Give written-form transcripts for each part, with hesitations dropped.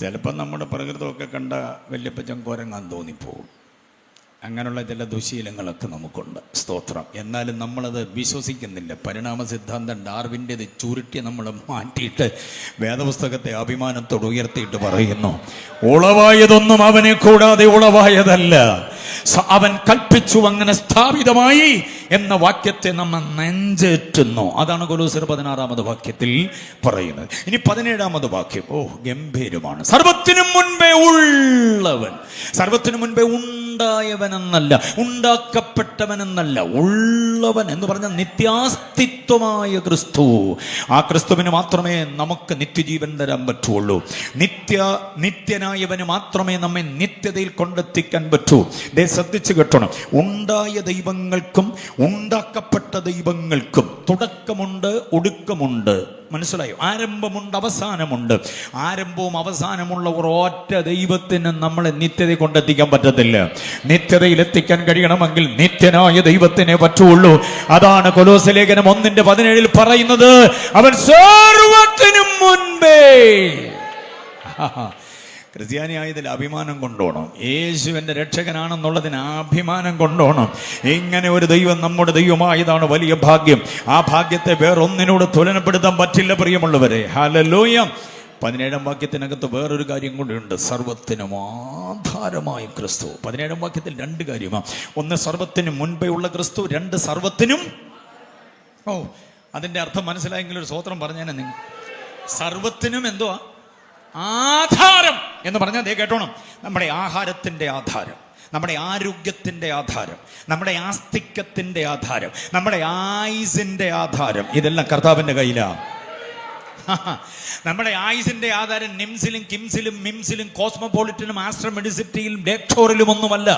ചിലപ്പോൾ നമ്മുടെ പ്രകൃതമൊക്കെ കണ്ട വല്യപ്പച്ചൻ കോരങ്ങാൻ തോന്നിപ്പോവും. അങ്ങനെയുള്ള ചില ദുശീലങ്ങളൊക്കെ നമുക്കുണ്ട്. സ്തോത്രം. എന്നാലും നമ്മളത് വിശ്വസിക്കുന്നില്ല. പരിണാമ സിദ്ധാന്തം ഡാർവിൻ്റെത് ചുരുട്ടി നമ്മൾ മാറ്റിയിട്ട് വേദപുസ്തകത്തെ അഭിമാനത്തോട് ഉയർത്തിയിട്ട് പറയുന്നു, ഉളവായതൊന്നും അവനെ കൂടാതെ ഉളവായതല്ല, അവൻ കൽപ്പിച്ചു അങ്ങനെ സ്ഥാപിതമായി എന്ന വാക്യത്തെ നമ്മൾ നെഞ്ചേറ്റുന്നു. അതാണ് കൊലോസ്യർ 16 വാക്യത്തിൽ പറയുന്നത്. ഇനി 17 വാക്യം ഗംഭീരമാണ്. സർവത്തിനും മുൻപേ ഉള്ളവൻ, സർവത്തിനു മുൻപേ ഉണ്ടായവനെന്നല്ല, ഉണ്ടാക്കപ്പെട്ടവനെന്നല്ല, ഉള്ളവൻ എന്ന് പറഞ്ഞ നിത്യാസ്തിത്വമായ ക്രിസ്തു. ആ ക്രിസ്തുവിന് മാത്രമേ നമുക്ക് നിത്യജീവൻ തരാൻ പറ്റുള്ളൂ. നിത്യനായവന് മാത്രമേ നമ്മെ നിത്യതയിൽ കൊണ്ടെത്തിക്കാൻ പറ്റൂ. ശ്രദ്ധിച്ചു കേട്ടണം. ഉണ്ടായ ദൈവങ്ങൾക്കും ഉണ്ടാക്കപ്പെട്ട ദൈവങ്ങൾക്കും തുടക്കമുണ്ട്, ഒടുക്കമുണ്ട്. മനസ്സിലായോ? ആരംഭമുണ്ട്, അവസാനമുണ്ട്. ആരംഭവും അവസാനമുള്ള ഒരൊറ്റ ദൈവത്തിന് നമ്മളെ നിത്യതയിൽ കൊണ്ടെത്തിക്കാൻ പറ്റത്തില്ല. നിത്യതയിൽ എത്തിക്കാൻ കഴിയണമെങ്കിൽ നിത്യനായ ദൈവത്തിനെ പറ്റുള്ളൂ. അതാണ് കൊലോസ്യ ലേഖനം 1:17 പറയുന്നത്, അവൻ സർവ്വത്തിനും മുൻപേ. ക്രിസ്ത്യാനിയായതിൽ അഭിമാനം കൊണ്ടോണം. യേശുവിൻ്റെ രക്ഷകനാണെന്നുള്ളതിന് അഭിമാനം കൊണ്ടോണം. ഇങ്ങനെ ഒരു ദൈവം നമ്മുടെ ദൈവമായതാണ് വലിയ ഭാഗ്യം. ആ ഭാഗ്യത്തെ വേറൊന്നിനോട് തുലനപ്പെടുത്താൻ പറ്റില്ല പ്രിയമുള്ളവരെ. ഹല്ലേലൂയ. 17 വാക്യത്തിനകത്ത് വേറൊരു കാര്യം കൂടിയുണ്ട്. സർവത്തിനും ആധാരമായ ക്രിസ്തു. 17 വാക്യത്തിൽ 2 കാര്യമാണ്. ഒന്ന്, സർവത്തിനും മുൻപേ ഉള്ള ക്രിസ്തു. 2, സർവത്തിനും. അതിൻ്റെ അർത്ഥം മനസ്സിലായെങ്കിൽ ഒരു സ്തോത്രം പറഞ്ഞാൽ നിങ്ങൾ. സർവത്തിനും എന്തുവാ? ആധാരം എന്ന് പറഞ്ഞാൽ ദേ കേട്ടോണം. നമ്മുടെ ആഹാരത്തിൻ്റെ ആധാരം, നമ്മുടെ ആരോഗ്യത്തിൻ്റെ ആധാരം, നമ്മുടെ ആസ്തിക്യത്തിൻ്റെ ആധാരം, നമ്മുടെ ആയുസിൻ്റെ ആധാരം, ഇതെല്ലാം കർത്താവിൻ്റെ കയ്യിലാണ്. നമ്മുടെ ആയുസിന്റെ ആധാരം നിംസിലും കിംസിലും മിംസിലും കോസ്മോപോളിറ്റനും ആസ്ട്ര മെഡിസിറ്റിയിലും ഡേക്ടോറിലും ഒന്നുമല്ല.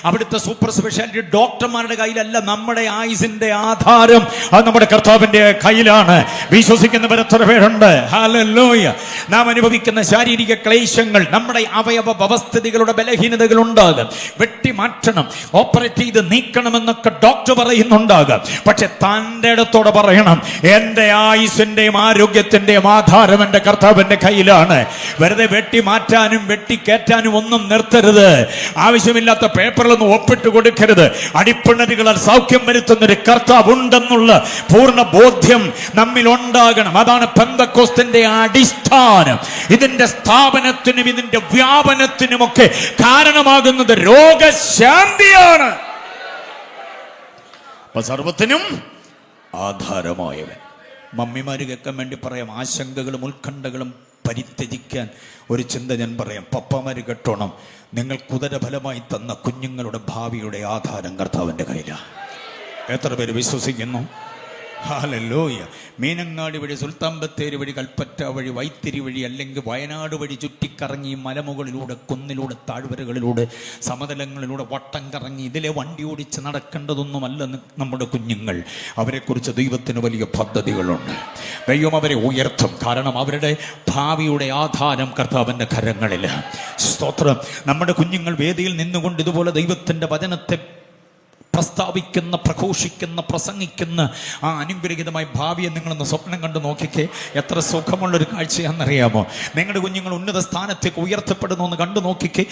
അവിടുത്തെ സൂപ്പർ സ്പെഷ്യാലിറ്റി ഡോക്ടർമാരുടെ കയ്യിലല്ല. നമ്മുടെ ആയുസിന്റെ ആധാരം അത് നമ്മുടെ കർത്താവിന്റെ കയ്യിലാണ്. വിശ്വസിക്കുന്നവർ എത്ര പേരുണ്ട്? ഹല്ലേലൂയ. നാം അനുഭവിക്കുന്ന ശാരീരിക ക്ലേശങ്ങൾ, നമ്മുടെ അവയവ വ്യവസ്ഥിതികളുടെ ബലഹീനതകൾ ഉണ്ടാകും. വെട്ടിമാറ്റണം, ഓപ്പറേറ്റ് ചെയ്ത് നീക്കണമെന്നൊക്കെ ഡോക്ടർ പറയുന്നുണ്ടാകും. പക്ഷെ തൻ്റെ ഇടത്തോടെ പറയണം, എൻ്റെ ആയുസിന്റെയും ആരോഗ്യത്തിന്റെയും ആധാരം എൻ്റെ കർത്താവിന്റെ കയ്യിലാണ്. വെറുതെ വെട്ടി മാറ്റാനും വെട്ടിക്കയറ്റാനും ഒന്നും നിർത്തരുത്. ആവശ്യമില്ലാത്ത പേപ്പറിലൊന്നും ഒപ്പിട്ട് കൊടുക്കരുത്. അടിപ്പിണരുകളാൽ സൗഖ്യം വരുത്തുന്നൊരു കർത്താവ് ഉണ്ടെന്നുള്ള പൂർണ്ണ ബോധ്യം നമ്മിൽ ഉണ്ടാകണം. അതാണ് പെന്തക്കോസ്തിന്റെ അടിസ്ഥാനം. ഇതിന്റെ സ്ഥാപനത്തിനും ഇതിന്റെ വ്യാപനത്തിനുമൊക്കെ കാരണമാകുന്നത് രോഗശാന്തിയാണ്. അപ്പൊ സർവത്തിനും ആധാരമായവൻ. മമ്മിമാര് കേൾക്കാൻ വേണ്ടി പറയാം, ആശങ്കകളും ഉത്കണ്ഠകളും പരിത്യജിക്കാൻ ഒരു ചിന്ത ഞാൻ പറയാം. പപ്പമാര് കേട്ടോണം, നിങ്ങൾ കുതിരഫലമായി തന്ന കുഞ്ഞുങ്ങളുടെ ഭാവിയുടെ ആധാരം കർത്താവിൻ്റെ കയ്യിലാണ്. എത്ര പേര് വിശ്വസിക്കുന്നു? ഹല്ലേലൂയ. മീനങ്ങാടി വഴി, സുൽത്താൻ ബത്തേരി വഴി, കൽപ്പറ്റ വഴി, വൈത്തിരി വഴി, അല്ലെങ്കിൽ വയനാട് വഴി ചുറ്റിക്കറങ്ങി മലമുകളിലൂടെ, കുന്നിലൂടെ, താഴ്വരകളിലൂടെ, സമതലങ്ങളിലൂടെ വട്ടം കറങ്ങി ഇതിലെ വണ്ടി ഓടിച്ച് നടക്കേണ്ടതൊന്നുമല്ല നമ്മുടെ കുഞ്ഞുങ്ങൾ. അവരെക്കുറിച്ച് ദൈവത്തിന് വലിയ പദ്ധതികളുണ്ട്. ദൈവം അവരെ ഉയർത്തും. കാരണം അവരുടെ ഭാവിയുടെ ആധാരം കർത്താവിൻ്റെ കരങ്ങളിൽ. സ്തോത്രം. നമ്മുടെ കുഞ്ഞുങ്ങൾ വേദിയിൽ നിന്നുകൊണ്ട് ഇതുപോലെ ദൈവത്തിൻ്റെ വചനത്തെ പ്രസ്താവിക്കുന്ന, പ്രഘോഷിക്കുന്ന, പ്രസംഗിക്കുന്ന ആ അനുഗ്രഹീതമായ ഭാവിയെ നിങ്ങളൊന്ന് സ്വപ്നം കണ്ടു നോക്കിക്കേ. എത്ര സുഖമുള്ളൊരു കാഴ്ചയാണെന്നറിയാമോ? നിങ്ങളുടെ കുഞ്ഞുങ്ങൾ ഉന്നത സ്ഥാനത്തേക്ക് ഉയർത്തപ്പെടുന്നു എന്ന് കണ്ടു നോക്കിക്കേ.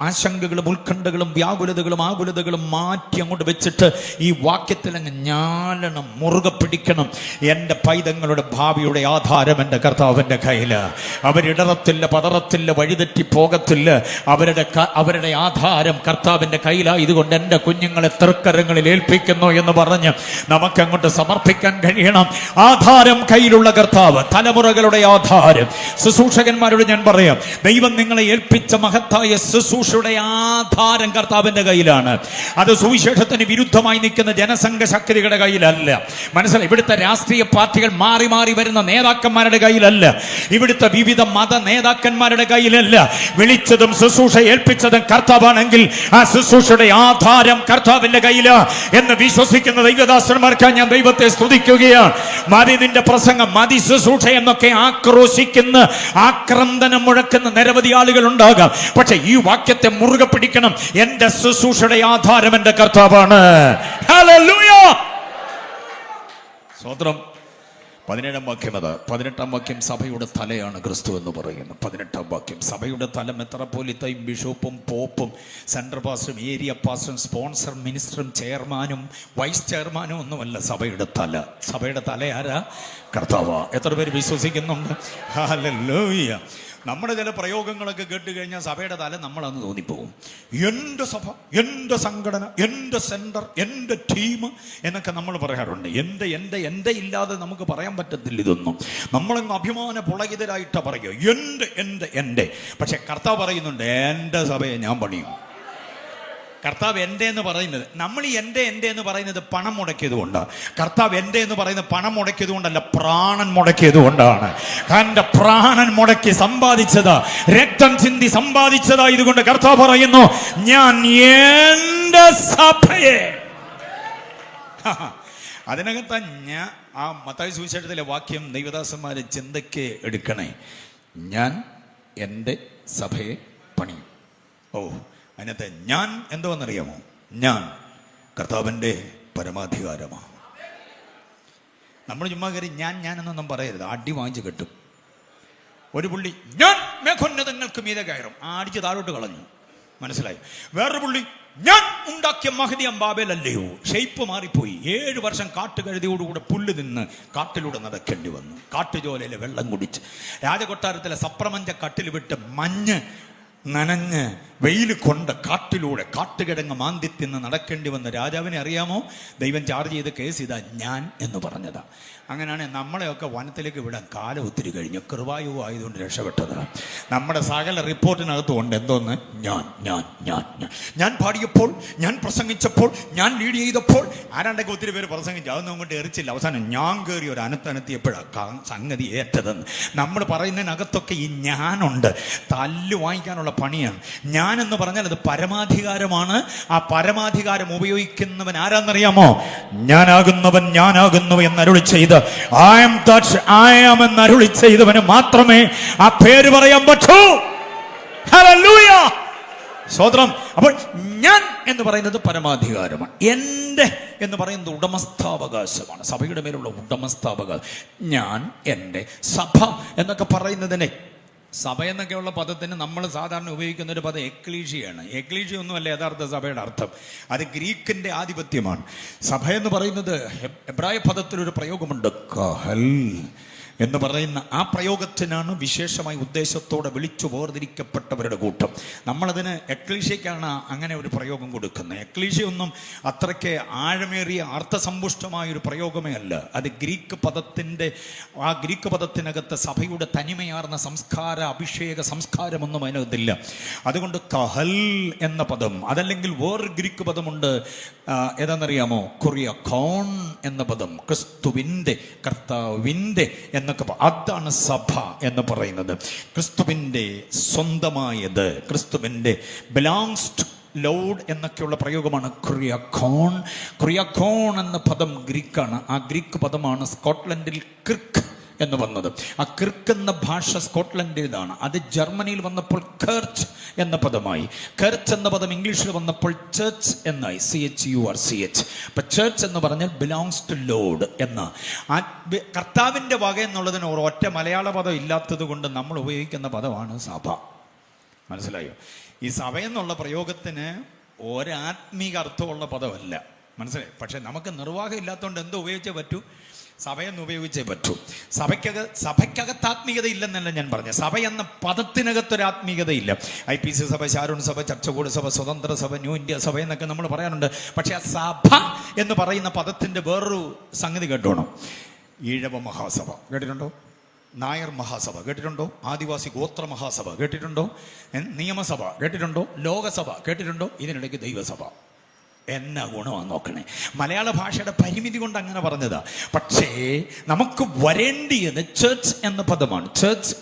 ആശങ്കകളും ഉത്കണ്ഠകളും വ്യാകുലതകളും ആകുലതകളും മാറ്റി അങ്ങോട്ട് വെച്ചിട്ട് ഈ വാക്യത്തിൽ അങ്ങ് ഞാലണം, മുറുകെ പിടിക്കണം. എൻ്റെ പൈതങ്ങളുടെ ഭാവിയുടെ ആധാരം എൻ്റെ കർത്താവിൻ്റെ കയ്യിലാണ്. അവരിടറത്തില്ല, പതറത്തില്ല, വഴിതെറ്റി പോകത്തില്ല. അവരുടെ ആധാരം കർത്താവിൻ്റെ കയ്യിലാണ്. ഇതുകൊണ്ട് എൻ്റെ കുഞ്ഞുങ്ങളെ തൃക്കരങ്ങളിൽ ഏൽപ്പിക്കുന്നു എന്ന് പറഞ്ഞ് നമുക്കങ്ങോട്ട് സമർപ്പിക്കാൻ കഴിയണം. ആധാരം കയ്യിലുള്ള കർത്താവ്, തലമുറകളുടെ ആധാരം. ശുശ്രൂഷകന്മാരോട് ഞാൻ പറയാം, ദൈവം നിങ്ങളെ ഏൽപ്പിച്ച മഹത്തായ ശുശ്രൂഷയുടെ ആധാരം കർത്താവിന്റെ കയ്യിലാണ്. അത് സുവിശേഷത്തിന് വിരുദ്ധമായി നിൽക്കുന്ന ജനസംഘ ശക്തികളുടെ കയ്യിലല്ല. മനസ്സിലായി? ഇവിടുത്തെ രാഷ്ട്രീയ പാർട്ടികൾ മാറി മാറി വരുന്ന നേതാക്കന്മാരുടെ കയ്യിലല്ല. ഇവിടുത്തെ വിവിധ മത നേതാക്കന്മാരുടെ കയ്യിലല്ല. വിളിച്ചതും ശുശ്രൂഷ ഏൽപ്പിച്ചതും കർത്താവാണെങ്കിൽ ആ ശുശ്രൂഷയുടെ ആധാരം കർത്താവിന്റെ കയ്യില എന്ന് വിശ്വസിക്കുന്ന ദൈവദാസന്മാർക്ക് ഞാൻ ദൈവത്തെ സ്തുതിക്കുകയാണ്. മതി നിന്റെ പ്രസംഗം, മതി ശുശ്രൂഷ എന്നൊക്കെ ആക്രോശിക്കുന്ന, ആക്രന്ദനം മുഴക്കുന്ന നിരവധി ആളുകൾ ഉണ്ടാകാം. പക്ഷെ ഈ വാക്യത്തെ മുറുകെ പിടിക്കണം. എന്റെ ശുശ്രൂഷയുടെ ആധാരം എന്റെ കർത്താവാണ്. ഹല്ലേലൂയ. സ്തോത്രം. 17-ാം വാക്യം. അത് 18-ാം വാക്യം സഭയുടെ തലയാണ് ക്രിസ്തു എന്ന് പറയുന്നു. 18-ാം വാക്യം സഭയുടെ തല മെത്രാപ്പോലീത്തയും ബിഷപ്പും പോപ്പും സെൻട്രൽ പാസ്റ്ററും ഏരിയ പാസ്റ്ററും സ്പോൺസർ മിനിസ്റ്ററും ചെയർമാനും വൈസ് ചെയർമാനും ഒന്നുമല്ല സഭയുടെ തല. സഭയുടെ തല ആരാ? കർത്താവ്. എത്ര പേര് വിശ്വസിക്കുന്നുണ്ട്? ഹല്ലേലൂയ. നമ്മുടെ ചില പ്രയോഗങ്ങളൊക്കെ കേട്ട് കഴിഞ്ഞാൽ സഭയുടെ തല നമ്മളന്ന് തോന്നിപ്പോകും. എൻ്റെ സഭ, എൻ്റെ സംഘടന, എൻ്റെ സെൻറ്റർ, എൻ്റെ ടീം എന്നൊക്കെ നമ്മൾ പറയാറുണ്ട്. എൻ്റെ ഇല്ലാതെ നമുക്ക് പറയാൻ പറ്റത്തില്ല ഇതൊന്നും. നമ്മളങ്ങ് അഭിമാന പുളകിതരായിട്ടാണ് പറയുക എൻ്റെ. പക്ഷെ കർത്താവ് പറയുന്നുണ്ട് എൻ്റെ സഭയെ ഞാൻ പണിയും. കർത്താവ് എൻ്റെ എന്ന് പറയുന്നത്, നമ്മൾ ഈ എൻ്റെ എന്ന് പറയുന്നത് പണം മുടക്കിയത് കൊണ്ടാണ്. കർത്താവ് എൻ്റെ എന്ന് പറയുന്നത് പണം മുടക്കിയത് കൊണ്ടല്ല, പ്രാണൻ മുടക്കിയത് കൊണ്ടാണ്. എൻ്റെ പ്രാണൻ മുടക്കി സമ്പാദിച്ചതാ, രക്തം ചിന്തി സമ്പാദിച്ചതാ. ഇതുകൊണ്ട് കർത്താവ് പറയുന്നു ഞാൻ എൻ്റെ സഭയെ. അതിനകത്ത് ഞാൻ ആ മത്തായി സുവിശേഷത്തിലെ വാക്യം ദൈവദാസന്മാരെ ചിന്തയ്ക്ക് എടുക്കണേ. ഞാൻ എൻ്റെ സഭയെ പണിയും. അതിനകത്ത് ഞാൻ എന്തുവെന്നറിയാമോ? ഞാൻ കർത്താവിൻ്റെ പരമാധികാരമാണ്. നമ്മൾ ചുമ്മാ കയറി ഞാൻ എന്നൊന്നും പറയരുത്, അടി വാങ്ങിച്ച് കെട്ടും. ഒരു പുള്ളി ഞാൻ മേഘോന്നതങ്ങൾക്ക് മീതെ കയറും, അടിച്ച് താഴോട്ട് കളഞ്ഞു, മനസ്സിലായി. വേറൊരു പുള്ളി ഞാൻ ഉണ്ടാക്കിയ മഹദി ബാബേലല്ലയോ, ഷെയ്പ്പ് മാറിപ്പോയി. 7 വർഷം കാട്ടുകഴുതിയോടുകൂടെ പുല്ല് നിന്ന് കാട്ടിലൂടെ നടക്കേണ്ടി വന്നു. കാട്ടുജോലയിലെ വെള്ളം കുടിച്ച് രാജകൊട്ടാരത്തിലെ സപ്രമഞ്ച കട്ടിൽ വിട്ട് മഞ്ഞ് നനഞ്ഞ് വെയിൽ കൊണ്ട് കാട്ടിലൂടെ കാട്ടുകിഴങ്ങ് മാന്തി തിന്ന് നടക്കേണ്ടി വന്ന രാജാവിനെ അറിയാമോ? ദൈവം ചാർജ് ചെയ്ത കേസ് ഇതാ, ഞാൻ എന്ന് പറഞ്ഞതാ. അങ്ങനെയാണ് നമ്മളെയൊക്കെ വനത്തിലേക്ക് വിടാൻ കാലം ഒത്തിരി കഴിഞ്ഞു. കൃപായുവും ആയതുകൊണ്ട് രക്ഷപ്പെട്ടതാണ്. നമ്മുടെ സകല റിപ്പോർട്ടിനകത്തുകൊണ്ട് എന്തോന്ന്? ഞാൻ പാടിയപ്പോൾ, ഞാൻ പ്രസംഗിച്ചപ്പോൾ, ഞാൻ ലീഡ് ചെയ്തപ്പോൾ, ആരാണ്ടൊക്കെ ഒത്തിരി പേര് പ്രസംഗിച്ചു, അതൊന്നും അങ്ങോട്ട് എറിച്ചില്ല. അവസാനം ഞാൻ കയറി ഒരു അനത്തനത്തിയപ്പോഴാണ് സംഗതി ഏറ്റതെന്ന്. നമ്മൾ പറയുന്നതിനകത്തൊക്കെ ഈ ഞാനുണ്ട്. തല്ല് വാങ്ങിക്കാനുള്ള പണിയാണ്. ഞാൻ എന്ന് പറഞ്ഞാൽ അത് പരമാധികാരമാണ്. ആ പരമാധികാരം ഉപയോഗിക്കുന്നവൻ ആരാന്നറിയാമോ? ഞാനാകുന്നു എന്നരുളി ചെയ്ത് I am എന്നരുളി ചെയ്തവന് മാത്രമേ ആ പേര് പറയാൻ പറ്റൂ. ഹല്ലേലൂയ, സ്തോത്രം. അപ്പോൾ ഞാൻ എന്ന് പറയുന്നത് പരമാധികാരമാണ്. എൻ്റെ എന്ന് പറയുന്നത് ഉടമസ്ഥാവകാശമാണ്, സഭയുടെ മേലുള്ള ഉടമസ്ഥാവകാശം. ഞാൻ എൻ്റെ സഭ എന്നൊക്കെ പറയുന്നതിനെ, സഭ എന്നൊക്കെയുള്ള പദത്തിന് നമ്മൾ സാധാരണ ഉപയോഗിക്കുന്ന ഒരു പദം എക്ലീഷിയാണ്. എക്ലീഷ്യ ഒന്നുമല്ല യഥാർത്ഥ സഭയുടെ അർത്ഥം, അത് ഗ്രീക്കിന്റെ ആധിപത്യമാണ്. സഭ എന്ന് പറയുന്നത് എബ്രായ പദത്തിലൊരു പ്രയോഗമുണ്ട്, കഹൽ എന്ന് പറയുന്ന ആ പ്രയോഗത്തിനാണ് വിശേഷമായി ഉദ്ദേശത്തോടെ വിളിച്ചു വേർതിരിക്കപ്പെട്ടവരുടെ കൂട്ടം. നമ്മളതിന് എക്ലീഷ്യക്കാണ് അങ്ങനെ ഒരു പ്രയോഗം കൊടുക്കുന്നത്. എക്ലീഷ്യ ഒന്നും അത്രയ്ക്ക് ആഴമേറിയ അർത്ഥസമ്പുഷ്ടമായൊരു പ്രയോഗമേ അല്ല. അത് ഗ്രീക്ക് പദത്തിനകത്ത് സഭയുടെ തനിമയാർന്ന സംസ്കാര അഭിഷേക സംസ്കാരമൊന്നും അതിനകത്തില്ല. അതുകൊണ്ട് കഹൽ എന്ന പദം, അതല്ലെങ്കിൽ വേറൊരു ഗ്രീക്ക് പദമുണ്ട്, ഏതാണെന്നറിയാമോ? കൊറിയക്കോൺ എന്ന പദം, ക്രിസ്തുവിൻ്റെ, കർത്താവിൻ്റെ എന്നൊക്കെ. അതാണ് സഭ എന്ന് പറയുന്നത്. ക്രിസ്തുവിൻ്റെ സ്വന്തമായത്, ക്രിസ്തുവിൻ്റെ ബിലോങ്സ് ടു ലോഡ് എന്നൊക്കെയുള്ള പ്രയോഗമാണ് ക്രിയാക്കോൺ എന്ന പദം ഗ്രീക്കാണ്. ആ ഗ്രീക്ക് പദമാണ് സ്കോട്ട്ലൻഡിൽ ക്രിക്ക് എന്ന് വന്നത്. ആ ക്രിക്ക് എന്ന ഭാഷ സ്കോട്ട്ലൻഡിലാണ്. അത് ജർമ്മനിയിൽ വന്നപ്പോൾ കെർച്ച് എന്ന പദമായി. കെർച്ച് എന്ന പദം ഇംഗ്ലീഷിൽ വന്നപ്പോൾ ചർച്ച് എന്നായി, CHURCH. അപ്പൊ ചർച്ച് എന്ന് പറഞ്ഞാൽ ബിലോങ്സ് ടു ലോഡ് എന്ന. കർത്താവിൻ്റെ വക എന്നുള്ളതിന് ഒറ്റ മലയാള പദം ഇല്ലാത്തത് കൊണ്ട് നമ്മൾ ഉപയോഗിക്കുന്ന പദമാണ് സഭ. മനസ്സിലായോ? ഈ സഭ എന്നുള്ള പ്രയോഗത്തിന് ഒരാത്മീക അർത്ഥമുള്ള പദമല്ല, മനസ്സിലായി. പക്ഷെ നമുക്ക് നിർവാഹം ഇല്ലാത്തതുകൊണ്ട് എന്തോ ഉപയോഗിച്ചേ പറ്റൂ? സഭയെന്ന് ഉപയോഗിച്ചേ പറ്റൂ. സഭയ്ക്കകത്ത് ആത്മീയത ഇല്ലെന്നല്ല ഞാൻ പറഞ്ഞത്, സഭ എന്ന പദത്തിനകത്തൊരാത്മീയതയില്ല. IPC സഭ, ഷാരോൺ സഭ, ചർച്ചകൂട് സഭ, സ്വതന്ത്ര സഭ, ന്യൂ ഇന്ത്യ സഭ എന്നൊക്കെ നമ്മൾ പറയാറുണ്ട്. പക്ഷെ ആ സഭ എന്ന് പറയുന്ന പദത്തിന്റെ വേറൊരു സംഗതി കേട്ടോണം. ഈഴവ മഹാസഭ കേട്ടിട്ടുണ്ടോ? നായർ മഹാസഭ കേട്ടിട്ടുണ്ടോ? ആദിവാസി ഗോത്ര മഹാസഭ കേട്ടിട്ടുണ്ടോ? നിയമസഭ കേട്ടിട്ടുണ്ടോ? ലോകസഭ കേട്ടിട്ടുണ്ടോ? ഇതിനിടയ്ക്ക് ദൈവസഭ. എന്നാ ഗുണമാണ് നോക്കണേ. മലയാള ഭാഷയുടെ പരിമിതി കൊണ്ട് അങ്ങനെ പറഞ്ഞതാ. പക്ഷേ നമുക്ക് വരേണ്ടിയത് ചർച്ച് എന്ന പദമാണ്. ചർച്ച്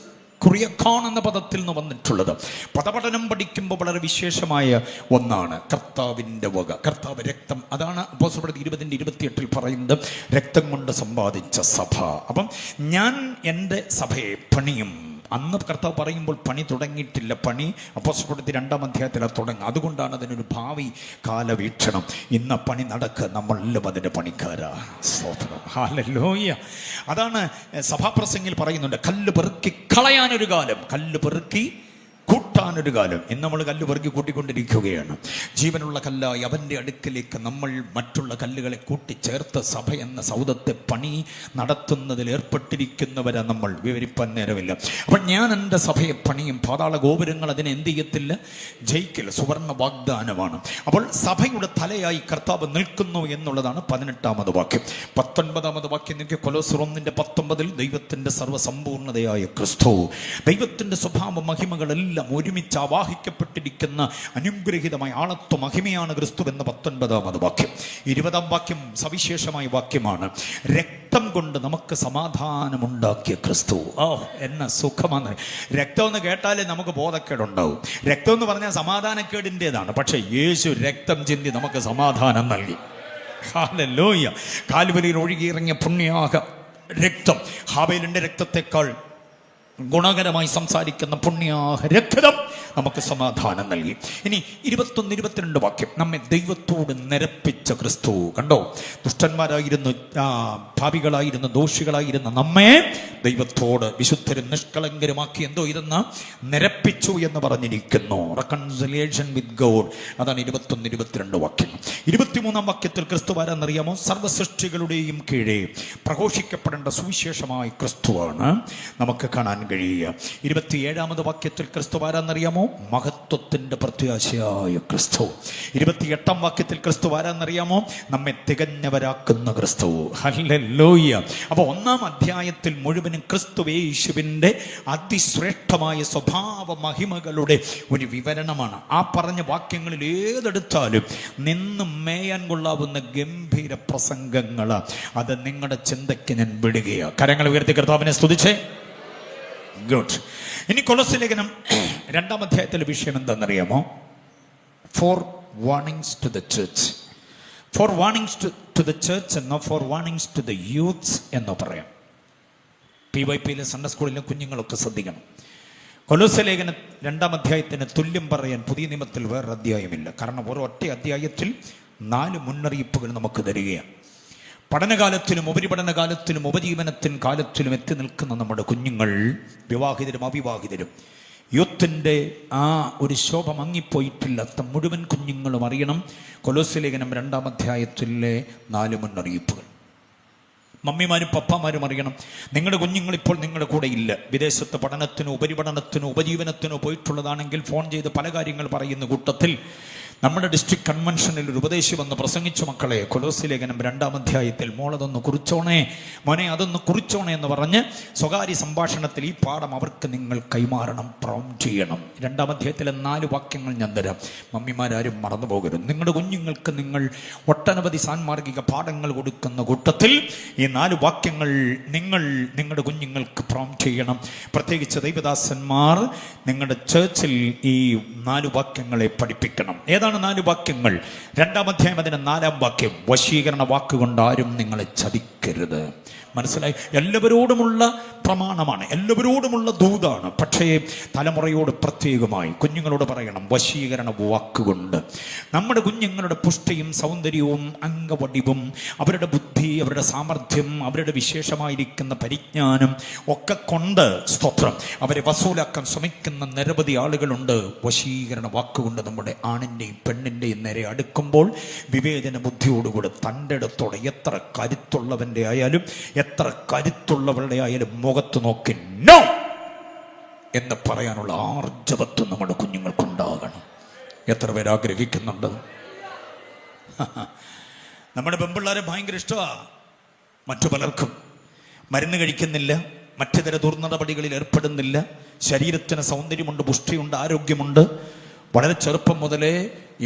കുറിയക്കോൺ എന്ന പദത്തിൽ നിന്ന് വന്നിട്ടുള്ളത്. പദപഠനം പഠിക്കുമ്പോൾ വളരെ വിശേഷമായ ഒന്നാണ് കർത്താവിൻ്റെ വക, കർത്താവ് രക്തം. അതാണ് അപ്പോസ്തലപ്രവൃത്തി 20:28 പറയുന്നത്, രക്തം കൊണ്ട് സമ്പാദിച്ച സഭ. അപ്പം ഞാൻ എൻ്റെ സഭയെ പണിയും. അന്ന് കർത്താവ് പറയുമ്പോൾ പണി തുടങ്ങിയിട്ടില്ല. പണി അപ്പോസ്തലപ്രവൃത്തി 2-ാം അധ്യായത്തിലാണ് തുടങ്ങുക. അതുകൊണ്ടാണ് അതിനൊരു ഭാവി കാലവീക്ഷണം. ഇന്ന് പണി നടക്കുക, നമ്മളെല്ലാം അതിൻ്റെ പണിക്കാരാ. സ്തോത്രം, ഹല്ലേലൂയ. അതാണ് സഭാപ്രസംഗിൽ പറയുന്നുണ്ട്, കല്ല് പെറുക്കി കളയാനൊരു കാലം, കല്ല് പെറുക്കി കൂട്ടാനൊരു കാലം. ഇന്ന് നമ്മൾ കല്ല് പെറുക്കി കൂട്ടിക്കൊണ്ടിരിക്കുകയാണ്. ജീവനുള്ള കല്ലായി അവൻ്റെ അടുക്കിലേക്ക് നമ്മൾ മറ്റുള്ള കല്ലുകളെ കൂട്ടിച്ചേർത്ത് സഭ എന്ന സൗധത്തെ പണി നടത്തുന്നതിൽ ഏർപ്പെട്ടിരിക്കുന്നവരെ നമ്മൾ വിവരിപ്പാൻ നേരമില്ല. അപ്പോൾ ഞാൻ എൻ്റെ സഭയെ പണിയും, പാതാള ഗോപുരങ്ങൾ അതിനെ എന്ത് ചെയ്യത്തില്ല, ജയിക്കില്ല. സുവർണ വാഗ്ദാനമാണ്. അപ്പോൾ സഭയുടെ തലയായി കർത്താവ് നിൽക്കുന്നു എന്നുള്ളതാണ് 18-ാമത് വാക്യം. 19-ാമത് വാക്യം നിങ്ങൾക്ക് കൊലോസ്യർ 1:19 ദൈവത്തിൻ്റെ സർവ്വസമ്പൂർണ്ണതയായ ക്രിസ്തു, ദൈവത്തിൻ്റെ സ്വഭാവ മഹിമകളെല്ലാം ഒരുമിച്ച് ആവാഹിക്കപ്പെട്ടിരിക്കുന്ന അനുഗ്രഹീതമായ ആളത്വ മഹിമയാണ് ക്രിസ്തു എന്ന 19-ാമത് വാക്യം. 20-ാം വാക്യം സവിശേഷമായ വാക്യമാണ്. രക്തം കൊണ്ട് നമുക്ക് സമാധാനമുണ്ടാക്കിയ ക്രിസ്തു. ഓ, എന്ന സുഖമാണ്. രക്തം എന്ന് കേട്ടാലേ നമുക്ക് ബോധക്കേടുണ്ടാവും. രക്തം എന്ന് പറഞ്ഞാൽ സമാധാനക്കേടിൻ്റെതാണ്. പക്ഷെ യേശു രക്തം ചിന്തി നമുക്ക് സമാധാനം നൽകി. ഹല്ലേലൂയ. കാൽവരിയിൽ ഒഴുകിയിറങ്ങിയ പുണ്യാഹ രക്തം, ഹാബേലിന്റെ രക്തത്തെക്കാൾ ഗുണകരമായി സംസാരിക്കുന്ന പുണ്യാഹ രക്തം നമുക്ക് സമാധാനം നൽകി. ഇനി 21-22 വാക്യം, നമ്മെ ദൈവത്തോട് നിരപ്പിച്ച ക്രിസ്തു. കണ്ടോ, ദുഷ്ടന്മാരായിരുന്നു, പാപികളായിരുന്നു, ദോഷികളായിരുന്ന നമ്മെ ദൈവത്തോട് വിശുദ്ധരും നിഷ്കളങ്കരുമാക്കി എന്തോ ഇതെന്ന് നിരപ്പിച്ചു എന്ന് പറഞ്ഞിരിക്കുന്നു. Reconciliation with God. അതാണ് 21-22 വാക്യം. 23-ാം വാക്യത്തിൽ ക്രിസ്തു ആരാന്നറിയാമോ? സർവ്വസൃഷ്ടികളുടെയും കീഴേ പ്രഘോഷിക്കപ്പെടേണ്ട സുവിശേഷമായ ക്രിസ്തുവാണ് നമുക്ക് കാണാൻ കഴിയുക. 27-ാമത് വാക്യത്തിൽ ക്രിസ്തു ആരാന്നറിയാമോ? മഹത്വത്തിന്റെ പ്രത്യാശയായ ക്രിസ്തു. 28-ാം വാക്യത്തിൽ ക്രിസ്തു ആരാന്നറിയാമോ? നമ്മെ തികഞ്ഞവരാക്കുന്ന ക്രിസ്തു. ഹല്ലേലൂയ. അപ്പോൾ 1-ാം അധ്യായത്തിൽ മുഴുവനും ക്രിസ്തു യേശുവിൻ്റെ അതിശ്രേഷ്ഠമായ സ്വഭാവ മഹിമകളുടെ ഒരു വിവരണമാണ്. ആ പറഞ്ഞ വാക്യങ്ങളിൽ ഏതെടുത്താലും നിന്നും മേയാൻ കൊള്ളാവുന്ന ഗംഭീര പ്രസംഗങ്ങൾ, അത് നിങ്ങളുടെ ചിന്തയ്ക്ക് ഞാൻ വിടുകയാണ്. കരങ്ങൾ ഉയർത്തി കർത്താവിനെ സ്തുതിച്ചേ. ഗുഡ്. ഇനി കൊലോസ്യ ലേഖനം 2-ാം അധ്യായത്തിലെ വിഷയം എന്താണെന്നറിയാമോ? Four warnings to the church. Four warnings to the church എന്നോ four warnings to the youths എന്നോ പറയാം. PYPയിലെ സൺഡേ സ്കൂളിലെ കുഞ്ഞുങ്ങളൊക്കെ ശ്രദ്ധിക്കണം. കൊലോസ്യ ലേഖനം 2-ാം അധ്യായത്തിന് തുല്യം പറയാൻ പുതിയ നിയമത്തിൽ വേറെ അധ്യായമില്ല. കാരണം ഒരൊറ്റ അധ്യായത്തിൽ 4 മുന്നറിയിപ്പുകൾ നമുക്ക് തരികയാണ്. പഠനകാലത്തിലും ഉപരിപഠനകാലത്തിലും ഉപജീവനത്തിൻ കാലത്തിലും എത്തി നിൽക്കുന്ന നമ്മുടെ കുഞ്ഞുങ്ങൾ, വിവാഹിതരും അവിവാഹിതരും, യൂത്തിൻ്റെ ആ ഒരു ശോഭ മങ്ങിപ്പോയിട്ടില്ലാത്ത മുഴുവൻ കുഞ്ഞുങ്ങളും അറിയണം കൊലോസ്യ ലേഖനം 2-ാം അധ്യായത്തിലെ 4 മുന്നറിയിപ്പുകൾ. മമ്മിമാരും പപ്പാമാരും അറിയണം, നിങ്ങളുടെ കുഞ്ഞുങ്ങൾ ഇപ്പോൾ നിങ്ങളുടെ കൂടെ ഇല്ല. വിദേശത്ത് പഠനത്തിനോ ഉപരിപഠനത്തിനോ ഉപജീവനത്തിനോ പോയിട്ടുള്ളതാണെങ്കിൽ ഫോൺ ചെയ്ത് പല കാര്യങ്ങൾ പറയുന്ന കൂട്ടത്തിൽ നമ്മുടെ ഡിസ്ട്രിക്ട് കൺവെൻഷനിൽ ഒരു ഉപദേശി വന്ന് പ്രസംഗിച്ചു, മക്കളെ കൊലോസ്യ ലേഖനം 2-ാം അധ്യായത്തിൽ മോളതൊന്ന് കുറിച്ചോണേ, മോനെ അതൊന്ന് കുറിച്ചോണേ എന്ന് പറഞ്ഞ് സ്വകാര്യ സംഭാഷണത്തിൽ ഈ പാഠം അവർക്ക് നിങ്ങൾ കൈമാറണം, പ്രോംപ്റ്റ് ചെയ്യണം. 2-ാം അധ്യായത്തിലെ 4 വാക്യങ്ങൾ ഞാൻ തരാം. മമ്മിമാരും മറന്നു പോകരുത്. നിങ്ങളുടെ കുഞ്ഞുങ്ങൾക്ക് നിങ്ങൾ ഒട്ടനവധി സാൻമാർഗിക പാഠങ്ങൾ കൊടുക്കുന്ന കൂട്ടത്തിൽ ഈ 4 വാക്യങ്ങൾ നിങ്ങൾ നിങ്ങളുടെ കുഞ്ഞുങ്ങൾക്ക് പ്രോംപ്റ്റ് ചെയ്യണം. പ്രത്യേകിച്ച് ദൈവദാസന്മാർ നിങ്ങളുടെ ചേർച്ചിൽ ഈ 4 വാക്യങ്ങളെ പഠിപ്പിക്കണം. ഏതാണ് 4 വാക്യങ്ങൾ? 2-ാം അധ്യായം അതിന് 4-ാം വാക്യം, വശീകരണ വാക്കുകൊണ്ട് ആരും നിങ്ങളെ ചതിക്കരുത്. മനസ്സിലായി? എല്ലാവരോടുമുള്ള പ്രമാണമാണ്, എല്ലാവരോടുമുള്ള ദൂതാണ്. പക്ഷേ തലമുറയോട് പ്രത്യേകമായി കുഞ്ഞുങ്ങളോട് പറയണം, വശീകരണ വാക്കുകൊണ്ട്. നമ്മുടെ കുഞ്ഞുങ്ങളുടെ പുഷ്ടിയും സൗന്ദര്യവും അംഗവടിവും അവരുടെ ബുദ്ധി, അവരുടെ സാമർഥ്യം, അവരുടെ വിശേഷമായിരിക്കുന്ന പരിജ്ഞാനം ഒക്കെ കൊണ്ട് സ്തോത്രം അവരെ വസൂലാക്കാൻ ശ്രമിക്കുന്ന നിരവധി ആളുകളുണ്ട്. വശീകരണ വാക്കുകൊണ്ട് നമ്മുടെ ആണിൻ്റെയും പെണ്ണിൻ്റെയും നേരെ അടുക്കുമ്പോൾ വിവേചന ബുദ്ധിയോടുകൂടെ തൻ്റെ ഇടത്തോടെ എത്ര കരുത്തുള്ളവൻ്റെ ആയാലും എത്ര കരുത്തുള്ളവരുടെ ആയാലും മുഖത്ത് നോക്കി നോ എന്ന് പറയാനുള്ള ആർജവത്വം നമ്മുടെ കുഞ്ഞുങ്ങൾക്കുണ്ടാകണം. എത്ര പേര് ആഗ്രഹിക്കുന്നുണ്ട്? നമ്മുടെ പെൺപിള്ളേരെ ഭയങ്കര ഇഷ്ടമാണ്. മറ്റു പലർക്കും മരുന്ന് കഴിക്കുന്നില്ല, മറ്റു തര ദുർനടപടികളിൽ ഏർപ്പെടുന്നില്ല, ശരീരത്തിന് സൗന്ദര്യമുണ്ട്, പുഷ്ടിയുണ്ട്, ആരോഗ്യമുണ്ട്. വളരെ ചെറുപ്പം മുതലേ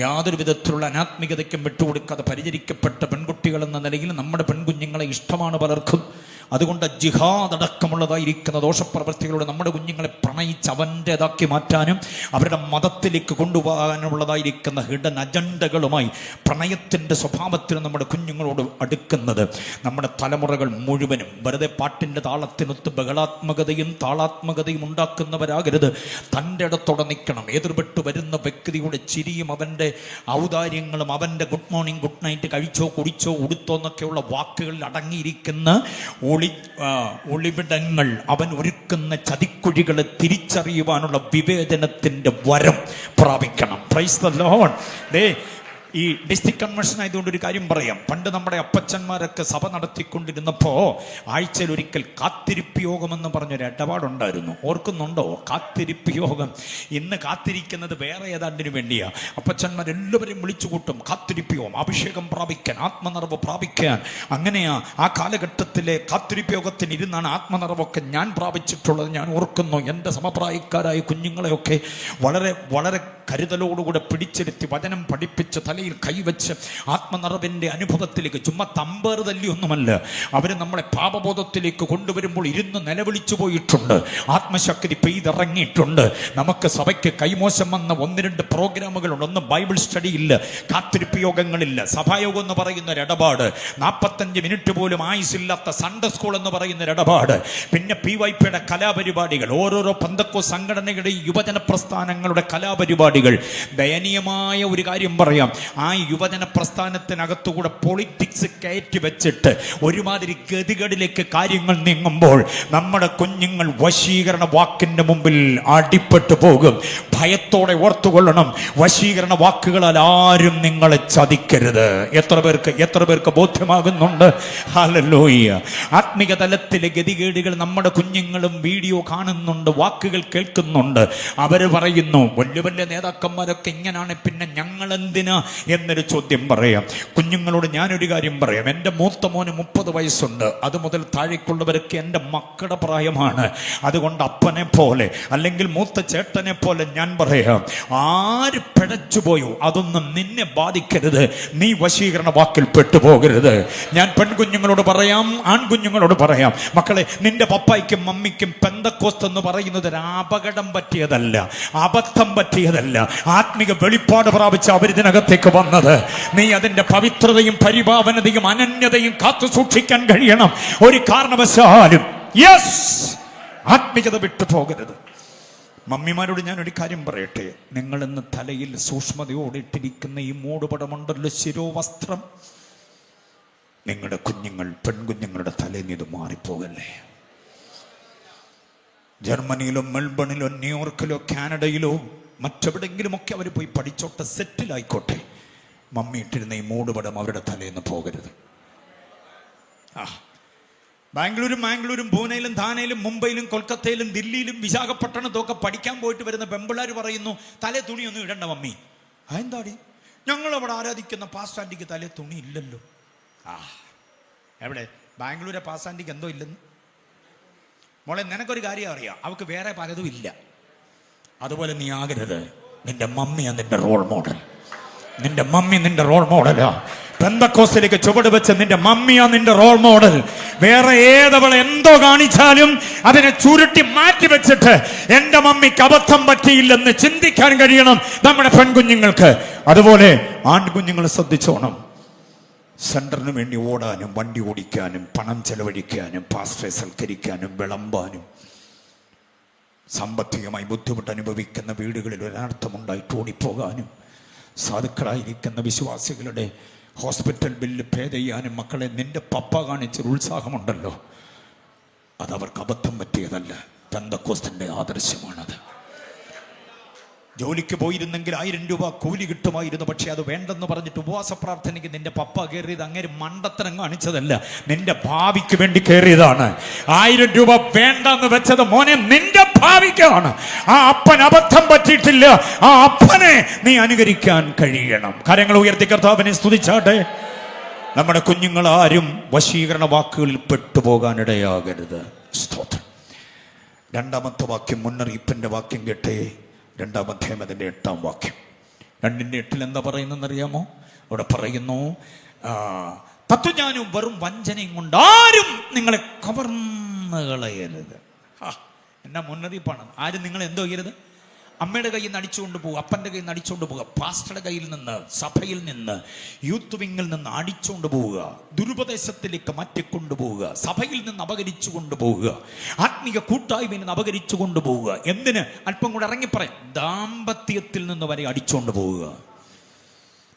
യാതൊരു വിധത്തിലുള്ള അനാത്മികതയ്ക്കും വിട്ടുകൊടുക്കാതെ പരിചരിക്കപ്പെട്ട പെൺകുട്ടികൾ എന്ന നിലയിൽ നമ്മുടെ പെൺകുഞ്ഞുങ്ങളെ ഇഷ്ടമാണ് പലർക്കും. അതുകൊണ്ട് ജിഹാദ് അടക്കമുള്ളതായിരിക്കുന്ന ദോഷപ്രവൃത്തികളോട് നമ്മുടെ കുഞ്ഞുങ്ങളെ പ്രണയിച്ച് അവൻ്റേതാക്കി മാറ്റാനും അവരുടെ മതത്തിലേക്ക് കൊണ്ടുപോകാനുള്ളതായിരിക്കുന്ന ഹിഡൻ അജണ്ടകളുമായി പ്രണയത്തിൻ്റെ സ്വഭാവത്തിൽ നമ്മുടെ കുഞ്ഞുങ്ങളോട് അടുക്കുന്നത് നമ്മുടെ തലമുറകൾ മുഴുവനും വെറുതെ പാട്ടിൻ്റെ താളത്തിനൊത്ത് ബഹളാത്മകതയും താളാത്മകതയും ഉണ്ടാക്കുന്നവരാകരുത്. തൻ്റെ ഇടത്തോടെ നിൽക്കണം. എതിർപെട്ട് വരുന്ന വ്യക്തിയുടെ ചിരിയും അവൻ്റെ ഔദാര്യങ്ങളും അവൻ്റെ ഗുഡ് മോർണിംഗ് ഗുഡ് നൈറ്റ് കഴിച്ചോ കുടിച്ചോ ഉടുത്തോ എന്നൊക്കെയുള്ള വാക്കുകളിൽ അടങ്ങിയിരിക്കുന്ന ഒളിവിടങ്ങൾ, അവൻ ഒരുക്കുന്ന ചതിക്കുഴികളെ തിരിച്ചറിയുവാനുള്ള വിവേചനത്തിൻ്റെ വരം പ്രാപിക്കണം. Praise the lord. ഈ ഡിസ്ട്രിക്ട് കൺവെൻഷൻ ആയതുകൊണ്ട് ഒരു കാര്യം പറയാം. പണ്ട് നമ്മുടെ അപ്പച്ചന്മാരൊക്കെ സഭ നടത്തിക്കൊണ്ടിരുന്നപ്പോൾ ആഴ്ചയിൽ ഒരിക്കൽ കാത്തിരിപ്പ് യോഗം എന്ന് പറഞ്ഞൊരു ഇടപാടുണ്ടായിരുന്നു. ഓർക്കുന്നുണ്ടോ? കാത്തിരിപ്പ് യോഗം. ഇന്ന് കാത്തിരിക്കുന്നത് വേറെ ഏതാണ്ടിനു വേണ്ടിയാ. അപ്പച്ചന്മാരെല്ലാവരെയും വിളിച്ചു കൂട്ടും. കാത്തിരിപ്പ് യോഗം, അഭിഷേകം പ്രാപിക്കാൻ, ആത്മനിറവ് പ്രാപിക്കാൻ. അങ്ങനെയാ ആ കാലഘട്ടത്തിലെ കാത്തിരിപ്പ് യോഗത്തിന് ഇരുന്നാണ് ആത്മനിറവൊക്കെ ഞാൻ പ്രാപിച്ചിട്ടുള്ളത്. ഞാൻ ഓർക്കുന്നു എൻ്റെ സമപ്രായക്കാരായ കുഞ്ഞുങ്ങളെയൊക്കെ വളരെ വളരെ കരുതലോടുകൂടെ പിടിച്ചെടുത്തി വചനം പഠിപ്പിച്ച് തലയിൽ കൈവച്ച് ആത്മനിറവിൻ്റെ അനുഭവത്തിലേക്ക്, ചുമ്മാ തമ്പേറ് തല്ലിയൊന്നുമല്ല, അവർ നമ്മളെ പാപബോധത്തിലേക്ക് കൊണ്ടുവരുമ്പോൾ ഇരുന്ന് നിലവിളിച്ചു പോയിട്ടുണ്ട്. ആത്മശക്തി പെയ്തിറങ്ങിയിട്ടുണ്ട്. നമുക്ക് സഭയ്ക്ക് കൈമോശം വന്ന 1-2 പ്രോഗ്രാമുകളുണ്ട്. ഒന്ന് ബൈബിൾ സ്റ്റഡി ഇല്ല, കാത്തിരിപ്പ് യോഗങ്ങളില്ല, സഭായോഗം എന്ന് പറയുന്ന ഒരു ഇടപാട്, 45 മിനിറ്റ് പോലും ആയുസില്ലാത്ത സൺഡേ സ്കൂൾ എന്ന് പറയുന്ന ഒരു ഇടപാട്, പിന്നെ PYPയുടെ കലാപരിപാടികൾ, ഓരോരോ പെന്തക്കോസ്ത് സംഘടനയുടെ യുവജന പ്രസ്ഥാനങ്ങളുടെ കലാപരിപാടികൾ. ദയനീയമായ ഒരു കാര്യം പറയാം, ആ യുവജന പ്രസ്ഥാനത്തിനകത്തുകൂടെ പൊളിറ്റിക്സ് കയറ്റി വെച്ചിട്ട് ഒരുമാതിരി ഗതികളിലേക്ക് കാര്യങ്ങൾ നീങ്ങുമ്പോൾ നമ്മുടെ കുഞ്ഞുങ്ങൾ വശീകരണ വാക്കിന്റെ മുമ്പിൽ അടിപ്പെട്ടു പോകും. ഭയത്തോടെ ഓർത്തുകൊള്ളണം, വശീകരണ വാക്കുകളാൽ ആരും നിങ്ങളെ ചതിക്കരുത്. എത്ര പേർക്ക് ബോധ്യമാകുന്നുണ്ട്? ഹല്ലേലൂയ. ആത്മിക തലത്തിലെ ഗതികേടുകൾ നമ്മുടെ കുഞ്ഞുങ്ങളും വീഡിയോ കാണുന്നുണ്ട്, വാക്കുകൾ കേൾക്കുന്നുണ്ട്. അവർ പറയുന്നു, വലിയ വലിയ നേതാക്കന്മാരൊക്കെ ഇങ്ങനെയാണ്, പിന്നെ ഞങ്ങൾ എന്തിനാ എന്നൊരു ചോദ്യം പറയാം. കുഞ്ഞുങ്ങളോട് ഞാനൊരു കാര്യം പറയാം. എൻ്റെ മൂത്ത മോന് 30 വയസ്സുണ്ട്. അത് മുതൽ താഴേക്കുള്ളവരൊക്കെ എൻ്റെ മക്കളുടെ പ്രായമാണ്. അതുകൊണ്ട് അപ്പനെ പോലെ അല്ലെങ്കിൽ മൂത്ത ചേട്ടനെ പോലെ ഞാൻ പറയാം, ആര് പിഴച്ചുപോയോ അതൊന്നും നിന്നെ ബാധിക്കരുത്. നീ വശീകരണ വാക്കിൽ പെട്ടുപോകരുത്. ഞാൻ പെൺകുഞ്ഞുങ്ങളോട് പറയാം, ആൺകുഞ്ഞുങ്ങളോട് പറയാം, മക്കളെ, നിന്റെ പപ്പായ്ക്കും മമ്മിക്കും പെന്തക്കോസ്ത് എന്ന് പറയുന്നത് ഒരു അപകടം പറ്റിയതല്ല, അബദ്ധം പറ്റിയതല്ല. ആത്മിക വെളിപ്പാട് പ്രാപിച്ച അവരിതിനകത്തേക്ക് വന്നത്. നീ അതിന്റെ പവിത്രതയും പരിപാവനതയും അനന്യതയും കാത്തു സൂക്ഷിക്കാൻ കഴിയണം. ഒരു കാരണവശാലും ആത്മികത വിട്ടു പോകരുത്. മമ്മിമാരോട് ഞാനൊരു കാര്യം പറയട്ടെ. നിങ്ങൾ ഇന്ന് തലയിൽ സൂക്ഷ്മതയോടെ ഇട്ടിരിക്കുന്ന ഈ മൂടുപടമുണ്ടല്ലോ, ശിരോവസ്ത്രം, നിങ്ങളുടെ കുഞ്ഞുങ്ങൾ, പെൺകുഞ്ഞുങ്ങളുടെ തലയിൽ നിന്ന് ഇത് മാറിപ്പോകല്ലേ. ജർമ്മനിയിലോ മെൽബണിലോ ന്യൂയോർക്കിലോ കാനഡയിലോ മറ്റെവിടെങ്കിലുമൊക്കെ അവർ പോയി പഠിച്ചോട്ടെ, സെറ്റിലായിക്കോട്ടെ, മമ്മി ഇട്ടിരുന്ന ഈ മൂടുപടം അവരുടെ തലേന്ന് പോകരുത്. ബാംഗ്ലൂരും പൂനെയിലും ധാനയിലും മുംബൈയിലും കൊൽക്കത്തയിലും ദില്ലിയിലും വിശാഖപട്ടണത്തും ഒക്കെ പഠിക്കാൻ പോയിട്ട് വരുന്ന പെമ്പിള്ളാർ പറയുന്നു, തലേ തുണിയൊന്നും ഇടണ്ട മമ്മി. അതെന്താടി? ഞങ്ങളവിടെ ആരാധിക്കുന്ന പാസ്റ്റാൻറ്റിക്ക് തലേ തുണി ഇല്ലല്ലോ. എവിടെ? ബാംഗ്ലൂരെ പാസ്റ്റാൻറ്റിക്ക് എന്തോ ഇല്ലെന്ന്. മോളെ, നിനക്കൊരു കാര്യം അറിയാം, അവൾക്ക് വേറെ പലതും ഇല്ല. അതുപോലെ നീ ആകരുത്. നിന്റെ മമ്മിയാ നിന്റെ റോൾ മോഡൽ. നിന്റെ മമ്മി നിന്റെ റോൾ മോഡലാ. പെന്തക്കോസ്തിലേക്ക് ചുവട് വെച്ച് നിന്റെ മമ്മിയാ നിന്റെ റോൾ മോഡൽ. വേറെ ഏതവൾ എന്തോ കാണിച്ചാലും അതിനെ ചുരുട്ടി മാറ്റി വെച്ചിട്ട് എന്റെ മമ്മിക്ക് അബദ്ധം പറ്റിയില്ലെന്ന് ചിന്തിക്കാൻ കഴിയണം നമ്മുടെ പെൺകുഞ്ഞുങ്ങൾക്ക്. അതുപോലെ ആൺകുഞ്ഞുങ്ങൾ ശ്രദ്ധിച്ചോണം. സെന്ററിന് വേണ്ടി ഓടാനും വണ്ടി ഓടിക്കാനും പണം ചെലവഴിക്കാനും പാസ്റ്ററെ സൽക്കരിക്കാനും വിളമ്പാനും സാമ്പത്തികമായി ബുദ്ധിമുട്ട് അനുഭവിക്കുന്ന വീടുകളിൽ ഒരർത്ഥമുണ്ടായിട്ട് ഓടിപ്പോകാനും സാധുക്കളായിരിക്കുന്ന വിശ്വാസികളുടെ ഹോസ്പിറ്റൽ ബില്ല് പേ ചെയ്യാനും മക്കളെ, നിന്റെ പപ്പ കാണിച്ചൊരു ഉത്സാഹമുണ്ടല്ലോ, അതവർക്ക് അബദ്ധം പറ്റിയതല്ല, പെന്തക്കോസ്തിന്റെ ആദർശമാണത്. ജോലിക്ക് പോയിരുന്നെങ്കിൽ 1000 രൂപ കൂലി കിട്ടുമായിരുന്നു. പക്ഷെ അത് വേണ്ടെന്ന് പറഞ്ഞിട്ട് ഉപവാസ പ്രാർത്ഥനയ്ക്ക് നിന്റെ പപ്പ കയറിയത് അങ്ങനെ മണ്ടത്തരം കാണിച്ചതല്ല, നിന്റെ ഭാവിക്ക് വേണ്ടി കയറിയതാണ്. 1000 രൂപ വേണ്ടെന്ന് വെച്ചത് മോനെ നിന്റെ ഭാവിക്കാണ്. ആ അപ്പൻ അബദ്ധം പറ്റിയിട്ടില്ല. ആ അപ്പനെ നീ അനുകരിക്കാൻ കഴിയണം. കരങ്ങൾ ഉയർത്തി കർത്താവിനെ സ്തുതിച്ചാട്ടെ. നമ്മുടെ കുഞ്ഞുങ്ങൾ ആരും വശീകരണ വാക്കുകളിൽ പെട്ടുപോകാനിടയാകരുത്. സ്തോത്രം. 2-ാമത്തെ വാക്യം, മുന്നറിയിപ്പിന്റെ വാക്യം കേട്ടേ. 2-ാം അധ്യായം അതിൻ്റെ 8-ാം വാക്യം. 2-ന്റെ 8 എന്താ പറയുന്നതെന്നറിയാമോ? അവിടെ പറയുന്നു, തത്വജ്ഞാനവും വെറും വഞ്ചനയും കൊണ്ട് ആരും നിങ്ങളെ കവർന്നു കളയരുത്. എന്നാ മുന്നറിയിപ്പാണ്. ആരും നിങ്ങൾ എന്തോ ചെയ്യരുത്. അമ്മയുടെ കയ്യിൽ നിന്ന് അടിച്ചുകൊണ്ട് പോവുക, അപ്പൻ്റെ കയ്യിൽ നിന്ന് അടിച്ചുകൊണ്ട് പോവുക, പാസ്റ്ററുടെ കയ്യിൽ നിന്ന്, സഭയിൽ നിന്ന്, യൂത്ത് വിങ്ങിൽ നിന്ന് അടിച്ചുകൊണ്ട് പോവുക, ദുരുപദേശത്തിലേക്ക് മാറ്റിക്കൊണ്ടുപോവുക, സഭയിൽ നിന്ന് അപകരിച്ചു കൊണ്ടുപോവുക, ആത്മീയ കൂട്ടായ്മയിൽ നിന്ന് അപകരിച്ചു കൊണ്ടുപോവുക. എന്തിന്? അല്പം കൂടെ ഇറങ്ങിപ്പറയാം, ദാമ്പത്യത്തിൽ നിന്ന് വരെ അടിച്ചുകൊണ്ട് പോവുക.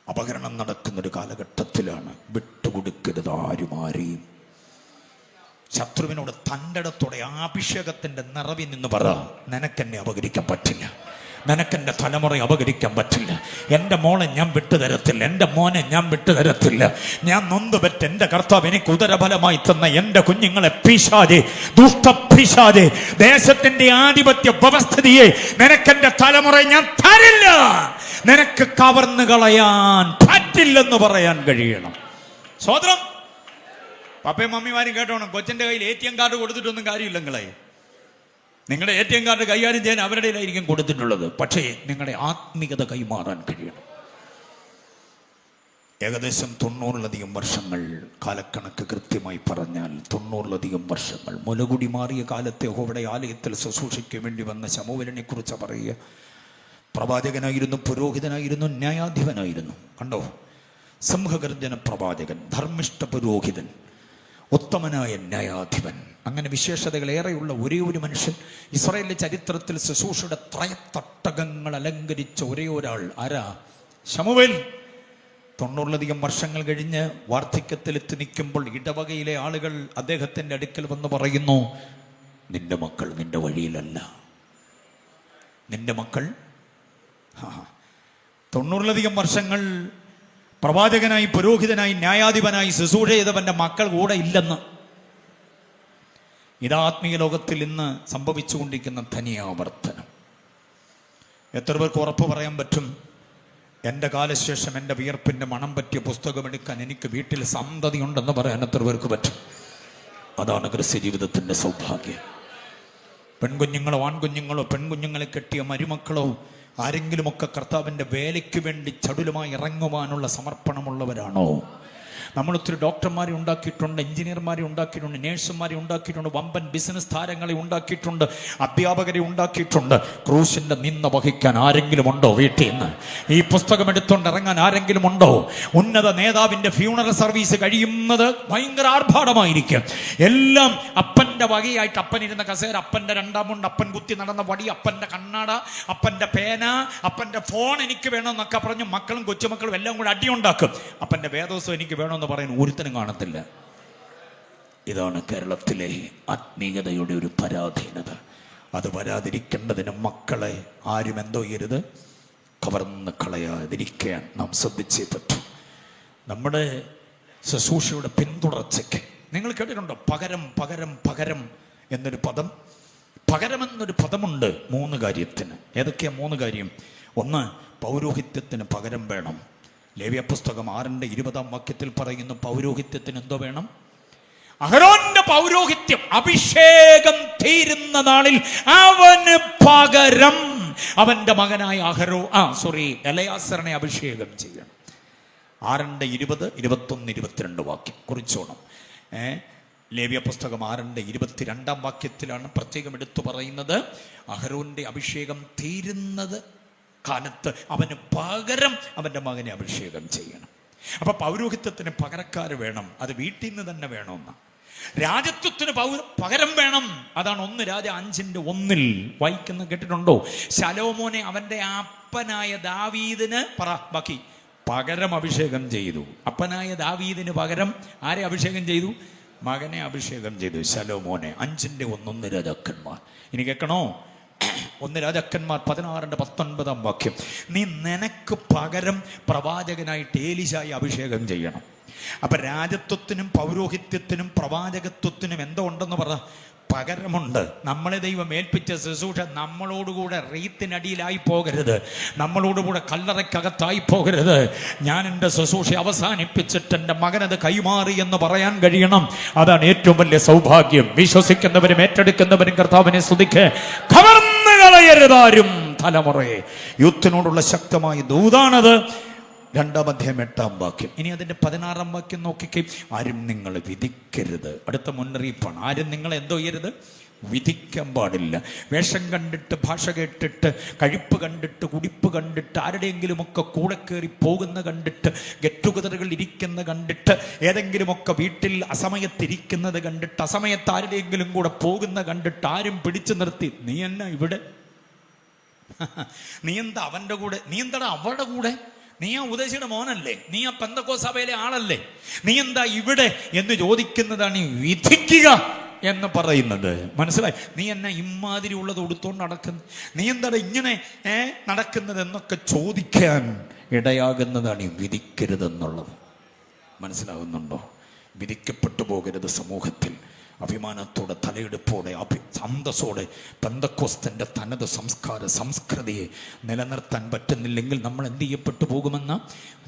അപകരണം നടക്കുന്നൊരു കാലഘട്ടത്തിലാണ്. വിട്ടുകൊടുക്കരുത് ആരെയും. ശത്രുവിനോട് തൻ്റെടത്തോടെ അഭിഷേകത്തിന്റെ നിറവിൽ നിന്ന് പറ, നിനക്കെന്നെ അപകരിക്കാൻ പറ്റില്ല, നിനക്കെന്റെ തലമുറ അപകരിക്കാൻ പറ്റില്ല. എൻ്റെ മോളെ ഞാൻ വിട്ടുതരത്തില്ല, എൻ്റെ മോനെ ഞാൻ വിട്ടുതരത്തില്ല. ഞാൻ നൊന്തുപെറ്റ് എൻ്റെ കർത്താവ് എനിക്ക് ഉദരഫലമായി തന്ന എൻ്റെ കുഞ്ഞുങ്ങളെ പിശാചേ, ദുഷ്ടപിശാചേ, ദേശത്തിന്റെ ആധിപത്യ വ്യവസ്ഥിതിയെ നിനക്കെന്റെ തലമുറയെ ഞാൻ തരില്ല, നിനക്ക് കവർന്നു കളയാൻ പറ്റില്ലെന്ന് പറയാൻ കഴിയണം. സ്വതന്ത്രം. പപ്പയും മമ്മിമാരും കേട്ടോണം, കൊച്ചിന്റെ കയ്യിൽ ATM കാർഡ് കൊടുത്തിട്ടൊന്നും കാര്യമില്ല. നിങ്ങളുടെ ATM കാർഡ് കൈകാര്യം ചെയ്യാൻ അവരുടെ കയ്യിലായിരിക്കും കൊടുത്തിട്ടുള്ളത്. പക്ഷേ നിങ്ങളുടെ ആത്മീയത കൈമാറാൻ കഴിയണം. ഏകദേശം 90-ലധികം വർഷങ്ങൾ, കാലക്കണക്ക് കൃത്യമായി പറഞ്ഞാൽ 90-ലധികം വർഷങ്ങൾ, മുലകുടി മാറിയ കാലത്തെ യഹോവയുടെ ആലയത്തിൽ ശുശ്രൂഷയ്ക്ക് വേണ്ടി വന്ന ശമൂവേലിനെ കുറിച്ച് പറയുക. പ്രവാചകനായിരുന്നു, പുരോഹിതനായിരുന്നു, ന്യായാധിപനായിരുന്നു. കണ്ടോ, സിംഹഗർജന പ്രവാചകൻ, ധർമ്മിഷ്ഠ പുരോഹിതൻ, ഉത്തമനായ ന്യായാധിപൻ, അങ്ങനെ വിശേഷതകൾ ഏറെയുള്ള ഒരേ ഒരു മനുഷ്യൻ. ഇസ്രായേലിന്റെ ചരിത്രത്തിൽ ശുശ്രൂഷയുടെ ത്രയത്തട്ടകങ്ങൾ അലങ്കരിച്ച ഒരേ ഒരാൾ ആരാ? ശമൂവേൽ. 90-ലധികം വർഷങ്ങൾ കഴിഞ്ഞ് വാർദ്ധക്യത്തിലെത്തി നിൽക്കുമ്പോൾ ഇടവകയിലെ ആളുകൾ അദ്ദേഹത്തിന്റെ അടുക്കൽ വന്ന് പറയുന്നു, നിന്റെ മക്കൾ നിന്റെ വഴിയിലല്ല, നിന്റെ മക്കൾ. 90-ലധികം വർഷങ്ങൾ പ്രവാചകനായി, പുരോഹിതനായി, ന്യായാധിപനായി ശുശ്രൂഷ ചെയ്തവന്റെ മക്കൾ കൂടെ ഇല്ലെന്ന്. ഇത് ആത്മീയ ലോകത്തിൽ ഇന്ന് സംഭവിച്ചുകൊണ്ടിരിക്കുന്ന ധനിയാവർത്തനം. എത്ര പേർക്ക് ഉറപ്പ് പറയാൻ പറ്റും, എൻ്റെ കാലശേഷം എൻ്റെ വിയർപ്പിൻ്റെ മണം പറ്റിയ പുസ്തകമെടുക്കാൻ എനിക്ക് വീട്ടിൽ സന്തതി ഉണ്ടെന്ന് പറയാൻ എത്ര പേർക്ക് പറ്റും? അതാണ് ക്രിസ്ത്യ ജീവിതത്തിൻ്റെ സൗഭാഗ്യം. പെൺകുഞ്ഞുങ്ങളോ ആൺകുഞ്ഞുങ്ങളോ, പെൺകുഞ്ഞുങ്ങളെ കെട്ടിയ മരുമക്കളോ ആരെങ്കിലുമൊക്കെ കർത്താവിൻ്റെ വേലയ്ക്ക് വേണ്ടി ചടുലമായി ഇറങ്ങുവാനുള്ള സമർപ്പണമുള്ളവരാണോ? നമ്മൾ ഒത്തിരി ഡോക്ടർമാരെ ഉണ്ടാക്കിയിട്ടുണ്ട്, എഞ്ചിനീയർമാരെ ഉണ്ടാക്കിയിട്ടുണ്ട്, നേഴ്സുമാരെ ഉണ്ടാക്കിയിട്ടുണ്ട്, വമ്പൻ ബിസിനസ് താരങ്ങളെ ഉണ്ടാക്കിയിട്ടുണ്ട്, അധ്യാപകരെ ഉണ്ടാക്കിയിട്ടുണ്ട്. ക്രൂശിന്റെ നിന്ന വഹിക്കാൻ ആരെങ്കിലും ഉണ്ടോ? വീട്ടിൽ നിന്ന് ഈ പുസ്തകം എടുത്തുകൊണ്ട് ഇറങ്ങാൻ ആരെങ്കിലും ഉണ്ടോ? ഉന്നത നേതാവിന്റെ ഫ്യൂണറൽ സർവീസ് കഴിയുന്നത് ഭയങ്കര ആർഭാടമായിരിക്കും. എല്ലാം അപ്പന്റെ വകയായിട്ട്, അപ്പൻ ഇരുന്ന കസേര, അപ്പന്റെ രണ്ടാമുണ്ട്, അപ്പൻ കുത്തി നടന്ന വടി, അപ്പന്റെ കണ്ണാട, അപ്പന്റെ പേന, അപ്പന്റെ ഫോൺ എനിക്ക് വേണമെന്നൊക്കെ പറഞ്ഞ് മക്കളും കൊച്ചുമക്കളും എല്ലാം കൂടെ അടിയുണ്ടാക്കും. അപ്പന്റെ വേദോസം എനിക്ക് വേണമെന്ന് പറയാൻ ഒരുത്തനും കാണത്തില്ല. ഇതാണ് കേരളത്തിലെ ആത്മീയതയുടെ ഒരു പരാധീനത. അത് വരാതിരിക്കേണ്ടതിന് മക്കളെ ആരും എന്തോ ചെയ്യരുത്, കവർന്ന് കളയാതിരിക്കാൻ നാം ശ്രദ്ധിച്ചേ പറ്റൂ. നമ്മുടെ ശുശ്രൂഷയുടെ പിന്തുടർച്ചയ്ക്ക് നിങ്ങൾ കേട്ടിട്ടുണ്ടോ? പകരം പകരം പകരം എന്നൊരു പദം. പകരം എന്നൊരു പദമുണ്ട് 3 കാര്യത്തിന്. ഏതൊക്കെയാ 3 കാര്യം? ഒന്ന്, പൗരോഹിത്യത്തിന് പകരം വേണം. ലേവ്യ പുസ്തകം 6:20 പറയുന്നു, പൗരോഹിത്യത്തിന് എന്തോ വേണം? അഹരോന്റെ പൗരോഹിത്യം അഭിഷേകം തീരുന്ന നാളിൽ അവന് പകരം അവന്റെ മകനായ എലയാസറിനെ അഭിഷേകം ചെയ്യണം. 6:20, 21, 22 കുറിച്ചോണം. ലേവ്യ പുസ്തകം 6:22 പ്രത്യേകം എടുത്തു പറയുന്നത്, അഹരോന്റെ അഭിഷേകം തീരുന്നത് കാലത്ത് അവന് പകരം അവന്റെ മകനെ അഭിഷേകം ചെയ്യണം. അപ്പൊ പൗരോഹിത്യത്തിന് പകരക്കാര് വേണം. അത് വീട്ടിൽ നിന്ന് തന്നെ വേണമെന്ന. രാജത്വത്തിന് പകരം വേണം. അതാണ് 1 രാജ 5:1 വായിക്കുന്ന കേട്ടിട്ടുണ്ടോ? ശലോമോനെ അവന്റെ അപ്പനായ ദാവീദിന് ബാക്കി പകരം അഭിഷേകം ചെയ്തു. അപ്പനായ ദാവീദിന് പകരം ആരെ അഭിഷേകം ചെയ്തു? മകനെ അഭിഷേകം ചെയ്തു, ശലോമോനെ. 5:1 രാജാക്കന്മാർ. ഇനി കേൾക്കണോ? 1 രാജാക്കന്മാർ 16:19 നീ നിനക്ക് പകരം പ്രവാചകനായിട്ട് ഏലീശായെ അഭിഷേകം ചെയ്യണം. അപ്പൊ രാജത്വത്തിനും പൗരോഹിത്യത്തിനും പ്രവാചകത്വത്തിനും എന്തോ ഉണ്ടെന്ന് പറ? പകരമുണ്ട്. നമ്മളെ ദൈവം ഏൽപ്പിച്ച ശുശ്രൂഷ നമ്മളോടുകൂടെ റീത്തിനടിയിലായി പോകരുത്, നമ്മളോടുകൂടെ കല്ലറയ്ക്കകത്തായി പോകരുത്. ഞാൻ എൻ്റെ ശുശ്രൂഷ അവസാനിപ്പിച്ചിട്ട് എൻ്റെ മകനത് കൈമാറി എന്ന് പറയാൻ കഴിയണം. അതാണ് ഏറ്റവും വലിയ സൗഭാഗ്യം. വിശ്വസിക്കുന്നവരും ഏറ്റെടുക്കുന്നവരും കർത്താവിനെ സ്തുതിക്ക്. കവർന്നു കളയരുതാരും തലമുറയെ. യൂത്തിനോടുള്ള ശക്തമായ ദൂതാണത്. 2-ാം അധ്യായം 8-ാം വാക്യം. ഇനി അതിൻ്റെ 16-ാം വാക്യം നോക്കിക്കേ. ആരും നിങ്ങൾ വിധിക്കരുത്. അടുത്ത മുന്നറിയിപ്പാണ്. ആരും നിങ്ങൾ എന്തോ ചെയ്യരുത്, വിധിക്കാൻ പാടില്ല. വേഷം കണ്ടിട്ട്, ഭാഷ കേട്ടിട്ട്, കഴിപ്പ് കണ്ടിട്ട്, കുടിപ്പ് കണ്ടിട്ട്, ആരുടെയെങ്കിലുമൊക്കെ കൂടെ കയറി പോകുന്ന കണ്ടിട്ട്, ഗെറ്റ് ടുഗദറുകൾ ഇരിക്കുന്ന കണ്ടിട്ട്, ഏതെങ്കിലുമൊക്കെ വീട്ടിൽ അസമയത്തിരിക്കുന്നത് കണ്ടിട്ട്, അസമയത്ത് ആരുടെയെങ്കിലും കൂടെ പോകുന്ന കണ്ടിട്ട് ആരും പിടിച്ചു നിർത്തി, നീ എന്നാ ഇവിടെ, നീ എന്താ അവൻ്റെ കൂടെ, നീ എന്താടാ അവളുടെ കൂടെ, നീ ആ ഉദ്ദേശിയുടെ മോനല്ലേ, നീ ആ പെന്തക്കോസ്ത് സഭയിലെ ആളല്ലേ, നീ എന്താ ഇവിടെ എന്ന് ചോദിക്കുന്നതാണ് ഈ വിധിക്കുക എന്ന് പറയുന്നത്. മനസ്സിലായി? നീ എന്നെ ഇമാതിരി ഉള്ളത് ഉടുത്തോണ്ട് നടക്കുന്നത്, നീ എന്താണ് ഇങ്ങനെ നടക്കുന്നത് എന്നൊക്കെ ചോദിക്കാൻ ഇടയാകുന്നതാണ് ഈ വിധിക്കരുതെന്നുള്ളത്. മനസ്സിലാകുന്നുണ്ടോ? വിധിക്കപ്പെട്ടു പോകരുത്. സമൂഹത്തിൽ അഭിമാനത്തോടെ, തലയെടുപ്പോടെ, അന്തസ്സോടെ പെന്തക്കോസ്തിൻ്റെ തനത് സംസ്കൃതിയെ നിലനിർത്താൻ പറ്റുന്നില്ലെങ്കിൽ നമ്മൾ എന്ത് ചെയ്യപ്പെട്ടു പോകുമെന്ന്,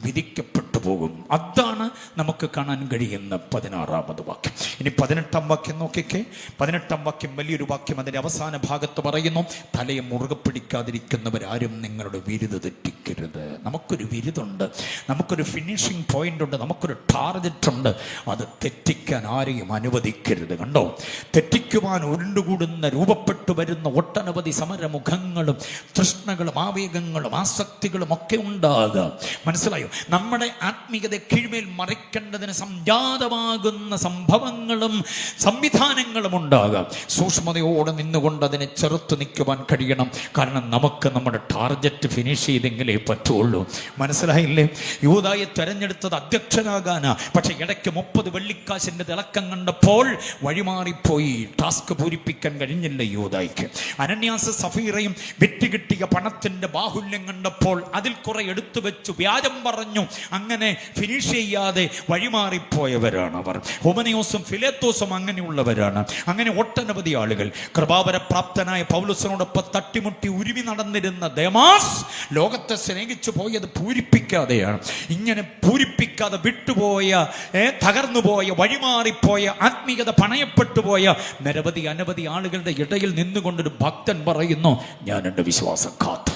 വിധിക്കപ്പെട്ടു പോകും. അതാണ് നമുക്ക് കാണാൻ കഴിയുന്ന 16-ാമത് വാക്യം. ഇനി 18-ാം വാക്യം നോക്കിക്കേ. 18-ാം വാക്യം വലിയൊരു വാക്യം. അതിൻ്റെ അവസാന ഭാഗത്ത് പറയുന്നു, തലയെ മുറുകെ പിടിക്കാതിരിക്കുന്നവരാരും നിങ്ങളുടെ വിരുത് തെറ്റിക്കരുത്. നമുക്കൊരു വിരുതുണ്ട്, നമുക്കൊരു ഫിനിഷിംഗ് പോയിന്റ് ഉണ്ട്, നമുക്കൊരു ടാർഗറ്റ് ഉണ്ട്. അത് തെറ്റിക്കാൻ ആരെയും അനുവദിക്കരുത്. കണ്ടോ? തെറ്റിക്കുവാൻ ഉരുണ്ടുകൂടുന്ന, രൂപപ്പെട്ടു വരുന്ന ഒട്ടനവധി സമരമുഖങ്ങളും തൃഷ്ണകളും ആവേഗങ്ങളും ആസക്തികളും ഒക്കെ ഉണ്ടാകാം. മനസ്സിലായോ? നമ്മുടെ ആത്മീയതയെ കീഴ്മേൽ മറിക്കേണ്ടതിന് സംജാതമാകുന്ന സംഭവങ്ങളും സംവിധാനങ്ങളും ഉണ്ടാകാം. സൂക്ഷ്മതയോടെ നിന്നുകൊണ്ട് അതിനെ ചെറുത്ത് നിൽക്കുവാൻ കഴിയണം. കാരണം നമുക്ക് നമ്മുടെ ടാർഗറ്റ് ഫിനിഷ് ചെയ്തെങ്കിലേ പറ്റുള്ളൂ. മനസ്സിലായില്ലേ? യൂദായെ തെരഞ്ഞെടുത്തത് അധ്യക്ഷനാകാനാ. പക്ഷെ ഇടയ്ക്ക് 30 വെള്ളിക്കാശിന്റെ തിളക്കം കണ്ടപ്പോൾ വഴിമാറിപ്പോയി. ടാസ്ക് പൂരിപ്പിക്കാൻ കഴിഞ്ഞില്ല യൂദായ്ക്ക്. അനന്യാസ് സഫീറയും വിറ്റ് കിട്ടിയ പണത്തിന്റെ ബാഹുല്യം കണ്ടപ്പോൾ അതിൽ കുറെ എടുത്തു വെച്ചു വ്യാജം പറഞ്ഞു. അങ്ങനെ ഫിനിഷ് ചെയ്യാതെ വഴിമാറിപ്പോയവരാണ് അവർ. ഹുമനയോസും ഫിലേത്തോസും അങ്ങനെയുള്ളവരാണ്. അങ്ങനെ ഒട്ടനവധി ആളുകൾ. കൃപാവരപ്രാപ്തനായ പൗലോസിനോടൊപ്പം തട്ടിമുട്ടി ഉരുവി നടന്നിരുന്ന ദേമാസ് ലോകത്തെ സ്നേഹിച്ചു പോയത് പൂരിപ്പിക്കാതെയാണ്. ഇങ്ങനെ പൂരിപ്പിക്കാതെ വിട്ടുപോയ, തകർന്നുപോയ, വഴിമാറിപ്പോയ, ആത്മീയത പണയപ്പെട്ടുപോയ അനവധി ആളുകളുടെ ഇടയിൽ നിന്നുകൊണ്ടൊരു ഭക്തൻ പറയുന്നു, ഞാൻ എൻ്റെ വിശ്വാസം കാത്തു,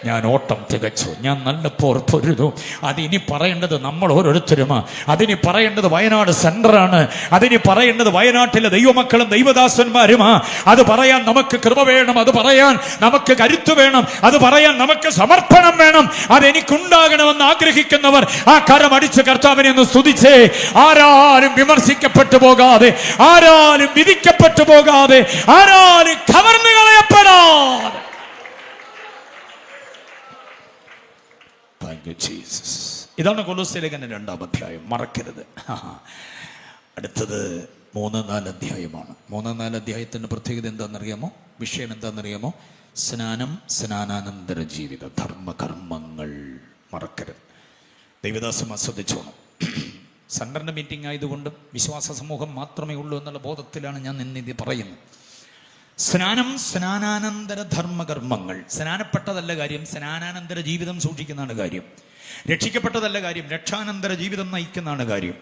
ഞാൻ ഓട്ടം തികച്ചു, ഞാൻ നല്ല പോർ പൊരുതു. അതിനി പറയേണ്ടത് നമ്മൾ ഓരോരുത്തരുമാ. അതിനി പറയേണ്ടത് വയനാട് സെന്ററാണ്. അതിനി പറയേണ്ടത് വയനാട്ടിലെ ദൈവമക്കളും ദൈവദാസന്മാരുമാ. അത് പറയാൻ നമുക്ക് കൃപ വേണം, അത് പറയാൻ നമുക്ക് കരുത്ത് വേണം, അത് പറയാൻ നമുക്ക് സമർപ്പണം വേണം. അതെനിക്കുണ്ടാകണമെന്ന് ആഗ്രഹിക്കുന്നവർ ആ കരമടിച്ച് കർത്താവിനെ ഒന്ന് സ്തുതിച്ചേ. ആരാലും വിമർശിക്കപ്പെട്ടു പോകാതെ, ആരാലും വിധിക്കപ്പെട്ടു പോകാതെ, ആരാലും കവർന്നു കളയപ്പെടാതെ. ഇതാണ് കൊലോസ്യ ലേഖനം 2-ാം അധ്യായം. മറക്കരുത്. അടുത്തത് 3-4 അധ്യായമാണ്. 3-4 അധ്യായത്തിന്റെ പ്രത്യേകത എന്താണെന്നറിയാമോ? വിഷയം എന്താണെന്നറിയാമോ? സ്നാനം, സ്നാനാനന്തര ജീവിത ധർമ്മകർമ്മങ്ങൾ. മറക്കരുത്. ദൈവദാസം ആസ്വദിച്ചോണം. സെന്ററിന്റെ മീറ്റിംഗ് ആയതുകൊണ്ട് വിശ്വാസ സമൂഹം മാത്രമേ ഉള്ളൂ എന്നുള്ള ബോധത്തിലാണ് ഞാൻ ഇന്നിത് പറയുന്നത്. സ്നാനം, സ്നാനാനന്തര ധർമ്മകർമ്മങ്ങൾ. സ്നാനപ്പെട്ടതല്ല കാര്യം, സ്നാനാനന്തര ജീവിതം സൂക്ഷിക്കുന്നതാണ് കാര്യം. രക്ഷിക്കപ്പെട്ടതല്ല കാര്യം, രക്ഷാനന്തര ജീവിതം നയിക്കുന്നതാണ് കാര്യം.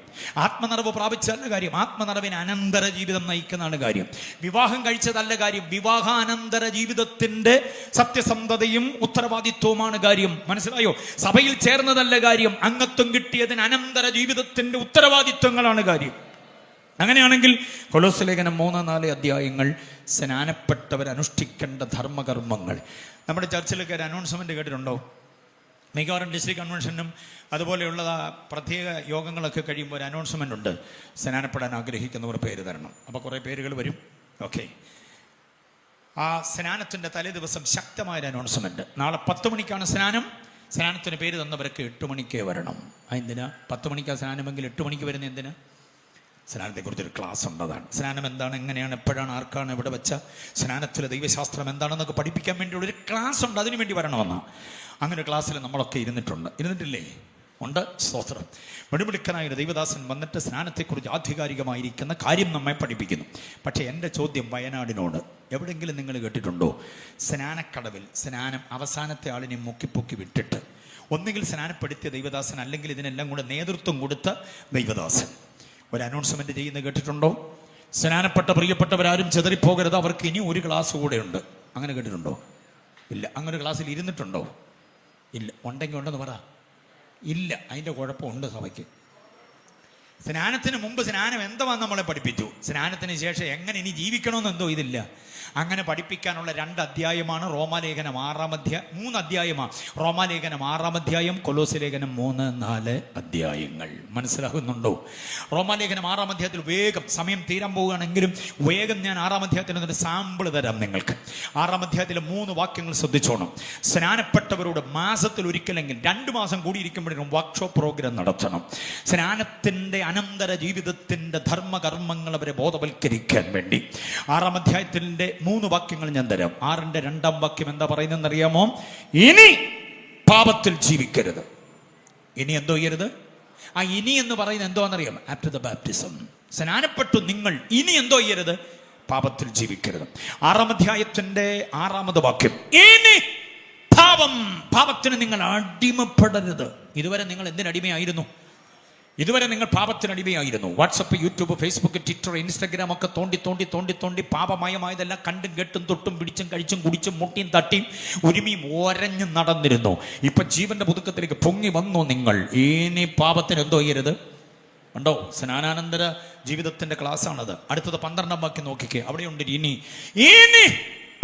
ആത്മനിറവ് പ്രാപിച്ചതല്ല കാര്യം, ആത്മനിറവിന് അനന്തര ജീവിതം നയിക്കുന്നതാണ് കാര്യം. വിവാഹം കഴിച്ചതല്ല കാര്യം, വിവാഹാനന്തര ജീവിതത്തിന്റെ സത്യസന്ധതയും ഉത്തരവാദിത്വവുമാണ് കാര്യം. മനസ്സിലായോ? സഭയിൽ ചേർന്നതല്ല കാര്യം, അംഗത്വം കിട്ടിയതിന് അനന്തര ജീവിതത്തിന്റെ ഉത്തരവാദിത്വങ്ങളാണ് കാര്യം. അങ്ങനെയാണെങ്കിൽ കൊലോസ്യ ലേഖനം 3-4 അധ്യായങ്ങൾ സ്നാനപ്പെട്ടവർ അനുഷ്ഠിക്കേണ്ട ധർമ്മകർമ്മങ്ങൾ. നമ്മുടെ ചർച്ചിലൊക്കെ ഒരു അനൗൺസ്മെന്റ് കേട്ടിട്ടുണ്ടോ? മിക്കവാറും ഡിസ്ട്രിക്ട് കൺവെൻഷനും അതുപോലെയുള്ള പ്രത്യേക യോഗങ്ങളൊക്കെ കഴിയുമ്പോൾ ഒരു അനൗൺസ്മെൻ്റ് ഉണ്ട്, സ്നാനപ്പെടാൻ ആഗ്രഹിക്കുന്നവർ പേര് തരണം. അപ്പോൾ കുറേ പേരുകൾ വരും. ഓക്കെ, ആ സ്നാനത്തിൻ്റെ തലേ ദിവസം ശക്തമായൊരു അനൗൺസ്മെൻറ്റ്. നാളെ 10 മണിക്കാണ് സ്നാനം. സ്നാനത്തിന് പേര് തന്നവരൊക്കെ 8 മണിക്കേ വരണം. എന്തിനാ 10 മണിക്കാണ് സ്നാനമെങ്കിൽ 8 മണിക്ക് വരുന്നത് എന്തിനാ? സ്നാനത്തെക്കുറിച്ചൊരു ക്ലാസ് ഉണ്ടതാണ്. സ്നാനം എന്താണ്, എങ്ങനെയാണ്, എപ്പോഴാണ്, ആർക്കാണ്, എവിടെ വെച്ച, സ്നാനത്തിലെ ദൈവശാസ്ത്രം എന്താണെന്നൊക്കെ പഠിപ്പിക്കാൻ വേണ്ടിയുള്ളൊരു ക്ലാസ് ഉണ്ട്. അതിനു വേണ്ടി വരണമെന്നാണ്. അങ്ങനെ ഒരു ക്ലാസ്സിൽ നമ്മളൊക്കെ ഇരുന്നിട്ടില്ലേ? ഉണ്ട്. സ്തോത്രം. വെടിമിടുക്കനായ ഒരു ദൈവദാസൻ വന്നിട്ട് സ്നാനത്തെക്കുറിച്ച് ആധികാരികമായിരിക്കുന്ന കാര്യം നമ്മെ പഠിപ്പിക്കുന്നു. പക്ഷേ എൻ്റെ ചോദ്യം വയനാടിനോട്, എവിടെയെങ്കിലും നിങ്ങൾ കേട്ടിട്ടുണ്ടോ സ്നാനക്കടവിൽ സ്നാനം അവസാനത്തെ ആളിനെ മുക്കിപ്പൊക്കി വിട്ടിട്ട് ഒന്നുകിൽ സ്നാനപ്പെടുത്തിയ ദൈവദാസൻ അല്ലെങ്കിൽ ഇതിനെല്ലാം കൂടെ നേതൃത്വം കൊടുത്ത ദൈവദാസൻ ഒരു അനൗൺസ്മെന്റ് ചെയ്യുന്നത് കേട്ടിട്ടുണ്ടോ? സ്നാനപ്പെട്ട പ്രിയപ്പെട്ടവരാരും ചെതറിപ്പോകരുത്, അവർക്ക് ഇനി ഒരു ക്ലാസ് കൂടെ ഉണ്ട്. അങ്ങനെ കേട്ടിട്ടുണ്ടോ? ഇല്ല. അങ്ങനെ ഒരു ക്ലാസ്സിൽ ഇരുന്നിട്ടുണ്ടോ? ഇല്ല. ഉണ്ടെങ്കിൽ ഉണ്ടെന്ന് പറ. ഇല്ല. അതിൻ്റെ കുഴപ്പമുണ്ട് സഭയ്ക്ക്. സ്നാനത്തിന് മുമ്പ് സ്നാനം എന്തുവാ നമ്മളെ പഠിപ്പിച്ചു, സ്നാനത്തിന് ശേഷം എങ്ങനെ ഇനി ജീവിക്കണമെന്നെന്തോ ഇതില്ല. അങ്ങനെ പഠിപ്പിക്കാനുള്ള 2 അധ്യായമാണ് റോമാലേഖനം 3 അധ്യായമാണ് റോമാലേഖനം 6 അധ്യായം, കൊലോസ്യ ലേഖനം 3, 4 അധ്യായങ്ങൾ. മനസ്സിലാകുന്നുണ്ടോ? റോമാലേഖനം 6 അധ്യായത്തിൽ വേഗം, സമയം തീരാൻ പോവുകയാണെങ്കിലും വേഗം ഞാൻ 6 അധ്യായത്തിൽ നിന്നൊരു സാമ്പിൾ തരാം നിങ്ങൾക്ക്. 6 അധ്യായത്തിലെ 3 വാക്യങ്ങൾ ശ്രദ്ധിച്ചോണം. സ്നാനപ്പെട്ടവരോട് മാസത്തിൽ ഒരിക്കലെങ്കിൽ 2 മാസം കൂടിയിരിക്കുമ്പോഴേക്കും വർക്ക്ഷോപ്പ് പ്രോഗ്രാം നടത്തണം. സ്നാനത്തിൻ്റെ അനന്തര ജീവിതത്തിൻ്റെ ധർമ്മകർമ്മങ്ങൾ അവരെ ബോധവൽക്കരിക്കാൻ വേണ്ടി 6 അധ്യായത്തിൻ്റെ 3 വാക്യങ്ങൾ ഞാൻ തരാം. 6ന്റെ 2-ാം വാക്യം എന്താ പറയുന്നതെന്ന് അറിയാമോ? ഇനി പാപത്തിൽ ജീവിക്കരുത്. ഇനി എന്തോ ചെയ്യരുത്? ആ ഇനി എന്ന് പറയുന്നത് എന്തോന്നറിയാം? ആഫ്റ്റർ ദ ബാപ്റ്റിസം, സ്നാനപ്പെട്ടു നിങ്ങൾ ഇനി എന്തോ ചെയ്യരുത്? പാപത്തിൽ ജീവിക്കരുത്. 6-ാം അധ്യായത്തിന്റെ 6-ാമത് വാക്യം, ഇനി പാപത്തിന് നിങ്ങൾ അടിമപ്പെടരുത്. ഇതുവരെ നിങ്ങൾ എന്തിനടിമയായിരുന്നു? ഇതുവരെ നിങ്ങൾ പാപത്തിനടിമയായിരുന്നു. WhatsApp, YouTube, Facebook, Twitter, Instagram ഒക്കെ തോണ്ടി പാപമയമായതെല്ലാം കണ്ടും കേട്ടും തൊട്ടും പിടിച്ചും കഴിച്ചും കുടിച്ചും മുട്ടിയും തട്ടിയും ഒരുമിയും ഒരഞ്ഞും നടന്നിരുന്നു. ഇപ്പൊ ജീവന്റെ പുതുക്കത്തിലേക്ക് പൊങ്ങി വന്നു നിങ്ങൾ. ഇനി പാപത്തിന് എന്തോ ചെയ്യരുത്? ഉണ്ടോ? സ്നാനാനന്തര ജീവിതത്തിന്റെ ക്ലാസ് ആണത്. അടുത്തത് 12-ാം വാക്യം നോക്കിക്കേ. അവിടെയുണ്ട് ഇനി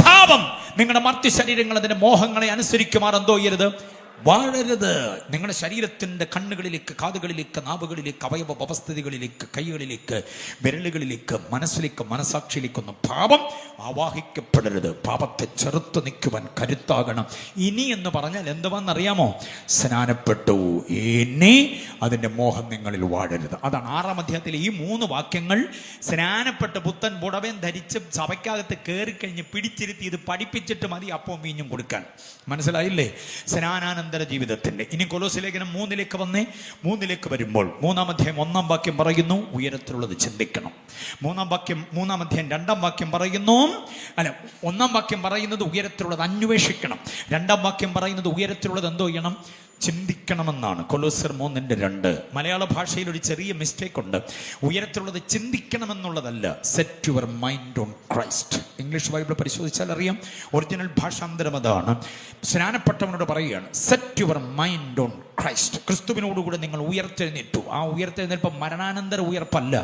പാപം നിങ്ങളുടെ മർത്യ ശരീരങ്ങൾ അതിന്റെ മോഹങ്ങളെ അനുസരിക്കുമാർ എന്തോ ചെയ്യരുത്? വാഴരുത്. നിങ്ങളുടെ ശരീരത്തിൻ്റെ കണ്ണുകളിലേക്ക്, കാതുകളിലേക്ക്, നാവുകളിലേക്ക്, അവയവ വ്യവസ്ഥിതികളിലേക്ക്, കൈകളിലേക്ക്, വിരലുകളിലേക്ക്, മനസ്സിലേക്ക്, മനസാക്ഷിയിലേക്കൊന്നും പാപം ആവാഹിക്കപ്പെടരുത്. പാപത്തെ ചെറുത്ത് നിൽക്കുവാൻ കരുത്താകണം. ഇനി എന്ന് പറഞ്ഞാൽ എന്തുവാന്നറിയാമോ? സ്നാനപ്പെട്ടു, ഇനി അതിൻ്റെ മോഹം നിങ്ങളിൽ വാഴരുത്. അതാണ് 6-ാം അധ്യായത്തിലെ ഈ 3 വാക്യങ്ങൾ. സ്നാനപ്പെട്ട് പുത്തൻ പുടവൻ ധരിച്ച് സഭയ്ക്കകത്ത് കയറിക്കഴിഞ്ഞ് പിടിച്ചിരുത്തി ഇത് പഠിപ്പിച്ചിട്ട് മതി അപ്പവും വീഞ്ഞും കൊടുക്കാൻ. മനസ്സിലായില്ലേ? സ്നാനാനന്ദ ജീവിതത്തിന്റെ. ഇനി കൊലോസ്യ ലേഖനം 3-ലേക്ക് വന്നേ. 3-ലേക്ക് വരുമ്പോൾ 3-ാം അധ്യായം 1-ാം വാക്യം പറയുന്നു, ഉയരത്തിലുള്ളത് ചിന്തിക്കണം. 3-ാം അധ്യായം 2-ാം വാക്യം പറയുന്നു, 1-ാം വാക്യം പറയുന്നത് ഉയരത്തിലുള്ളത് അന്വേഷിക്കണം. 2-ാം വാക്യം പറയുന്നത് ഉയരത്തിലുള്ളത് എന്തോ ചെയ്യണം? ചിന്തിക്കണമെന്നാണ്. കൊലോസ്യർ 3:2. മലയാള ഭാഷയിൽ ഒരു ചെറിയ മിസ്റ്റേക്ക് ഉണ്ട്. ഉയരത്തിലുള്ളത് ചിന്തിക്കണമെന്നുള്ളതല്ല, set your mind on Christ. English Bible പരിശോധിച്ചാൽ അറിയാം, ഒറിജിനൽ ഭാഷാന്തരം അതാണ്. സ്നാനപ്പെട്ടവനോട് പറയുകയാണ്, set your mind on Christ. ക്രിസ്തുവിനോടുകൂടെ നിങ്ങൾ ഉയർത്തെഴുന്നേറ്റു. ആ ഉയർത്തെഴുന്നേൽപ്പം മരണാനന്തര ഉയർപ്പല്ല,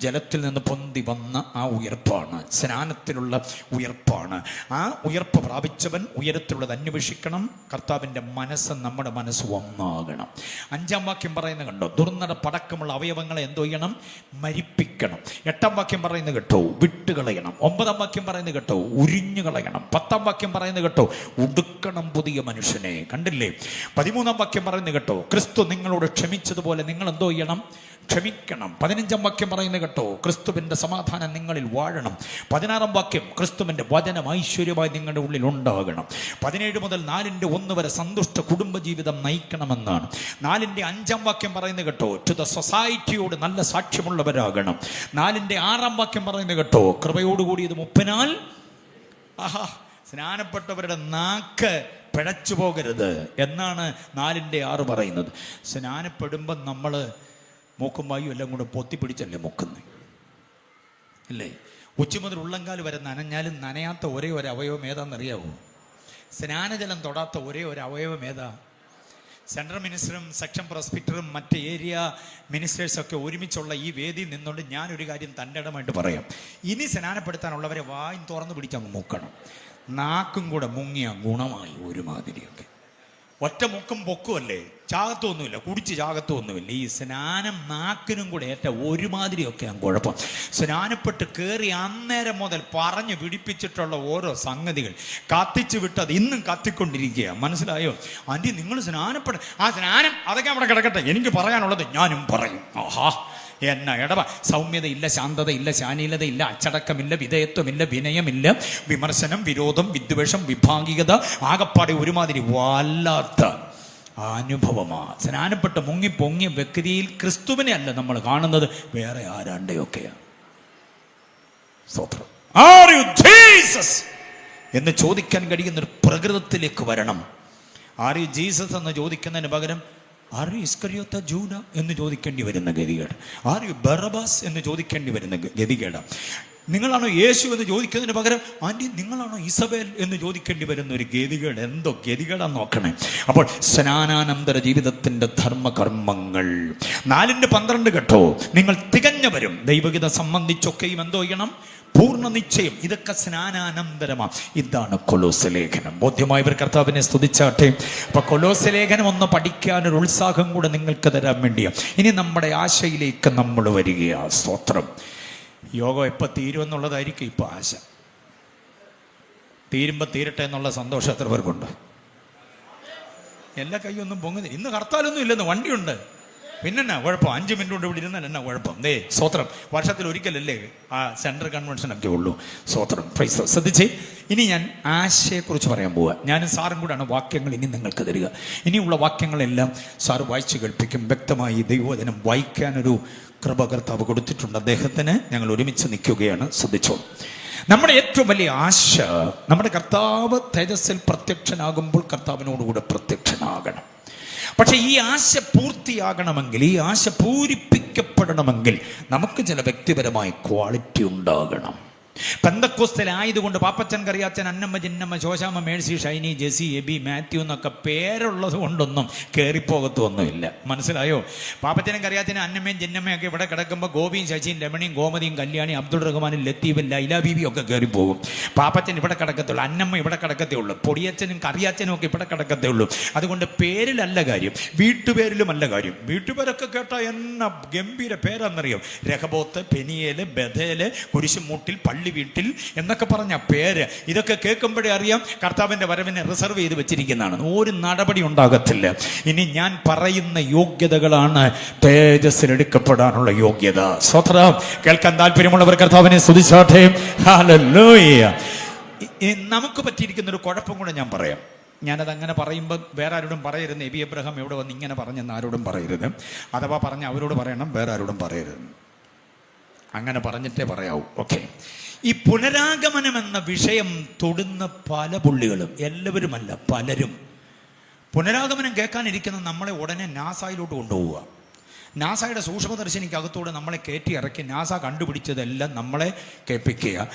ജലത്തിൽ നിന്ന് പൊന്തി വന്ന ആ ഉയർപ്പാണ്, സ്നാനത്തിലുള്ള ഉയർപ്പാണ്. ആ ഉയർപ്പ് പ്രാപിച്ചവൻ ഉയരത്തിലുള്ളത് അന്വേഷിക്കണം. കർത്താവിൻ്റെ മനസ്സ് നമ്മുടെ മനസ്സ് ഒന്നാകണം. 5-ാം വാക്യം പറയുന്നത് കണ്ടോ? ദുർനടപ്പടക്കമുള്ള അവയവങ്ങളെ എന്തോ ചെയ്യണം? മരിപ്പിക്കണം. 8-ാം വാക്യം പറയുന്നത് കേട്ടോ? വിട്ടുകളയണം. 9-ാം വാക്യം പറയുന്നത് കേട്ടോ? ഉരിഞ്ഞു കളയണം. 10-ാം വാക്യം പറയുന്നത് കേട്ടോ? ഉടുക്കണം പുതിയ മനുഷ്യനെ. കണ്ടില്ലേ? 13-ാം വാക്യം പറയുന്നത് കേട്ടോ? ക്രിസ്തു നിങ്ങളോട് ക്ഷമിച്ചതുപോലെ നിങ്ങൾ എന്തോ ചെയ്യണം? ക്ഷമിക്കണം. 15-ാം വാക്യം പറയുന്നത് കേട്ടോ? ക്രിസ്തുവിന്റെ സമാധാനം നിങ്ങളിൽ വാഴണം. 16-ാം വാക്യം, ക്രിസ്തുവിന്റെ വചനം ഐശ്വര്യമായി നിങ്ങളുടെ ഉള്ളിൽ ഉണ്ടാകണം. 17 മുതൽ 4:1 വരെ സന്തുഷ്ട കുടുംബജീവിതം നയിക്കണമെന്നാണ്. 4-5 വാക്യം പറയുന്നത് കേട്ടോ? ടു ദ സൊസൈറ്റിയോട് നല്ല സാക്ഷ്യമുള്ളവരാകണം. 4-6 വാക്യം പറയുന്നത് കേട്ടോ? കൃപയോടുകൂടി ഇത് മുപ്പിനാൽ സ്നാനപ്പെട്ടവരുടെ നാക്ക് പിഴച്ചു പോകരുത് എന്നാണ് 4-6 പറയുന്നത്. സ്നാനപ്പെടുമ്പം നമ്മൾ മൂക്കും വായും എല്ലാം കൂടെ പൊത്തിപ്പിടിച്ചല്ലേ മുക്കുന്നത്, അല്ലേ? ഉച്ച മുതൽ ഉള്ളങ്കാൽ വരെ നനഞ്ഞാലും നനയാത്ത ഒരേ ഒരു അവയവം ഏതാണെന്നറിയാവോ? സ്നാനജലം തൊടാത്ത ഒരേ ഒരു അവയവം ഏതാ? സെൻട്രൽ മിനിസ്റ്ററും സെക്ഷൻ പ്രോസിക്യൂട്ടറും മറ്റ് ഏരിയ മിനിസ്റ്റേഴ്സൊക്കെ ഒരുമിച്ചുള്ള ഈ വേദിയിൽ നിന്നുകൊണ്ട് ഞാനൊരു കാര്യം തൻ്റെ ഇടമായിട്ട് പറയാം. ഇനി സ്നാനപ്പെടുത്താനുള്ളവരെ വായും തുറന്നു പിടിച്ചങ്ങ് മുക്കണം. നാക്കും കൂടെ മുങ്ങിയ ഗുണമായി ഒരുമാതിരിയൊക്കെ. ഒറ്റ മുക്കും പൊക്കുമല്ലേ, ചാകത്തൊന്നുമില്ല, കുടിച്ച് ചാകത്തൊന്നുമില്ല. ഈ സ്നാനം നാക്കിനും കൂടെ ഏറ്റ ഒരുമാതിരിയൊക്കെയാണ് കുഴപ്പം. സ്നാനപ്പെട്ട് കയറി അന്നേരം മുതൽ പറഞ്ഞു പിടിപ്പിച്ചിട്ടുള്ള ഓരോ സംഗതികൾ കത്തിച്ചു വിട്ടത് ഇന്നും കത്തിക്കൊണ്ടിരിക്കുക. മനസ്സിലായോ? ആൻറ്റി നിങ്ങൾ സ്നാനപ്പെട ആ സ്നാനം അതൊക്കെ അവിടെ കിടക്കട്ടെ, എനിക്ക് പറയാനുള്ളത് ഞാനും പറയും. ആഹാ എന്ന ഇടവ സൗമ്യതയില്ല, ശാന്തതയില്ല, ശാലീലതയില്ല, അച്ചടക്കമില്ല, വിധേയത്വമില്ല, വിനയമില്ല, വിമർശനം, വിരോധം, വിദ്വേഷം, വിഭാഗികത, ആകപ്പാടെ ഒരുമാതിരി വല്ലാത്ത അനുഭവമാണ്. സ്നാനപ്പെട്ട് മുങ്ങി പൊങ്ങിയ വ്യക്തിയിൽ ക്രിസ്തുവിനെ അല്ല നമ്മൾ കാണുന്നത്, വേറെ ആരാണ്ടെയൊക്കെയാണ്. സ്തോത്രം. ആർ യു ജീസസ് എന്ന് ചോദിക്കാൻ കഴിയുന്നൊരു പ്രകൃതത്തിലേക്ക് വരണം. ആർ യു ജീസസ് എന്ന് ചോദിക്കുന്നതിന് പകരം ആർ യു ഇസ്കറിയോത്ത ജൂഡ എന്ന് ചോദിക്കേണ്ടി വരുന്ന ഗതികേട്, ആർ യു ബറബാസ് എന്ന് ചോദിക്കേണ്ടി വരുന്ന ഗതികേട്. നിങ്ങളാണോ യേശു എന്ന് ചോദിക്കുന്നതിന് പകരം ആൻറ്റി നിങ്ങളാണോ ഇസബേൽ എന്ന് ചോദിക്കേണ്ടി വരുന്ന ഒരു ഗതികേട്. എന്തോ ഗതികേടാന്ന് നോക്കണേ. അപ്പോൾ സ്നാനാനന്തര ജീവിതത്തിൻ്റെ ധർമ്മകർമ്മങ്ങൾ 4:12 കേട്ടോ. നിങ്ങൾ തികഞ്ഞവരും ദൈവഗീത സംബന്ധിച്ചൊക്കെയും എന്തോ ചെയ്യണം? പൂർണ്ണ നിശ്ചയം. ഇതൊക്കെ സ്നാനാനന്തരമാണ്. ഇതാണ് കൊലോസ്യ ലേഖനം. ബോധ്യമായവർ കർത്താവിനെ സ്തുതിച്ചാട്ടെ. അപ്പൊ കൊലോസ്യ ലേഖനം ഒന്ന് പഠിക്കാനൊരു ഉത്സാഹം കൂടെ നിങ്ങൾക്ക് തരാൻ വേണ്ടിയാണ്. ഇനി നമ്മുടെ ആശയിലേക്ക് നമ്മൾ വരികയാണ്. സ്തോത്രം. യോഗം എപ്പോൾ തീരുമെന്നുള്ളതായിരിക്കും ഇപ്പോൾ ആശ. തീരുമ്പോൾ തീരട്ടെ എന്നുള്ള സന്തോഷം എത്ര പേർക്കുണ്ട്? എല്ലാ കൈയൊന്നും പൊങ്ങുന്നില്ല. ഇന്ന് ഹർത്താലൊന്നും ഇല്ലെന്ന്, വണ്ടിയുണ്ട്. പിന്നെന്നാ കുഴപ്പം? 5 മിനിറ്റ് കൊണ്ട് ഇവിടെ ഇരുന്നാൽ എന്നാ കുഴപ്പം? സ്തോത്രം. വർഷത്തിൽ ഒരിക്കലല്ലേ ആ സെൻട്രൽ കൺവെൻഷനൊക്കെ ഉള്ളൂ. സ്തോത്രം. പ്രൈസ്. ശ്രദ്ധിച്ചേ. ഇനി ഞാൻ ആശയെക്കുറിച്ച് പറയാൻ പോവുക. ഞാനും സാറും കൂടെയാണ് വാക്യങ്ങൾ ഇനി നിങ്ങൾക്ക് തരിക. ഇനിയുള്ള വാക്യങ്ങളെല്ലാം സാറ് വായിച്ചു കേൾപ്പിക്കും. വ്യക്തമായി ദൈവവചനം വായിക്കാനൊരു കൃപ കർത്താവ് കൊടുത്തിട്ടുണ്ട് അദ്ദേഹത്തിന്. ഞങ്ങൾ ഒരുമിച്ച് നിൽക്കുകയാണ്. ശ്രദ്ധിച്ചോ. നമ്മുടെ ഏറ്റവും വലിയ ആശ നമ്മുടെ കർത്താവ് തേജസ്സിൽ പ്രത്യക്ഷനാകുമ്പോൾ കർത്താവിനോടുകൂടെ പ്രത്യക്ഷനാകണം. പക്ഷെ ഈ ആശ പൂർത്തിയാകണമെങ്കിൽ, ഈ ആശ പൂരിപ്പിക്കപ്പെടണമെങ്കിൽ നമുക്ക് ചില വ്യക്തിപരമായ ക്വാളിറ്റി ഉണ്ടാകണം. പെന്തക്കോസ്തലായതുകൊണ്ട് പാപ്പച്ചൻ, കറിയാച്ചൻ, അന്നമ്മ, ജിന്നമ്മ, ശോശാമ്മ, മേഴ്സി, ഷൈനി, ജെസി, എബി, മാത്യു എന്നൊക്കെ പേരുള്ളത് കൊണ്ടൊന്നും കയറിപ്പോകത്തൊന്നുമില്ല. മനസ്സിലായോ? പാപ്പച്ചനും കറിയാച്ചനും അന്നമ്മയും ജിന്നമ്മയൊക്കെ ഇവിടെ കിടക്കുമ്പോൾ ഗോപിയും ശശിയും രമണിയും ഗോമതിയും കല്യാണിയും അബ്ദുൾ റഹ്മാനും ലത്തീഫും ലൈല ബീവിയും ഒക്കെ കയറിപ്പോകും. പാപ്പച്ചൻ ഇവിടെ കിടക്കത്തുള്ളൂ, അന്നമ്മ ഇവിടെ കിടക്കത്തേ ഉള്ളൂ, പൊടിയച്ചനും കറിയാച്ചനും ഒക്കെ ഇവിടെ കിടക്കത്തേ ഉള്ളൂ. അതുകൊണ്ട് പേരിലല്ല കാര്യം, വീട്ടുപേരിലുമല്ല കാര്യം. വീട്ടുപേരൊക്കെ കേട്ടാൽ എന്ന ഗംഭീര പേരാണെന്നറിയോ? രഹബോത്ത്, പെനിയേല്, ബഥേല്, കുരിശുമൂട്ടിൽ, പള്ളി വീട്ടിൽ എന്നൊക്കെ പറഞ്ഞ പേര്. ഇതൊക്കെ കേൾക്കുമ്പോഴേ അറിയാം കർത്താവിന്റെ വരവിനെ റിസർവ് ചെയ്ത് വെച്ചിരിക്കുന്നതാണ്. ഒരു നടപടി ഉണ്ടാകത്തില്ല. ഇനി ഞാൻ പറയുന്ന യോഗ്യതകളാണ് തേജസ്സിലെടുക്കപ്പെടാനുള്ള യോഗ്യത. സ്വതന്ത്രം. കേൾക്കാൻ താല്പര്യമുള്ളവർ കർത്താവിനെ സ്തുതിച്ചാട്ടെ. ഹല്ലേലൂയ. നമുക്ക് പറ്റിയിരിക്കുന്ന ഒരു കുഴപ്പം കൂടെ ഞാൻ പറയാം. ഞാനത് അങ്ങനെ പറയുമ്പോൾ വേറെ ആരോടും പറയരുത്. എബി എബ്രഹാം എവിടെ വന്ന് ഇങ്ങനെ പറഞ്ഞെന്ന് ആരോടും പറയരുത്. അഥവാ പറഞ്ഞ അവരോട് പറയണം, വേറെ ആരോടും പറയരുത്. അങ്ങനെ പറഞ്ഞിട്ടേ പറയാവൂ. ഓക്കെ. ഈ പുനരാഗമനം എന്ന വിഷയം തൊടുന്ന പല പുള്ളികളും, എല്ലാവരുമല്ല പലരും, പുനരാഗമനം കേൾക്കാനിരിക്കുന്ന നമ്മളെ ഉടനെ നാസായിലോട്ട് കൊണ്ടുപോവുക. നാസയുടെ സൂക്ഷ്മദർശിനിക്കകത്തൂടെ നമ്മളെ കയറ്റി ഇറക്കി നാസ കണ്ടുപിടിച്ചതെല്ലാം നമ്മളെ കേൾപ്പിക്കുക.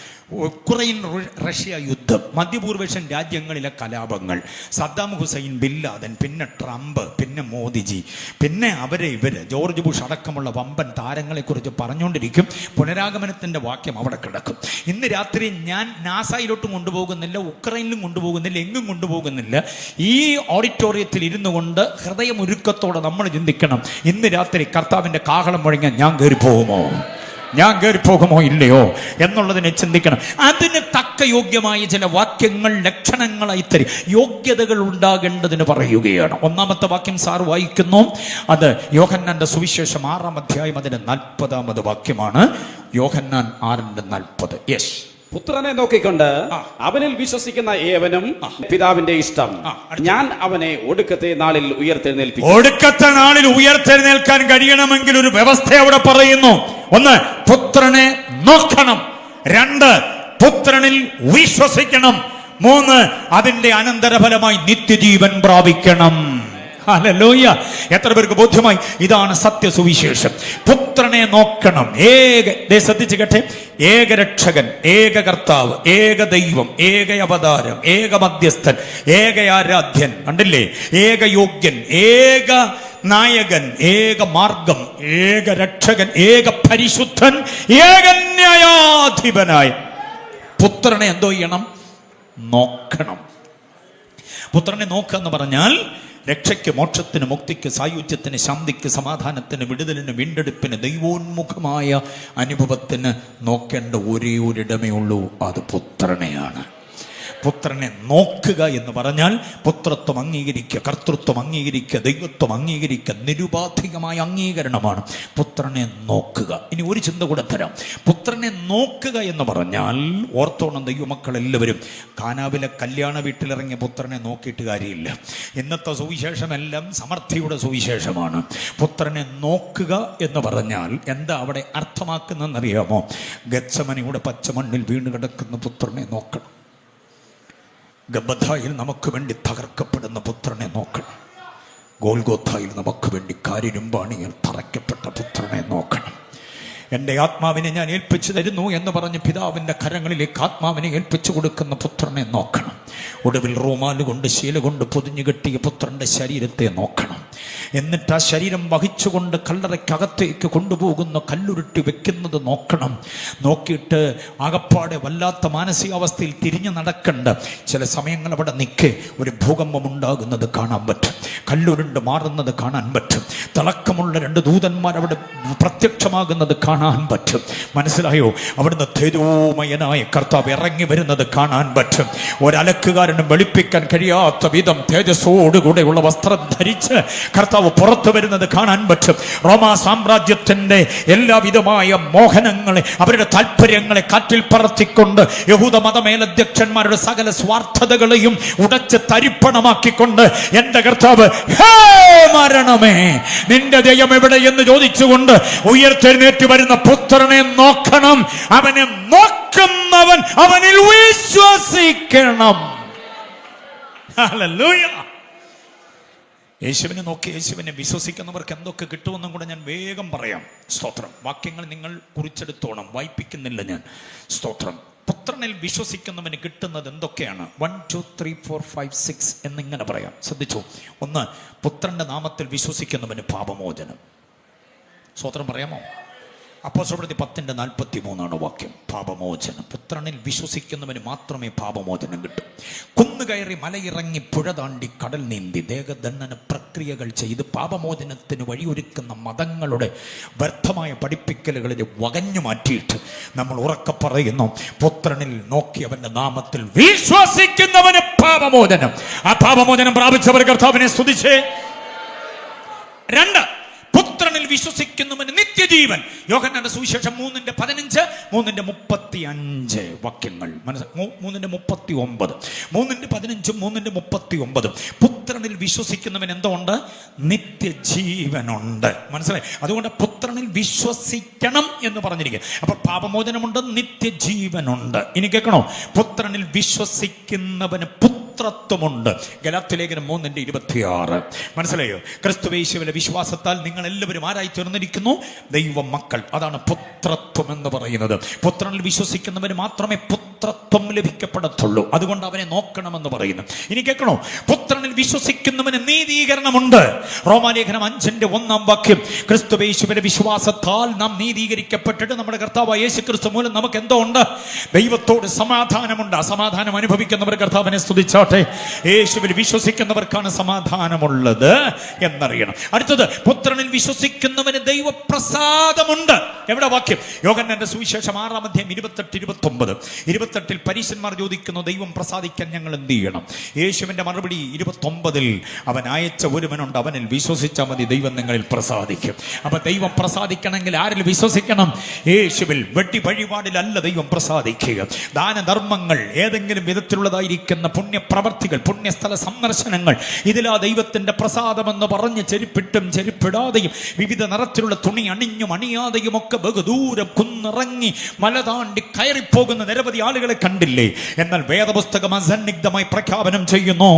ഉക്രൈൻ റഷ്യ യുദ്ധം, മധ്യപൂർവേഷ്യൻ രാജ്യങ്ങളിലെ കലാപങ്ങൾ, സദ്ദാം ഹുസൈൻ, ബിൻ ലാദൻ, പിന്നെ ട്രംപ്, പിന്നെ മോദിജി, പിന്നെ ഇവര് ജോർജ് ബുഷ് അടക്കമുള്ള വമ്പൻ താരങ്ങളെക്കുറിച്ച് പറഞ്ഞുകൊണ്ടിരിക്കും. പുനരാഗമനത്തിൻ്റെ വാക്യം അവിടെ കിടക്കും. ഇന്ന് രാത്രി ഞാൻ നാസയിലോട്ടും കൊണ്ടുപോകുന്നില്ല, ഉക്രൈനിലും കൊണ്ടുപോകുന്നില്ല, എങ്ങും കൊണ്ടുപോകുന്നില്ല. ഈ ഓഡിറ്റോറിയത്തിൽ ഇരുന്നു കൊണ്ട് ഹൃദയമൊരുക്കത്തോടെ നമ്മൾ ചിന്തിക്കണം, ഇന്ന് രാത്രി കർത്താവിന്റെ കാഹളം മുഴങ്ങാൻ ഞാൻ കയറിപ്പോകുമോ ഇല്ലയോ എന്നുള്ളതിനെ ചിന്തിക്കണം. അതിന് തക്ക യോഗ്യമായ ചില വാക്യങ്ങൾ ലക്ഷണങ്ങളായി തരും. യോഗ്യതകൾ ഉണ്ടാകേണ്ടതിന് പറയുകയാണ്. 1-ാമത്തെ വാക്യം സാർ വായിക്കുന്നു. അത് യോഹന്നാന്റെ സുവിശേഷം 6-ാം അധ്യായം അതിന്റെ 40-ാമത് വാക്യമാണ്. യോഹന്നാൻ 6:40. യെസ്. പുത്രനെ നോക്കിക്കൊണ്ട് അവനിൽ വിശ്വസിക്കുന്ന ഏവനും പിതാവിന്റെ ഇഷ്ടം, ഞാൻ അവനെ ഒടുക്കത്തെ നാളിൽ ഉയർത്തെഴുന്നേൽപ്പിക്കും. ഒടുക്കത്തെ നാളിൽ ഉയർത്തെഴുന്നേൽക്കാൻ കഴിയണമെങ്കിൽ ഒരു വ്യവസ്ഥ അവിടെ പറയുന്നു. 1, പുത്രനെ നോക്കണം. 2, പുത്രനിൽ വിശ്വസിക്കണം. 3, അതിന്റെ അനന്തരഫലമായി നിത്യജീവൻ പ്രാപിക്കണം. ഹല്ലേലൂയ. എത്ര പേർക്ക് ബോധ്യമായി? ഇതാണ് സത്യസുവിശേഷം. പുത്രനെ നോക്കണം. ശ്രദ്ധിച്ചു കേട്ടെ. ഏക രക്ഷകൻ, ഏക കർത്താവ്, ഏക ദൈവം, ഏക അവതാരം, ഏക മധ്യസ്ഥൻ, ഏക ആരാധ്യൻ, കണ്ടില്ലേ? ഏക യോഗ്യൻ, ഏക നായകൻ, ഏക മാർഗം, ഏക രക്ഷകൻ, ഏക പരിശുദ്ധൻ, ഏക ന്യായാധിപനായ പുത്രനെ എന്തോ ചെയ്യണം? നോക്കണം. പുത്രനെ നോക്കുക എന്ന് പറഞ്ഞാൽ രക്ഷയ്ക്ക്, മോക്ഷത്തിന്, മുക്തിക്ക്, സായുജ്യത്തിന്, ശാന്തിക്ക്, സമാധാനത്തിന്, വിടുതലിന്, വീണ്ടെടുപ്പിന്, ദൈവോന്മുഖമായ അനുഭവത്തിന് നോക്കേണ്ട ഒരേ ഒരിടമേ ഉള്ളൂ. അത് പുത്രനെയാണ്. പുത്രനെ നോക്കുക എന്ന് പറഞ്ഞാൽ പുത്രത്വം അംഗീകരിക്കുക, കർത്തൃത്വം അംഗീകരിക്കുക, ദൈവത്വം അംഗീകരിക്കുക, നിരുപാധികമായ അംഗീകരണമാണ് പുത്രനെ നോക്കുക. ഇനി ഒരു ചിന്ത കൂടെ തരാം. പുത്രനെ നോക്കുക എന്ന് പറഞ്ഞാൽ ഓർത്തോണം, ദൈവമക്കളെല്ലാവരും കാനാവിലെ കല്യാണ വീട്ടിലിറങ്ങിയ പുത്രനെ നോക്കിയിട്ട് കാര്യമില്ല. ഇന്നത്തെ സുവിശേഷമെല്ലാം സമർത്ഥിയുടെ സുവിശേഷമാണ്. പുത്രനെ നോക്കുക എന്ന് പറഞ്ഞാൽ എന്താ അവിടെ അർത്ഥമാക്കുന്നതെന്നറിയാമോ? ഗത്സമനിയുടെ പച്ചമണ്ണിൽ വീണ് കിടക്കുന്ന പുത്രനെ നോക്കണം. ഗബ്ബഥായിൽ നമുക്ക് വേണ്ടി തകർക്കപ്പെടുന്ന പുത്രനെ നോക്കണം. ഗോൽഗോഥായിൽ നമുക്ക് വേണ്ടി കാരിരുമ്പാണിയിൽ തറയ്ക്കപ്പെട്ട പുത്രനെ നോക്കണം. എൻ്റെ ആത്മാവിനെ ഞാൻ ഏൽപ്പിച്ചു തരുന്നു എന്ന് പറഞ്ഞ് പിതാവിൻ്റെ കരങ്ങളിലേക്ക് ആത്മാവിനെ ഏൽപ്പിച്ചു കൊടുക്കുന്ന പുത്രനെ നോക്കണം. ഒടുവിൽ റൂമാല് കൊണ്ട് ശീല കൊണ്ട് പൊതിഞ്ഞു കെട്ടിയ പുത്രൻ്റെ ശരീരത്തെ നോക്കണം. എന്നിട്ട് ആ ശരീരം വഹിച്ചുകൊണ്ട് കല്ലറയ്ക്കകത്തേക്ക് കൊണ്ടുപോകുന്ന കല്ലുരുട്ടി വെക്കുന്നത് നോക്കണം. നോക്കിയിട്ട് ആകപ്പാടെ വല്ലാത്ത മാനസികാവസ്ഥയിൽ തിരിഞ്ഞു നടക്കണ്ട. ചില സമയങ്ങൾ അവിടെ നിൽക്കെ ഒരു ഭൂകമ്പം ഉണ്ടാകുന്നത് കാണാൻ പറ്റും, കല്ലുരുണ്ട് മാറുന്നത് കാണാൻ പറ്റും, തിളക്കമുള്ള 2 ദൂതന്മാർ അവിടെ പ്രത്യക്ഷമാകുന്നത് കാണാൻ പറ്റും. മനസ്സിലായോ? അവിടുന്ന് തേജോമയനായ കർത്താവ് ഇറങ്ങി വരുന്നത് കാണാൻ പറ്റും. ഒരലക്കുകാരനും വെളുപ്പിക്കാൻ കഴിയാത്ത വിധം തേജസ്സോടുകൂടെയുള്ള വസ്ത്രം ധരിച്ച് കർത്താവ് പുറത്തു വരുന്നത് കാണാൻ പറ്റും. റോമാ സാമ്രാജ്യത്തിന്റെ എല്ലാവിധമായ മോഹനങ്ങളെ, അവരുടെ താല്പര്യങ്ങളെ കാറ്റിൽ പറത്തിക്കൊണ്ട് യഹൂദ മതമേലധ്യക്ഷന്മാരുടെ സകല സ്വാർത്ഥതകളെയും ഉടച്ച് തരിപ്പണമാക്കിക്കൊണ്ട് എൻ്റെ കർത്താവ്, ഹേ മരണമേ നിന്റെ ദൈവം എവിടെ എന്ന് ചോദിച്ചുകൊണ്ട് ഉയർത്തെഴുന്നേറ്റ് വരുന്ന പുത്രനെ നോക്കണം. അവനെ നോക്കുന്നവൻ അവനിൽ വിശ്വസിക്കണം. ഹല്ലേലൂയ. യേശുവിനെ നോക്കി യേശുവിനെ വിശ്വസിക്കുന്നവർക്ക് എന്തൊക്കെ കിട്ടുമെന്നും കൂടെ ഞാൻ വേഗം പറയാം. സ്തോത്രം. വാക്യങ്ങൾ നിങ്ങൾ കുറിച്ചെടുത്തോണം, വായിപ്പിക്കുന്നില്ല ഞാൻ. സ്തോത്രം. പുത്രനിൽ വിശ്വസിക്കുന്നവന് കിട്ടുന്നത് എന്തൊക്കെയാണ്? 1 2 3 4 5 6 എന്നിങ്ങനെ പറയാം. ശ്രദ്ധിച്ചു. 1, പുത്രന്റെ നാമത്തിൽ വിശ്വസിക്കുന്നവന് പാപമോചനം. സ്തോത്രം. പറയാമോ? അപ്പോസ്തലപ്രവൃത്തി 10:43 വാക്യം. പാപമോചനം. പുത്രനിൽ വിശ്വസിക്കുന്നവന് മാത്രമേ പാപമോചനം കിട്ടൂ. കുന്നുകയറി മലയിറങ്ങി പുഴ താണ്ടി കടൽ നീന്തി ദേഹദണ്ഡന പ്രക്രിയകൾ ചെയ്ത് പാപമോചനത്തിന് വഴിയൊരുക്കുന്ന മതങ്ങളുടെ വ്യർത്ഥമായ പഠിപ്പിക്കലുകളിൽ വകഞ്ഞു മാറ്റിയിട്ട് നമ്മൾ ഉറക്കെ പറയുന്നു, പുത്രനിൽ നോക്കി അവന്റെ നാമത്തിൽ വിശ്വസിക്കുന്നവന് പാപമോചനം. ആ പാപമോചനം പ്രാപിച്ചവർ കർത്താവിനെ സ്തുതിച്ചേ. 2, പുത്രനിൽ വിശ്വസിക്കുന്നവന് നിത്യജീവൻ. യോഹന്നാന്റെ സുവിശേഷം 3:15, 3:35 വാക്യങ്ങൾ. 3:39, 3:15, 3:39. പുത്രനിൽ വിശ്വസിക്കുന്നവൻ എന്തോ ഉണ്ട്? നിത്യജീവനുണ്ട്. മനസ്സിലായി? അതുകൊണ്ട് പുത്രനിൽ വിശ്വസിക്കണം എന്ന് പറഞ്ഞിരിക്കുക. അപ്പൊ പാപമോചനമുണ്ട്, നിത്യജീവനുണ്ട്. ഇനി കേൾക്കണോ? പുത്രനിൽ വിശ്വസിക്കുന്നവന് പുത്രത്വമുണ്ട്. ഗലാത്യലേഖനം 3:26. മനസ്സിലായോ? ക്രിസ്തുയേശുവിലെ വിശ്വാസത്താൽ നിങ്ങൾ എല്ലാവരും ആരായി തീർന്നിരിക്കുന്നു? ദൈവ മക്കൾ. അതാണ് പുത്രത്വം എന്ന് പറയുന്നത്. പുത്രനിൽ വിശ്വസിക്കുന്നവന് മാത്രമേ പുത്രത്വം ലഭിക്കപ്പെടത്തുള്ളൂ. അതുകൊണ്ട് അവനെ നോക്കണമെന്ന് പറയുന്നു. ഇനി കേൾക്കണോ? പുത്രനിൽ വിശ്വസിക്കുന്നവന് നീതീകരണമുണ്ട്. റോമാലേഖനം 5:1 വാക്യം. ക്രിസ്തുയേശുവിലെ വിശ്വാസത്താൽ നാം നീതീകരിക്കപ്പെട്ടിട്ട് നമ്മുടെ കർത്താവായ യേശു ക്രിസ്തു മൂലം നമുക്ക് എന്തോ ഉണ്ട്? ദൈവത്തോട് സമാധാനമുണ്ട്. ആ സമാധാനം അനുഭവിക്കുന്നവർ കർത്താവിനെ സ്തുതിച്ചാട്ടെ. യേശുവിൽ വിശ്വസിക്കുന്നവർക്കാണ് സമാധാനമുള്ളത് എന്നറിയണം. അടുത്തത്, പുത്രനിൽ വിശ്വസിക്കുന്നവന് ദൈവപ്രസാദമുണ്ട്. എവിടെ വാക്യം? യോഹന്നാന്റെ സുവിശേഷം 6:28-29. 28 പരീശന്മാർ ചോദിക്കുന്നു, ദൈവം പ്രസാദിക്കാൻ ഞങ്ങൾ എന്ത് ചെയ്യണം? യേശുവിന്റെ മറുപടി 29, അവൻ അയച്ച ഒരുവനുണ്ട്, അവനിൽ വിശ്വസിച്ചാൽ മതി, ദൈവം നിങ്ങളിൽ പ്രസാദിക്കും. അപ്പൊ ദൈവം പ്രസാദിക്കണമെങ്കിൽ ആരിൽ വിശ്വസിക്കണം? യേശുവിൽ. വെട്ടി വഴിപാടിലല്ല ദൈവം പ്രസാദിക്കുക. ദാനധർമ്മങ്ങൾ, ഏതെങ്കിലും വിധത്തിലുള്ളതായിരിക്കുന്ന പുണ്യപ്രവർത്തികൾ, പുണ്യസ്ഥല സന്ദർശനങ്ങൾ, ഇതിലാ ദൈവത്തിന്റെ പ്രസാദമെന്ന് പറഞ്ഞ് ചെരുപ്പിട്ടും ചെരുപ്പിടാതെയും വിവിധ നിറത്തിലുള്ള തുണി അണിഞ്ഞും അണിയാതെയും ഒക്കെ ബഹുദൂരം കുന്നിറങ്ങി മല താണ്ടി കയറിപ്പോകുന്ന നിരവധി ആളുകളെ കണ്ടില്ലേ? എന്നാൽ വേദപുസ്തകം അസന്നിഗ്ധമായി പ്രഖ്യാപനം ചെയ്യുന്നു,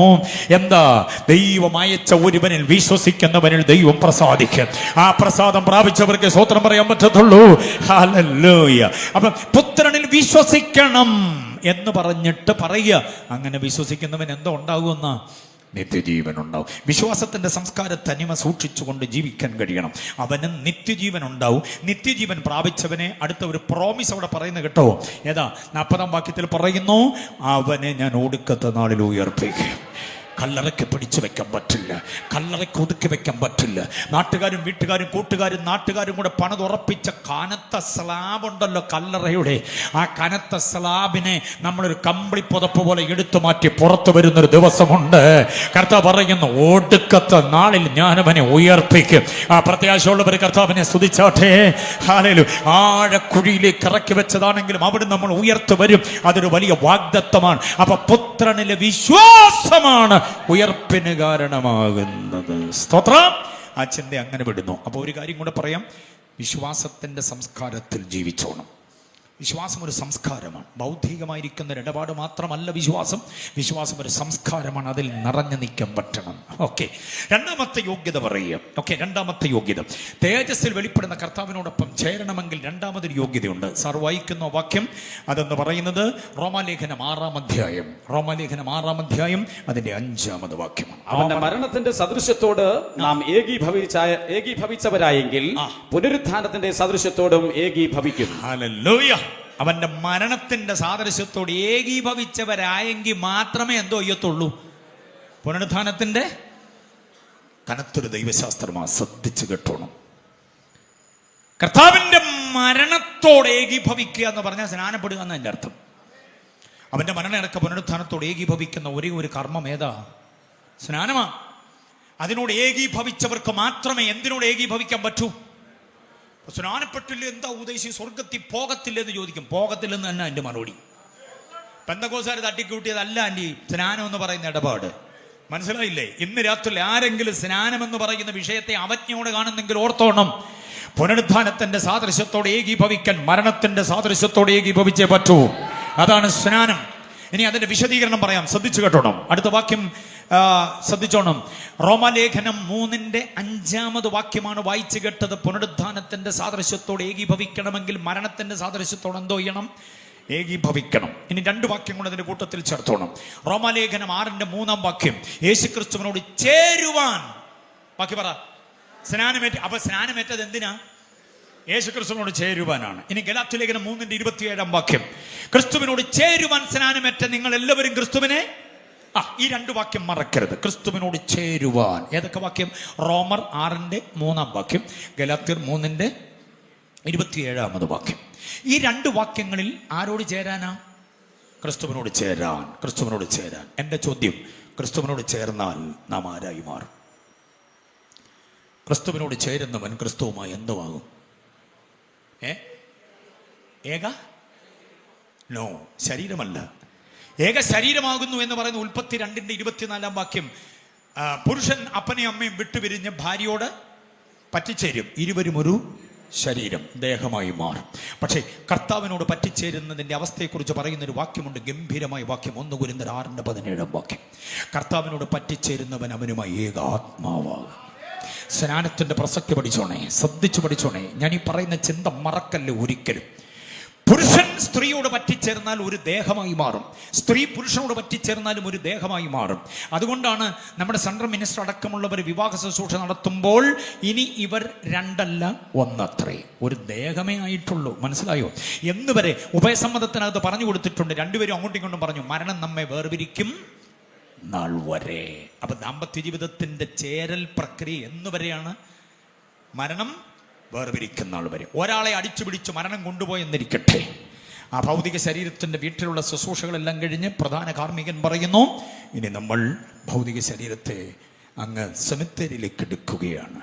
എന്താ? ദൈവം അയച്ച ഒരുവനിൽ വിശ്വസിക്കുന്നവനിൽ ദൈവം പ്രസാദിക്കും. ആ പ്രസാദം പ്രാപിച്ചവർക്ക് സ്തോത്രം പറയാൻ പറ്റത്തുള്ളൂ. ഹല്ലേലൂയ. അപ്പൊ പുത്രനിൽ വിശ്വസിക്കണം എന്ന് പറഞ്ഞിട്ട് പറയുക, അങ്ങനെ വിശ്വസിക്കുന്നവൻ എന്തോ ഉണ്ടാകുമെന്ന? നിത്യജീവൻ ഉണ്ടാവും. വിശ്വാസത്തിന്റെ സംസ്കാര തനിമ സൂക്ഷിച്ചുകൊണ്ട് ജീവിക്കാൻ കഴിയണം. അവന് നിത്യജീവൻ ഉണ്ടാവും. നിത്യജീവൻ പ്രാപിച്ചവനെ അടുത്ത ഒരു പ്രോമിസ് അവിടെ പറയുന്നത് കേട്ടോ. ഏതാ? 40 വാക്യത്തിൽ പറയുന്നു, അവനെ ഞാൻ ഒടുക്കത്തെ നാളിൽ ഉയർപ്പിക്കും. കല്ലറയ്ക്ക് പിടിച്ചു വെക്കാൻ പറ്റില്ല, കല്ലറയ്ക്ക് ഒതുക്കി വെക്കാൻ പറ്റില്ല. നാട്ടുകാരും വീട്ടുകാരും കൂട്ടുകാരും നാട്ടുകാരും കൂടെ പണിതുറപ്പിച്ച കനത്ത സ്ലാബ് ഉണ്ടല്ലോ കല്ലറയുടെ, ആ കനത്ത സ്ലാബിനെ നമ്മളൊരു കമ്പിളി പുതപ്പ് പോലെ എടുത്തു മാറ്റി പുറത്തു വരുന്നൊരു ദിവസമുണ്ട്. കർത്താവ് പറയുന്നു, ഒടുക്കത്തെ നാളിൽ ഞാനവനെ ഉയർപ്പിക്കും. ആ പ്രത്യാശയുള്ളവർ കർത്താവിനെ സ്തുതിച്ചാട്ടെ. ഹല്ലേലൂയ. ആഴക്കുഴിയിലേക്ക് ഇറക്കി വെച്ചതാണെങ്കിലും അവിടെ നമ്മൾ ഉയർത്തു വരും. അതൊരു വലിയ വാഗ്ദത്തമാണ്. അപ്പൊ പുത്രനിലെ വിശ്വാസമാണ് ഉയർപ്പിന് കാരണമാകുന്നത്. സ്തോത്രം. ആ ചിന്ത അങ്ങനെ വിടുന്നു. അപ്പോൾ ഒരു കാര്യം കൂടെ പറയാം, വിശ്വാസത്തിന്റെ സംസ്കാരത്തിൽ ജീവിച്ചോണം. വിശ്വാസം ഒരു സംസ്കാരമാണ്. ബൗദ്ധികമായിരിക്കുന്ന ഒരു ഇടപാട് മാത്രമല്ല വിശ്വാസം. വിശ്വാസം ഒരു സംസ്കാരമാണ്. അതിൽ നിറഞ്ഞു നിൽക്കാൻ പറ്റണം. ഓക്കെ, രണ്ടാമത്തെ യോഗ്യത പറയുക. ഓക്കെ, രണ്ടാമത്തെ യോഗ്യത തേജസ്സിൽ വെളിപ്പെടുന്ന കർത്താവിനോടൊപ്പം ചേരണമെങ്കിൽ രണ്ടാമതൊരു യോഗ്യതയുണ്ട്. സാർ വായിക്കുന്ന വാക്യം അതെന്ന് പറയുന്നത് റോമാലേഖനം 6-ാം അധ്യായം. റോമാലേഖനം 6-ാം അധ്യായം അതിന്റെ 5-ാമത് വാക്യമാണ്. അവന്റെ മരണത്തിന്റെ സദൃശ്യത്തോട് നാം ഏകീഭവിച്ചവരായെങ്കിൽ പുനരുത്ഥാനത്തിന്റെ സദൃശ്യത്തോടും ഏകീഭവിക്കും. ഹല്ലേലൂയ. അവന്റെ മരണത്തിന്റെ സാദൃശ്യത്തോട് ഏകീഭവിച്ചവരായെങ്കിൽ മാത്രമേ എന്തോ ചെയ്യത്തുള്ളൂ? പുനരുത്ഥാനത്തിന്റെ കനത്തൊരു ദൈവശാസ്ത്രമാണ്. ശ്രദ്ധിച്ചു കേട്ടോണം. കർത്താവിന്റെ മരണത്തോട് ഏകീഭവിക്കുക എന്ന് പറഞ്ഞാൽ സ്നാനപ്പെടുക എന്നതിന്റെ അർത്ഥം. അവന്റെ മരണമടക്ക പുനരുത്ഥാനത്തോട് ഏകീഭവിക്കുന്ന ഒരേ ഒരു കർമ്മം ഏതാ? സ്നാനമാ. അതിനോട് ഏകീഭവിച്ചവർക്ക് മാത്രമേ എന്തിനോട് ഏകീഭവിക്കാൻ പറ്റൂ? സ്നാനപ്പെട്ടില്ല എന്താ ഉദ്ദേശിച്ച് സ്വർഗത്തിൽ പോകത്തില്ലെന്ന് ചോദിക്കും. പോകത്തില്ലെന്ന് തന്നെ എൻ്റെ മറുപടി. പെന്തക്കോസ്തുകാർ തട്ടിക്കൂട്ടിയതല്ല ആൻറ്റി സ്നാനം എന്ന് പറയുന്ന ഇടപാട്. മനസ്സിലായില്ലേ? ഇന്ന് രാത്രി ആരെങ്കിലും സ്നാനം എന്ന് പറയുന്ന വിഷയത്തെ അവജ്ഞയോടെ കാണുന്നെങ്കിൽ ഓർത്തോണം, പുനരുത്ഥാനത്തിന്റെ സാദൃശ്യത്തോടെ ഏകീഭവിക്കാൻ മരണത്തിന്റെ സാദൃശ്യത്തോടെ ഏകീഭവിച്ചേ പറ്റൂ. അതാണ് സ്നാനം. ഇനി അതിന്റെ വിശദീകരണം പറയാം. ശ്രദ്ധിച്ചു കേട്ടോണം. അടുത്ത വാക്യം ശ്രദ്ധിച്ചോണം. റോമാലേഖനം 3-ന്റെ 5-ാമത് വാക്യമാണ് വായിച്ചു കേട്ടത്. പുനരുത്ഥാനത്തിന്റെ സാദൃശ്യത്തോട് ഏകീഭവിക്കണമെങ്കിൽ മരണത്തിന്റെ സാദൃശ്യത്തോട് എന്തോ ചെയ്യണം? ഏകീഭവിക്കണം. ഇനി 2 വാക്യം കൊണ്ട് അതിന്റെ കൂട്ടത്തിൽ ചേർത്തോണം. റോമാലേഖനം 6-ന്റെ 3-ാം വാക്യം യേശുക്രിസ്തുവിനോട് ചേരുവാൻ. ബാക്കി പറ. സ്നാനമേറ്റ. അപ്പൊ സ്നാനമേറ്റത് എന്തിനാ? യേശുക്രിസ്തുവിനോട് ചേരുവാനാണ്. ഇനി ഗലാത്യലേഖനം 3-ന്റെ 27-ാം വാക്യം ക്രിസ്തുവിനോട് ചേരുവാൻ സ്നാനമേറ്റ നിങ്ങൾ എല്ലാവരും ക്രിസ്തുവിനെ. ഈ 2 വാക്യം മറക്കരുത്. ക്രിസ്തുവിനോട് ചേരുവാൻ. ഏതൊക്കെ വാക്യം? റോമർ 6-ന്റെ 3-ാം വാക്യം, ഗലാത്യർ 3-ന്റെ 27-ാമത് വാക്യം. ഈ 2 വാക്യങ്ങളിൽ ആരോട് ചേരാനാ? ക്രിസ്തുവിനോട് ചേരാൻ. ക്രിസ്തുവിനോട് ചേരാൻ. എൻ്റെ ചോദ്യം, ക്രിസ്തുവിനോട് ചേർന്നാൽ നാം ആരായി മാറും? ക്രിസ്തുവിനോട് ചേരുന്നവൻ ക്രിസ്തുവുമായി എന്തുമാകും? ഏക നോ, ശരീരമല്ല. ഏക ശരീരമാകുന്നു എന്ന് പറയുന്ന ഉൽപ്പത്തി 2-ന്റെ 24-ാം വാക്യം. പുരുഷൻ അപ്പനെയും അമ്മയും വിട്ടുപിരിഞ്ഞ് ഭാര്യയോട് പറ്റിച്ചേരും, ഇരുവരും ഒരു ശരീരം, ദേഹമായി മാറും. പക്ഷേ കർത്താവിനോട് പറ്റിച്ചേരുന്നതിൻ്റെ അവസ്ഥയെക്കുറിച്ച് പറയുന്നൊരു വാക്യമുണ്ട്, ഗംഭീരമായ വാക്യം. 1 കൊരിന്ത്യർ 6-ന്റെ 17-ാം വാക്യം. കർത്താവിനോട് പറ്റിച്ചേരുന്നവൻ അവനുമായി ഏക ആത്മാവാകും. സ്നാനത്തിന്റെ പ്രസക്തി പഠിച്ചോണേ, ശ്രദ്ധിച്ചു പഠിച്ചോണേ. ഞാൻ ഈ പറയുന്ന ചിന്ത മറക്കല്ലേ ഒരിക്കലും. പുരുഷൻ സ്ത്രീയോട് പറ്റിച്ചേർന്നാൽ ഒരു ദേഹമായി മാറും. സ്ത്രീ പുരുഷനോട് പറ്റിച്ചേർന്നാലും ഒരു ദേഹമായി മാറും. അതുകൊണ്ടാണ് നമ്മുടെ സെൻട്രൽ മിനിസ്റ്റർ അടക്കമുള്ളവർ വിവാഹ ശുശ്രൂഷ നടത്തുമ്പോൾ ഇനി ഇവർ 2 അല്ല 1 അത്രേ, ഒരു ദേഹമേ ആയിട്ടുള്ളൂ. മനസ്സിലായോ? എന്ന് വരെ ഉഭയസമ്മതത്തിനകത്ത് പറഞ്ഞു കൊടുത്തിട്ടുണ്ട്. 2 പേരും അങ്ങോട്ടും ഇങ്ങോട്ടും പറഞ്ഞു, മരണം നമ്മെ വേർപിരിക്കും നാൾ വരെ. അപ്പൊ ദാമ്പത്യ ജീവിതത്തിന്റെ ചേരൽ പ്രക്രിയ എന്നുവരെയാണ്? മരണം വേർപിരിക്കുന്ന നാൾ വരെ. ഒരാളെ അടിച്ചു പിടിച്ച് മരണം കൊണ്ടുപോയെന്നിരിക്കട്ടെ, ആ ഭൗതിക ശരീരത്തിന്റെ വീട്ടിലുള്ള ശുശ്രൂഷകളെല്ലാം കഴിഞ്ഞ് പ്രധാന കാർമ്മികൻ പറയുന്നു, ഇനി നമ്മൾ ഭൗതിക ശരീരത്തെ അങ്ങ് സെമിത്തേരിയിലേക്ക് എടുക്കുകയാണ്.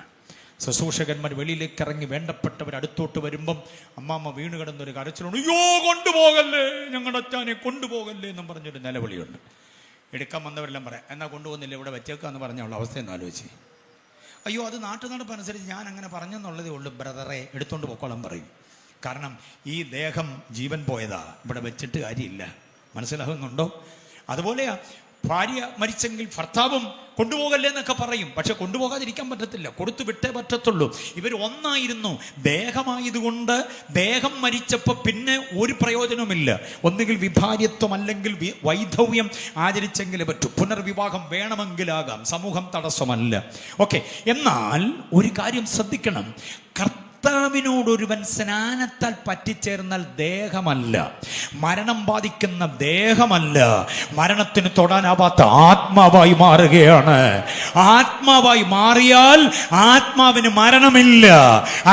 ശുശ്രൂഷകന്മാർ വെളിയിലേക്ക് ഇറങ്ങി വേണ്ടപ്പെട്ടവർ അടുത്തോട്ട് വരുമ്പം അമ്മാമ്മ വീണ് കിടന്നൊരു കരച്ചിലുണ്ട്. അയ്യോ കൊണ്ടുപോകല്ലേ, ഞങ്ങളുടെ അച്ഛനെ കൊണ്ടുപോകല്ലേ എന്നും പറഞ്ഞൊരു നിലവിളിയുണ്ട്. എടുക്കാൻ വന്നവരെല്ലാം പറയാം, എന്നാ കൊണ്ടുപോകുന്നില്ല, ഇവിടെ വെച്ചേക്കാന്ന് പറഞ്ഞുള്ള അവസ്ഥയെന്ന് ആലോചിച്ച്. അയ്യോ അത് നാട്ടു നടപ്പനുസരിച്ച് ഞാൻ അങ്ങനെ പറഞ്ഞെന്നുള്ളതേ ഉള്ളൂ ബ്രദറെ, എടുത്തോണ്ട് പൊക്കോളം പറയും. കാരണം ഈ ദേഹം ജീവൻ പോയതാ, ഇവിടെ വെച്ചിട്ട് കാര്യമില്ല. മനസ്സിലാകുന്നുണ്ടോ? അതുപോലെയാ ഭാര്യ മരിച്ചെങ്കിൽ ഭർത്താവും കൊണ്ടുപോകല്ലേ എന്നൊക്കെ പറയും. പക്ഷെ കൊണ്ടുപോകാതിരിക്കാൻ പറ്റത്തില്ല, കൊടുത്തു വിട്ടേ പറ്റത്തുള്ളൂ. ഇവർ ഒന്നായിരുന്നു. ദേഹമായതുകൊണ്ട് ദേഹം മരിച്ചപ്പോൾ പിന്നെ ഒരു പ്രയോജനവുമില്ല. ഒന്നുകിൽ വിഭാര്യത്വം അല്ലെങ്കിൽ വൈധവ്യം ആചരിച്ചെങ്കിലേ പറ്റൂ. പുനർവിവാഹം വേണമെങ്കിലാകാം, സമൂഹം തടസ്സമല്ല. ഓക്കെ, എന്നാൽ ഒരു കാര്യം ശ്രദ്ധിക്കണം. കർത്താവിനോടൊരുവൻ സ്നാനത്താൽ പറ്റിച്ചേർന്നാൽ ദേഹമല്ല, മരണം ബാധിക്കുന്ന ദേഹമല്ല, മരണത്തിന് തൊടാനാവാത്ത ആത്മാവായി മാറുകയാണ്. ആത്മാവായി മാറിയാൽ ആത്മാവിന് മരണമില്ല.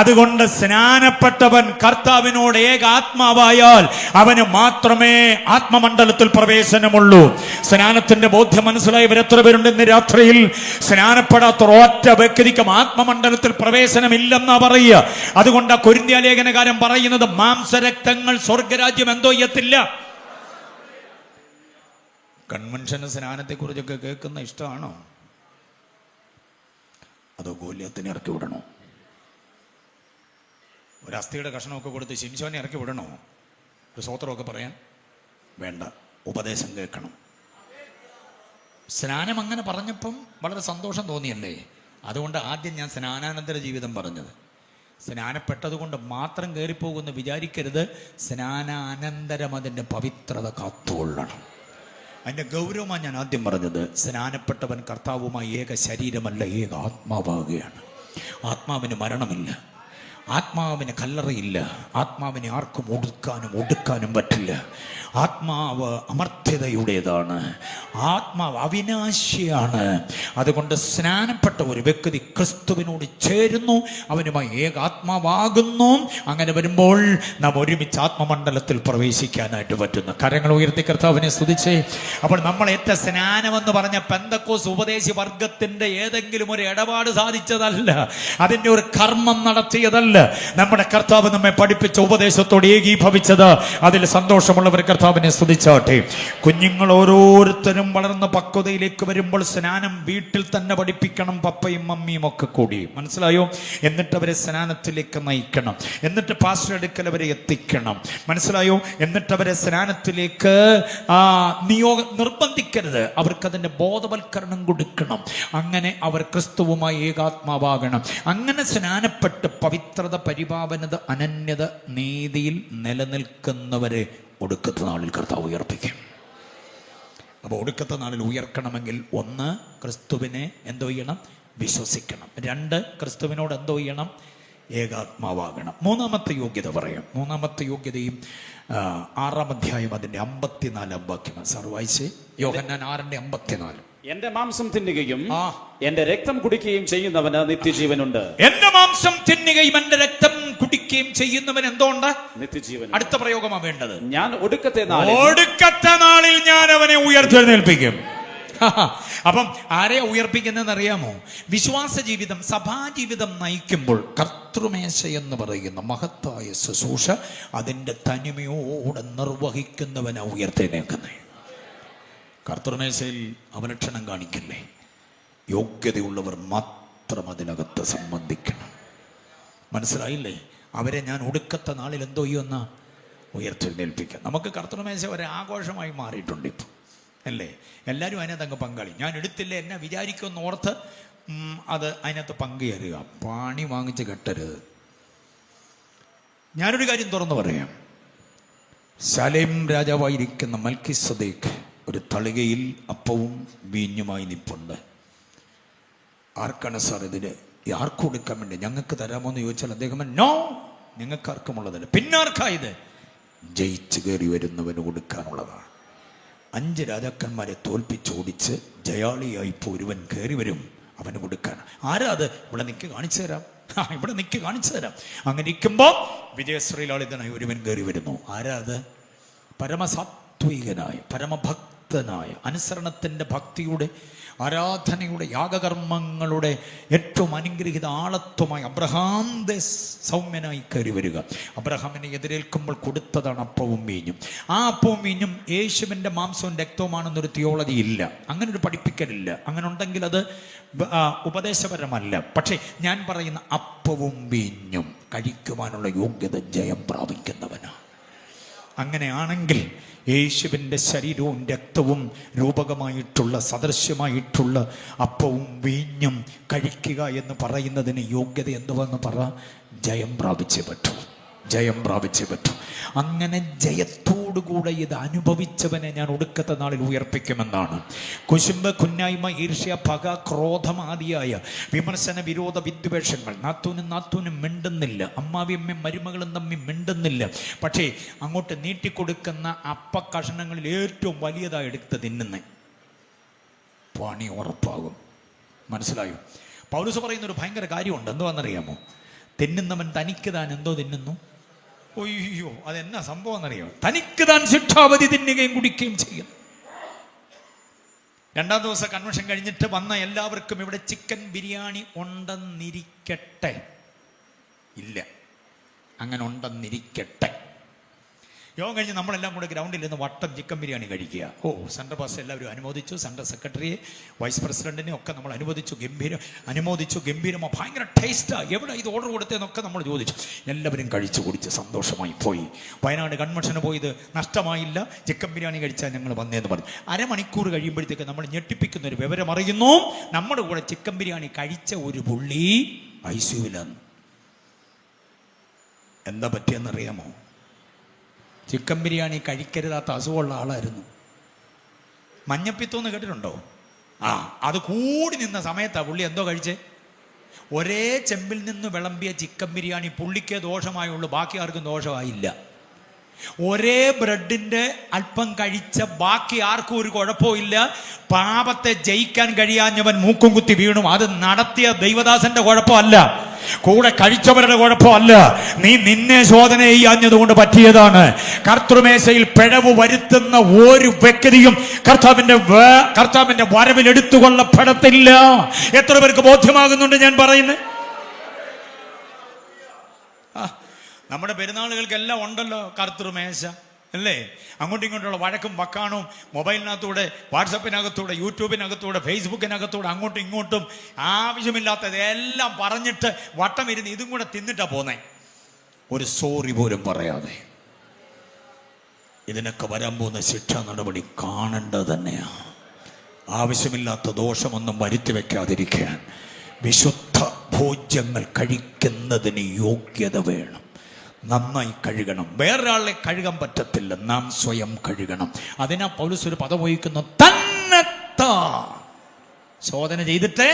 അതുകൊണ്ട് സ്നാനപ്പെട്ടവൻ കർത്താവിനോട് ഏക ആത്മാവായാൽ അവന് മാത്രമേ ആത്മമണ്ഡലത്തിൽ പ്രവേശനമുള്ളൂ. സ്നാനത്തിന്റെ ബോധ്യം മനസ്സിലായവർ എത്ര പേരുണ്ട് ഇന്ന് രാത്രിയിൽ? സ്നാനപ്പെടാത്ത ഒറ്റ വ്യക്തിക്കും ആത്മമണ്ഡലത്തിൽ പ്രവേശനമില്ലെന്നാ പറയുക. അതുകൊണ്ട് കൊരിന്ത്യ ലേഖനകാരൻ പറയുന്നത് മാംസരക്തങ്ങൾ സ്വർഗരാജ്യം എന്തോ ചെയ്യത്തില്ല. കൺവെൻഷന് സ്നാനത്തെ കുറിച്ചൊക്കെ കേൾക്കുന്ന ഇഷ്ടമാണോ? അതോ ഗോലിയത്തിനെ ഇറക്കി വിടണോ? ഒരു അസ്ഥിയുടെ കഷ്ണമൊക്കെ കൊടുത്ത് ശിംശോനെ ഇറക്കി വിടണോ? ഒരു സ്വോത്രമൊക്കെ പറയാൻ വേണ്ട, ഉപദേശം കേൾക്കണം. സ്നാനം അങ്ങനെ പറഞ്ഞപ്പം വളരെ സന്തോഷം തോന്നിയല്ലേ? അതുകൊണ്ട് ആദ്യം ഞാൻ സ്നാനാനന്തര ജീവിതം പറഞ്ഞത്. സ്നാനപ്പെട്ടത് കൊണ്ട് മാത്രം കയറിപ്പോകുമെന്ന് വിചാരിക്കരുത്. സ്നാനാനന്തരം അതിൻ്റെ പവിത്രത കാത്തുകൊള്ളണം. അതിൻ്റെ ഗൗരവമാണ് ഞാൻ ആദ്യം പറഞ്ഞത്. സ്നാനപ്പെട്ടവൻ കർത്താവുമായി ഏക ശരീരമല്ല, ഏക ആത്മാവാകുകയാണ്. ആത്മാവിന് മരണമില്ല, ആത്മാവിന് കല്ലറയില്ല, ആത്മാവിനെ ആർക്കും ഒടുക്കാനും പറ്റില്ല. ആത്മാവ് അമർത്യതയുടേതാണ്, ആത്മാവ് അവിനാശിയാണ്. അതുകൊണ്ട് സ്നാനപ്പെട്ട ഒരു വ്യക്തി ക്രിസ്തുവിനോട് ചേരുന്നു, അവനുമായി ഏകാത്മാവാകുന്നു. അങ്ങനെ വരുമ്പോൾ നാം ഒരുമിച്ച് ആത്മമണ്ഡലത്തിൽ പ്രവേശിക്കാനായിട്ട് പറ്റുന്നു. കരങ്ങൾ ഉയർത്തി കർത്താവിനെ സ്തുതിച്ചേ. അപ്പോൾ നമ്മൾ ഏറ്റ സ്നാനമെന്ന് പറഞ്ഞ പെന്തക്കോസ് ഉപദേശി വർഗത്തിന്റെ ഏതെങ്കിലും ഒരു ഇടപാട് സാധിച്ചതല്ല, അതിൻ്റെ ഒരു കർമ്മം നടത്തിയതല്ല. നമ്മുടെ കർത്താവ് നമ്മെ പഠിപ്പിച്ച ഉപദേശത്തോട് ഏകീഭവിച്ചത്. അതിൽ സന്തോഷമുള്ളവർ കർത്താവിനെ സ്തുതിച്ചാട്ടെ. കുഞ്ഞുങ്ങൾ ഓരോരുത്തരും വളർന്ന പക്വതയിലേക്ക് വരുമ്പോൾ സ്നാനം വീട്ടിൽ തന്നെ പഠിപ്പിക്കണം, പപ്പയും മമ്മിയും ഒക്കെ കൂടി. മനസ്സിലായോ? എന്നിട്ട് അവരെ സ്നാനത്തിലേക്ക് നയിക്കണം, എന്നിട്ട് പാസ്റ്റർ അടുക്കൽ അവരെ എത്തിക്കണം. മനസ്സിലായോ? എന്നിട്ട് അവരെ സ്നാനത്തിലേക്ക് നിർബന്ധിക്കരുത്, അവർക്കതിൻ്റെ ബോധവൽക്കരണം കൊടുക്കണം. അങ്ങനെ അവർ ക്രിസ്തുവുമായി ഏകാത്മാവാകണം. അങ്ങനെ സ്നാനപ്പെട്ട് പവിത്രത, പരിപാവനത, അനന്യത, നീതിയിൽ നിലനിൽക്കുന്നവരെ ഒടുക്കത്തെ നാളിൽ കർത്താവ് ഉയർപ്പിക്കും. അപ്പോൾ ഒടുക്കത്തെ നാളിൽ ഉയർക്കണമെങ്കിൽ ഒന്ന്, ക്രിസ്തുവിനെ എന്തോ ചെയ്യണം? വിശ്വസിക്കണം. രണ്ട്, ക്രിസ്തുവിനോട് എന്തോ ചെയ്യണം? ഏകാത്മാവാകണം. മൂന്നാമത്തെ യോഗ്യത പറയാം. മൂന്നാമത്തെ യോഗ്യതയും 6-ാം അധ്യായം അതിൻ്റെ 54-ാം വാക്യം സർവായിച്ച്. യോഹന്നാൻ 6:54. എന്റെ മാംസം തിന്നുകയും എന്റെ രക്തം കുടിക്കുകയും ചെയ്യുന്നവന് നിത്യജീവനുണ്ട്. എന്റെ മാംസം തിന്നുകയും എന്റെ രക്തം കുടിക്കുകയും ചെയ്യുന്നവൻ എന്തോണ്ട്? നിത്യജീവൻ. അടുത്ത പ്രയോഗമാണ് വേണ്ടത്. ഞാൻ ഒടുക്കത്തെ നാളിൽ ഞാൻ അവനെ ഉയർത്തെഴുന്നേൽപ്പിക്കും. അപ്പം ആരെ ഉയർപ്പിക്കുന്നതെന്ന് അറിയാമോ? വിശ്വാസ ജീവിതം, സഭാജീവിതം നയിക്കുമ്പോൾ കർത്തൃമേശ എന്ന് പറയുന്ന മഹത്തായ ശുശ്രൂഷ അതിൻ്റെ തനിമയോടെ നിർവഹിക്കുന്നവനെ ഉയർത്തെഴുന്നേൽക്കുന്നേ. കർത്തൃമേശയിൽ അവലക്ഷണം കാണിക്കില്ലേ? യോഗ്യതയുള്ളവർ മാത്രം അതിനകത്ത് സംബന്ധിക്കണം. മനസ്സിലായില്ലേ? അവരെ ഞാൻ ഒടുക്കത്തെ നാളിൽ എന്തോ ചെയ്യുമെന്ന ഉയർത്തെഴുന്നേൽപ്പിക്കാം. നമുക്ക് കർത്തൃമേശ ഒരു ആഘോഷമായി മാറിയിട്ടുണ്ട് ഇപ്പോൾ, അല്ലേ? എല്ലാവരും അതിനകത്ത് അങ്ങ് പങ്കാളി. ഞാൻ എടുത്തില്ല എന്നെ വിചാരിക്കുമെന്ന് ഓർത്ത് അത് അതിനകത്ത് പങ്കുചേരുക. പണി വാങ്ങിച്ച് കെട്ടരുത്. ഞാനൊരു കാര്യം തുറന്നു പറയാം. ശലേം രാജാവായിരിക്കുന്ന മൽക്കിസദേക്ക് ഒരു തളികയിൽ അപ്പവും വീഞ്ഞുമായി നിൽപ്പുണ്ട്. ആർക്കാണ് സാർ ഇതിന്? ആർക്കും കൊടുക്കാൻ വേണ്ടി? ഞങ്ങൾക്ക് തരാമോ എന്ന് ചോദിച്ചാൽ അദ്ദേഹം നോ, നിങ്ങൾക്ക് ആർക്കുമുള്ളതല്ല. പിന്നാർക്കായത്? ജയിച്ചു കയറി വരുന്നവന് കൊടുക്കാനുള്ളതാണ്. 5 രാജാക്കന്മാരെ തോൽപ്പിച്ചോടിച്ച് ജയാളിയായി ഇപ്പോൾ ഒരുവൻ കയറി വരും, അവന് കൊടുക്കാൻ. ആരാ അത്? ഇവിടെ നിൽക്ക് കാണിച്ചു തരാം, ഇവിടെ നിൽക്ക് കാണിച്ചു തരാം. അങ്ങനെ ഇരിക്കുമ്പോൾ വിജയശ്രീലാളിതനായി ഒരുവൻ കയറി വരുന്നു. ആരാ അത്? പരമസാത്വികനായ, പരമഭക്തനായ, അനുസരണത്തിൻ്റെ, ഭക്തിയുടെ, ആരാധനയുടെ, യാഗകർമ്മങ്ങളുടെ ഏറ്റവും അനുഗ്രഹീത ആളത്വമായി അബ്രഹാം സൗമ്യനായി കയറി വരിക. അബ്രഹാമിനെ എതിരേൽക്കുമ്പോൾ കൊടുത്തതാണ് അപ്പവും വീഞ്ഞും. ആ അപ്പവും വീഞ്ഞും യേശുവിൻ്റെ മാംസവും രക്തവുമാണെന്നൊരു തിയോളജി ഇല്ല, അങ്ങനെ ഒരു പഠിപ്പിക്കലില്ല. അങ്ങനെ ഉണ്ടെങ്കിൽ അത് ഉപദേശപരമല്ല. പക്ഷേ ഞാൻ പറയുന്ന അപ്പവും വീഞ്ഞും കഴിക്കുവാനുള്ള യോഗ്യത ജയം പ്രാപിക്കുന്നവനാണ്. അങ്ങനെയാണെങ്കിൽ യേശുവിൻ്റെ ശരീരവും രക്തവും രൂപകമായിട്ടുള്ള, സദൃശ്യമായിട്ടുള്ള അപ്പവും വീഞ്ഞും കഴിക്കുക എന്ന് പറയുന്നതിന് യോഗ്യത എന്തുവെന്ന് പറ? ജയം പ്രാപിച്ചേ പറ്റൂ, ജയം പ്രാപിച്ചേ പറ്റൂ. അങ്ങനെ ജയത്തോടുകൂടെ ഇത് അനുഭവിച്ചവനെ ഞാൻ ഒടുക്കത്തെ നാളിൽ ഉയർപ്പിക്കുമെന്നാണ്. കുശുമ്പ്, കുന്നായ്മ, ഈർഷ്യ, പക, ക്രോധം ആദിയായ വിമർശന, വിരോധ, വിദ്വേഷങ്ങൾ, നാത്തൂനും മിണ്ടുന്നില്ല, അമ്മാവിയമ്മയും മരുമകളും തമ്മിൽ മിണ്ടുന്നില്ല. പക്ഷേ അങ്ങോട്ട് നീട്ടിക്കൊടുക്കുന്ന അപ്പക്കഷണങ്ങളിൽ ഏറ്റവും വലിയതായി എടുത്ത് തിന്നുന്നേ പണി ഉറപ്പാകും. മനസ്സിലായോ? പൗലോസ് പറയുന്നൊരു ഭയങ്കര കാര്യമുണ്ട്. എന്തുവാണെന്നറിയാമോ? തിന്നുന്നവൻ തനിക്ക് താൻ എന്തോ തിന്നുന്നു. ഒയ്യോ, അതെന്നാ സംഭവം എന്നറിയാമോ? തനിക്ക് താൻ ശിക്ഷാവധി തിന്നുകയും കുടിക്കുകയും ചെയ്യും. 2-ാം ദിവസം കൺവെൻഷൻ കഴിഞ്ഞിട്ട് വന്ന എല്ലാവർക്കും ഇവിടെ ചിക്കൻ ബിരിയാണി ഉണ്ടെന്നിരിക്കട്ടെ. ഇല്ല, അങ്ങനെ ഉണ്ടെന്നിരിക്കട്ടെ. യോഗം കഴിഞ്ഞ് നമ്മളെല്ലാം കൂടെ ഗ്രൗണ്ടിൽ നിന്ന് വട്ടം ചിക്കൻ ബിരിയാണി കഴിക്കുക. സെൻട്രൽ പാസ്റ്റർ എല്ലാവരും അനുമോദിച്ചു, സെൻട്രൽ സെക്രട്ടറിയെ, വൈസ് പ്രസിഡന്റിനെ ഒക്കെ നമ്മൾ അനുമോദിച്ചു. ഗംഭീരമോ ഭയങ്കര ടേസ്റ്റാ, എവിടെ ഇത് ഓർഡർ കൊടുത്തതെന്നൊക്കെ നമ്മൾ ചോദിച്ചു. എല്ലാവരും കഴിച്ചു കുടിച്ച് സന്തോഷമായി പോയി. വയനാട് കൺവെൻഷന് പോയത് നഷ്ടമായില്ല, ചിക്കൻ ബിരിയാണി കഴിച്ചാൽ ഞങ്ങൾ വന്നേന്ന് പറഞ്ഞു. അരമണിക്കൂർ കഴിയുമ്പോഴത്തേക്ക് നമ്മൾ ഞെട്ടിപ്പിക്കുന്ന ഒരു വിവരം അറിയുന്നു. നമ്മുടെ കൂടെ ചിക്കൻ ബിരിയാണി കഴിച്ച ഒരു പുള്ളി ഐസിയുവിലാണ്. എന്താ പറ്റിയെന്നറിയാമോ? ചിക്കൻ ബിരിയാണി കഴിക്കരുതാത്ത അസുഖമുള്ള ആളായിരുന്നു. മഞ്ഞപ്പിത്തോന്ന് കേട്ടിട്ടുണ്ടോ? അത് കൂടി നിന്ന സമയത്താ പുള്ളി എന്തോ കഴിച്ചേ? ഒരേ ചെമ്പിൽ നിന്ന് വിളമ്പിയ ചിക്കൻ ബിരിയാണി പുള്ളിക്കേ ദോഷമായുള്ളൂ, ബാക്കി ആർക്കും ദോഷമായില്ല. ഒരേ ബ്രെഡിന്റെ അല്പം കഴിച്ച ബാക്കി ആർക്കും ഒരു കുഴപ്പമില്ല. പാപത്തെ ജയിക്കാൻ കഴിയാഞ്ഞവൻ മൂക്കും കുത്തി വീണു. അത് നടത്തിയ ദൈവദാസന്റെ കുഴപ്പമല്ല, കൂടെ കഴിച്ചവരുടെ കുഴപ്പമല്ല. നിന്നെ ശോധന ചെയ്യാഞ്ഞതുകൊണ്ട് പറ്റിയതാണ്. കർത്തൃമേശയിൽ പിഴവ് വരുത്തുന്ന ഒരു വ്യക്തിയും കർത്താവിന്റെ വരവിൽ എടുത്തുകൊള്ളപ്പെടത്തില്ല. എത്ര പേർക്ക് ബോധ്യമാകുന്നുണ്ട് ഞാൻ പറയുന്നത്? നമ്മുടെ പെരുന്നാളുകൾക്കെല്ലാം ഉണ്ടല്ലോ കർത്തൃമേശ, അല്ലേ? അങ്ങോട്ടും ഇങ്ങോട്ടുള്ള വഴക്കും വക്കാണും മൊബൈലിനകത്തൂടെ, വാട്സപ്പിനകത്തൂടെ, യൂട്യൂബിനകത്തൂടെ, ഫേസ്ബുക്കിനകത്തൂടെ അങ്ങോട്ടും ഇങ്ങോട്ടും ആവശ്യമില്ലാത്തത് എല്ലാം പറഞ്ഞിട്ട് വട്ടം ഇരുന്ന് ഇതും കൂടെ തിന്നിട്ടാ പോന്നേ. ഒരു സോറി പോലും പറയാതെ. ഇതിനൊക്കെ വരാൻ പോകുന്ന ശിക്ഷാ നടപടി കാണേണ്ടത് തന്നെയാണ്. ആവശ്യമില്ലാത്ത ദോഷമൊന്നും വരുത്തി വെക്കാതിരിക്കാൻ വിശുദ്ധ ഭോജ്യങ്ങൾ കഴിക്കുന്നതിന് യോഗ്യത വേണം. നന്നായി കഴുകണം. വേറൊരാളെ കഴുകാൻ പറ്റത്തില്ല, നാം സ്വയം കഴുകണം. അതിനാ പൗലോസ് ഒരു പദം ഉപയോഗിക്കുന്നു, തന്നെത്താൻ ശോധന ചെയ്തിട്ട്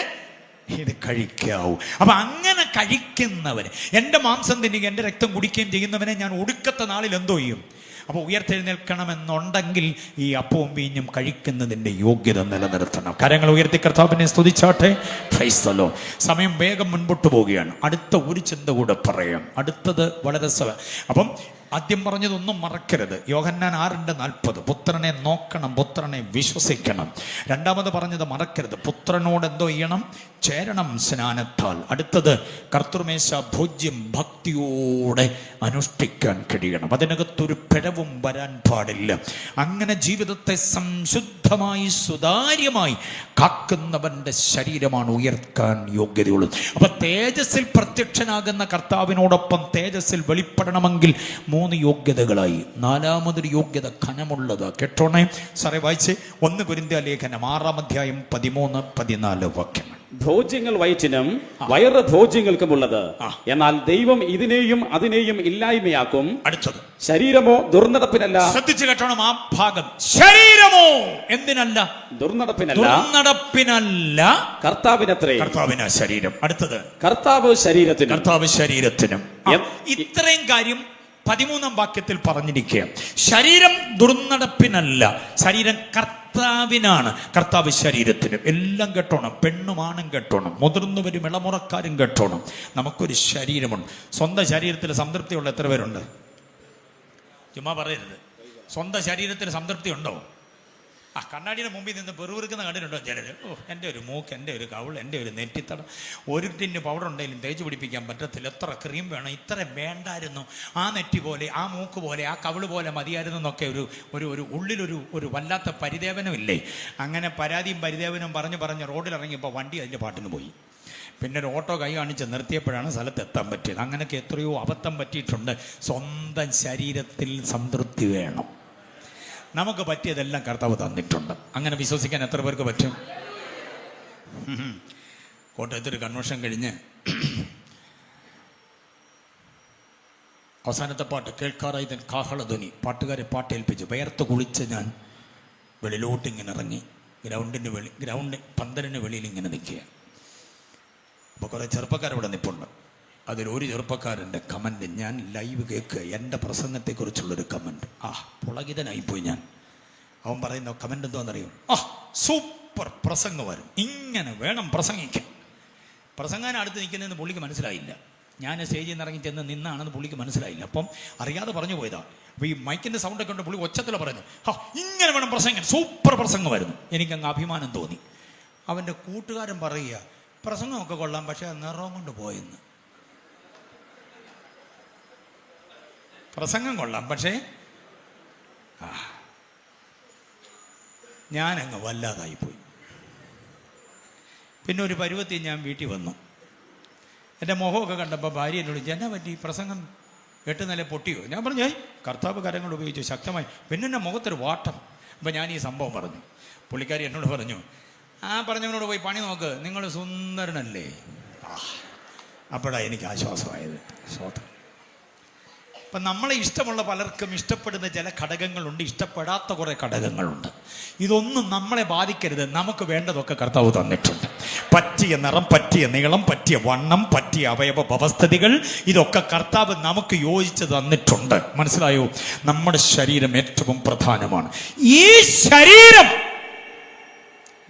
ഇത് കഴിക്കാവൂ. അപ്പൊ അങ്ങനെ കഴിക്കുന്നവന്, എൻ്റെ മാംസം തിന്നുകയും എൻ്റെ രക്തം കുടിക്കുകയും ചെയ്യുന്നവനെ ഞാൻ ഒടുക്കത്തെ നാളിൽ എന്തോ ചെയ്യും? അപ്പോൾ ഉയർത്തെഴുന്നേൽക്കണമെന്നുണ്ടെങ്കിൽ ഈ അപ്പവും വീഞ്ഞും കഴിക്കുന്നതിൻ്റെ യോഗ്യത നിലനിർത്തണം. കരങ്ങൾ ഉയർത്തി കർത്താവിനെ സ്തുതിച്ചാട്ടെ. Price the Lord. സമയം വേഗം മുൻപോട്ട് പോവുകയാണ്. അടുത്ത ഒരു ചിന്ത കൂടെ പറയാം. അടുത്തത് വളരെ അപ്പം ആദ്യം പറഞ്ഞതൊന്നും മറക്കരുത്. യോഹന്നാൻ 6:40 പുത്രനെ നോക്കണം, പുത്രനെ വിശ്വസിക്കണം. രണ്ടാമത് പറഞ്ഞത് മറക്കരുത്, പുത്രനോട് എന്തോ ചെയ്യണം? ചേരണം സ്നാനത്താൽ. അടുത്തത് കർത്തൃമേശ ഭോജ്യം ഭക്തിയോടെ അനുഷ്ഠിക്കാൻ കഴിയണം. അതിനകത്തൊരു പിഴവും വരാൻ പാടില്ല. അങ്ങനെ ജീവിതത്തെ സംശുദ്ധമായി സുതാര്യമായി കാക്കുന്നവന്റെ ശരീരമാണ് ഉയർക്കാൻ യോഗ്യതയുള്ളത്. അപ്പൊ തേജസ്സിൽ പ്രത്യക്ഷനാകുന്ന കർത്താവിനോടൊപ്പം തേജസ്സിൽ വെളിപ്പെടണമെങ്കിൽ 3 യോഗ്യതകളായി. 4മതൊരു യോഗ്യത ഘനമുള്ളത്. കേട്ടോണേ സാറേ, വായിച്ച് 1 കൊരിന്ത്യർ ലേഖനം 6-ാം 13-14 വാക്യങ്ങൾ. ഭോജ്യങ്ങൾ വയറ്റിനും വയറ് ഭോജ്യങ്ങൾക്കും ഉള്ളത്, എന്നാൽ ദൈവം ഇതിനെയും അതിനെയും ഇല്ലായ്മയാക്കും. അടുത്തത് ശരീരമോ ദുർനടപ്പിനല്ല. ശ്രദ്ധിച്ചു കേട്ടോണം ആ ഭാഗം. ശരീരമോ എന്തിനല്ല? ദുർനടപ്പിനല്ല, കർത്താവിനത്രേ. കർത്താവിനാ ശരീരം. അടുത്തത് കർത്താവ് ശരീരത്തിനും. ഇത്രയും കാര്യം 13-ാം വാക്യത്തിൽ പറഞ്ഞിരിക്കുക. ശരീരം ദുർനടപ്പിനല്ല, ശരീരം കർത്താവിനാണ്, കർത്താവ് ശരീരത്തിനും. എല്ലാം കേട്ടോണം, പെണ്ണുമാണും കേട്ടോണം, മുതിർന്നവരും ഇളമുറക്കാരും കേട്ടോണം. നമുക്കൊരു ശരീരമുണ്ട്. സ്വന്തം ശരീരത്തിൽ സംതൃപ്തിയുള്ള എത്ര പേരുണ്ട്? ചുമ്മാ പറയരുത്. സ്വന്തം ശരീരത്തിൽ സംതൃപ്തി ഉണ്ടോ? കണ്ണാടിയുടെ മുമ്പിൽ നിന്ന് പെറുവിറുക്കുന്ന കണ്ടിട്ടുണ്ടോ ചിലർ? എൻ്റെ ഒരു മൂക്ക്, എൻ്റെ ഒരു കവിൾ, എൻ്റെ ഒരു നെറ്റിത്തടം, ഒരു ടിന്ന് പൗഡർ ഉണ്ടെങ്കിലും തേച്ച് പിടിപ്പിക്കാൻ പറ്റത്തില്ല. എത്ര ക്രീം വേണം, ഇത്ര വേണ്ടായിരുന്നു, ആ നെറ്റി പോലെ, ആ മൂക്ക് പോലെ, ആ കവിള് പോലെ മതിയായിരുന്നു എന്നൊക്കെ ഒരു ഉള്ളിലൊരു വല്ലാത്ത പരിദേവനമില്ലേ? അങ്ങനെ പരാതിയും പരിദേവനും പറഞ്ഞ് റോഡിലിറങ്ങിയപ്പോൾ വണ്ടി അതിൻ്റെ പാട്ടിന് പോയി. പിന്നെ ഒരു ഓട്ടോ കൈ കാണിച്ച് നിർത്തിയപ്പോഴാണ് സ്ഥലത്ത് എത്താൻ പറ്റിയത്. അങ്ങനെയൊക്കെ എത്രയോ അബദ്ധം പറ്റിയിട്ടുണ്ട്. സ്വന്തം ശരീരത്തിൽ സംതൃപ്തി വേണം. നമുക്ക് പറ്റിയതെല്ലാം കർത്താവ് തന്നിട്ടുണ്ട്. അങ്ങനെ വിശ്വസിക്കാൻ എത്ര പേർക്ക് പറ്റും? കോട്ടയത്തൊരു കൺവെൻഷൻ കഴിഞ്ഞ് അവസാനത്തെ പാട്ട് കേൾക്കാറായി കാഹളധ്വനി, പാട്ടുകാരെ പാട്ടേൽപ്പിച്ചു. വേർത്ത് കുളിച്ച് ഞാൻ വെളിയിലോട്ടിങ്ങനെ ഇറങ്ങി, പന്തലിന് വെളിയിൽ ഇങ്ങനെ നിൽക്കുക. അപ്പോൾ കുറേ ചെറുപ്പക്കാരവിടെ നിൽപ്പുണ്ട്. അതിലൊരു ചെറുപ്പക്കാരൻ്റെ കമൻറ്റ് ഞാൻ ലൈവ് കേൾക്കുക, എൻ്റെ പ്രസംഗത്തെക്കുറിച്ചുള്ളൊരു കമൻറ്റ്. പുളകിതനായിപ്പോയി ഞാൻ. അവൻ പറയുന്ന കമൻറ്റ് എന്താണെന്നറിയും? സൂപ്പർ പ്രസംഗമായിരുന്നു, ഇങ്ങനെ വേണം പ്രസംഗിക്കാൻ. പ്രസംഗാൻ അടുത്ത് നിൽക്കുന്നതെന്ന് പുള്ളിക്ക് മനസ്സിലായില്ല. ഞാൻ സ്റ്റേജിൽ നിന്ന് ഇറങ്ങി ചെന്ന് നിന്നാണെന്ന് പുള്ളിക്ക് മനസ്സിലായില്ല. അപ്പം അറിയാതെ പറഞ്ഞു പോയതാണ്. അപ്പോൾ ഈ മൈക്കിൻ്റെ സൗണ്ടൊക്കെ ഉണ്ട്, പുള്ളി ഒച്ചത്തിൽ പറഞ്ഞു, ഇങ്ങനെ വേണം പ്രസംഗം, സൂപ്പർ പ്രസംഗമായിരുന്നു. എനിക്കങ്ങ് അഭിമാനം തോന്നി. അവൻ്റെ കൂട്ടുകാരൻ പറയുക, പ്രസംഗമൊക്കെ കൊള്ളാം, പക്ഷേ നിറം കൊണ്ട് പോയെന്ന്. പ്രസംഗം കൊള്ളാം, പക്ഷേ ഞാനങ്ങ് വല്ലാതായിപ്പോയി. പിന്നെ ഒരു പരുവത്തിൽ ഞാൻ വീട്ടിൽ വന്നു. എൻ്റെ മുഖമൊക്കെ കണ്ടപ്പോൾ ഭാര്യ എന്നോട് എന്നാ പറ്റി, പ്രസംഗം എട്ട് നില പൊട്ടിയോ? ഞാൻ പറഞ്ഞു കർത്താവ് കരങ്ങൾ ഉപയോഗിച്ചു ശക്തമായി. പിന്നെ എൻ്റെ മുഖത്തൊരു വാട്ടം. അപ്പം ഞാൻ ഈ സംഭവം പറഞ്ഞു. പുള്ളിക്കാരി എന്നോട് പറഞ്ഞു, പറഞ്ഞവനോട് പോയി പണി നോക്ക്, നിങ്ങൾ സുന്ദരനല്ലേ. അപ്പോഴാണ് എനിക്ക് ആശ്വാസമായത്. സ്വതന്ത്രം. അപ്പം നമ്മളെ ഇഷ്ടമുള്ള പലർക്കും ഇഷ്ടപ്പെടുന്ന ചില ഘടകങ്ങളുണ്ട്, ഇഷ്ടപ്പെടാത്ത കുറേ ഘടകങ്ങളുണ്ട്. ഇതൊന്നും നമ്മളെ ബാധിക്കരുത്. നമുക്ക് വേണ്ടതൊക്കെ കർത്താവ് തന്നിട്ടുണ്ട്. പറ്റിയ നിറം, പറ്റിയ നീളം, പറ്റിയ വണ്ണം, പറ്റിയ അവയവ വ്യവസ്ഥിതികൾ, ഇതൊക്കെ കർത്താവ് നമുക്ക് യോജിച്ച് തന്നിട്ടുണ്ട്. മനസ്സിലായോ? നമ്മുടെ ശരീരം ഏറ്റവും പ്രധാനമാണ്. ഈ ശരീരം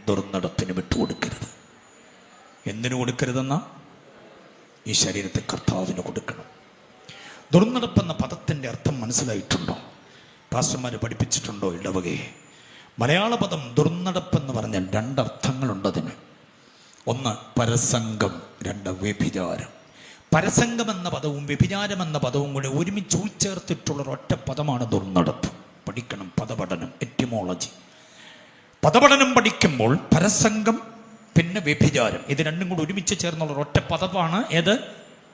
ദുർനടപ്പിന് വിട്ടുകൊടുക്കരുത്. എന്തിനു കൊടുക്കരുതെന്നാ? ഈ ശരീരത്തെ കർത്താവിന് കൊടുക്കണം. ദുർനടപ്പെന്ന പദത്തിൻ്റെ അർത്ഥം മനസ്സിലായിട്ടുണ്ടോ? പാസ്റ്റർമാർ പഠിപ്പിച്ചിട്ടുണ്ടോ? ഇടവകയെ മലയാള പദം ദുർനടപ്പെന്ന് പറഞ്ഞാൽ രണ്ടർത്ഥങ്ങളുണ്ട് അതിന്. ഒന്ന് പരസംഗം, രണ്ട് വ്യഭിചാരം. പരസംഗം എന്ന പദവും വ്യഭിചാരം എന്ന പദവും കൂടെ ഒരുമിച്ച് ഉൾച്ചേർത്തിട്ടുള്ള ഒറ്റ പദമാണ് ദുർനടപ്പ്. പഠിക്കണം പദപഠനം, എറ്റിമോളജി. പദപഠനം പഠിക്കുമ്പോൾ പരസംഗം പിന്നെ വ്യഭിചാരം, ഇത് രണ്ടും കൂടി ഒരുമിച്ച് ചേർന്നുള്ള ഒറ്റ പദമാണ് ഏത്?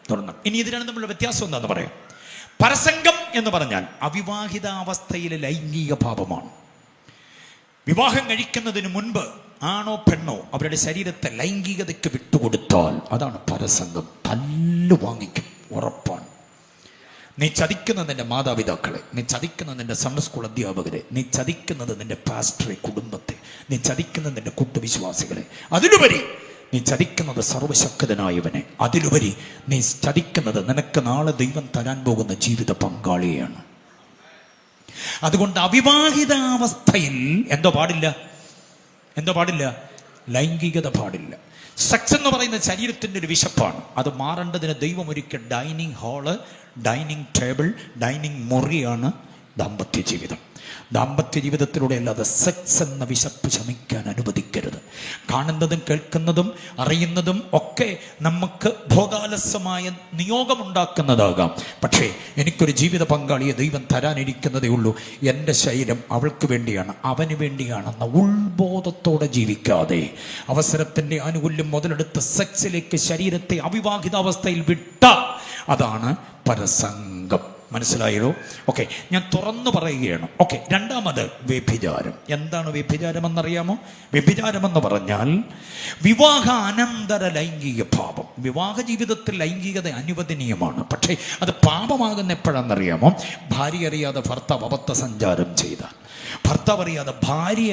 ദുർനടപ്പ്. ഇനി ഇത് രണ്ടും തമ്മിലുള്ള വ്യത്യാസം എന്താണെന്ന് പറയാം. പരസംഗം എന്ന് പറഞ്ഞാൽ അവിവാഹിതാവസ്ഥയിലെ ലൈംഗിക ഭാവമാണ്. വിവാഹം കഴിക്കുന്നതിന് മുൻപ് ആണോ പെണ്ണോ അവരുടെ ശരീരത്തെ ലൈംഗികതയ്ക്ക് വിട്ടുകൊടുത്താൽ അതാണ് പരസംഗം. തല്ലു വാങ്ങിക്കും, ഉറപ്പാണ്. നീ ചതിക്കുന്നത് നിന്റെ മാതാപിതാക്കളെ, നീ ചതിക്കുന്നത് നിന്റെ സൺഡേ സ്കൂൾ അധ്യാപകരെ, നീ ചതിക്കുന്നത് നിന്റെ പാസ്റ്ററെ, കുടുംബത്തെ, നീ ചതിക്കുന്നത് നിന്റെ കൂട്ടുവിശ്വാസികളെ, അതിലുപരി നീ ചതിക്കുന്നത് സർവശക്തനായവനെ, അതിലുപരി നീ ചതിക്കുന്നത് നിനക്ക് നാളെ ദൈവം തരാൻ പോകുന്ന ജീവിത പങ്കാളിയാണ്. അതുകൊണ്ട് അവിവാഹിതാവസ്ഥയിൽ എന്തോ പാടില്ല? ലൈംഗികത പാടില്ല. സെക്സ് എന്ന് പറയുന്ന ശരീരത്തിൻ്റെ ഒരു വിശപ്പാണ്. അത് മാറേണ്ടതിന് ദൈവം ഒരുക്കിയ dining hall, dining table, dining മുറിയാണ് ദാമ്പത്യ ജീവിതം. ദാമ്പത്യ ജീവിതത്തിലൂടെ അല്ലാതെ സെക്സ് എന്ന വിശപ്പ് ശമിക്കാൻ അനുവദിക്കരുത്. കാണുന്നതും കേൾക്കുന്നതും അറിയുന്നതും ഒക്കെ നമുക്ക് ഭോഗാലസ്യമായ നിയോഗമുണ്ടാക്കുന്നതാകാം. പക്ഷേ എനിക്കൊരു ജീവിത പങ്കാളിയെ ദൈവം തരാനിരിക്കുന്നതേ ഉള്ളൂ. എൻ്റെ ശരീരം അവൾക്ക് വേണ്ടിയാണ്, അവന് വേണ്ടിയാണെന്ന ഉൾബോധത്തോടെ ജീവിക്കാതെ അവസരത്തിൻ്റെ ആനുകൂല്യം മുതലെടുത്ത് സെക്സിലേക്ക് ശരീരത്തെ അവിവാഹിതാവസ്ഥയിൽ വിട്ട അതാണ് പരസംഗം. മനസ്സിലായല്ലോ? ഓക്കെ, ഞാൻ തുറന്നു പറയുകയാണ്. ഓക്കെ, രണ്ടാമത് വ്യഭിചാരം. എന്താണ് വ്യഭിചാരം എന്നറിയാമോ? വ്യഭിചാരം എന്ന് പറഞ്ഞാൽ വിവാഹാനന്തര ലൈംഗിക ഭാവം. വിവാഹ ജീവിതത്തിൽ ലൈംഗികത അനുവദനീയമാണ്. പക്ഷേ അത് പാപമാകുന്ന എപ്പോഴാണെന്നറിയാമോ? ഭാര്യ അറിയാതെ ഭർത്താവ് അബദ്ധ സഞ്ചാരം ചെയ്താൽ, ഭർത്താവ് അറിയാതെ ഭാര്യ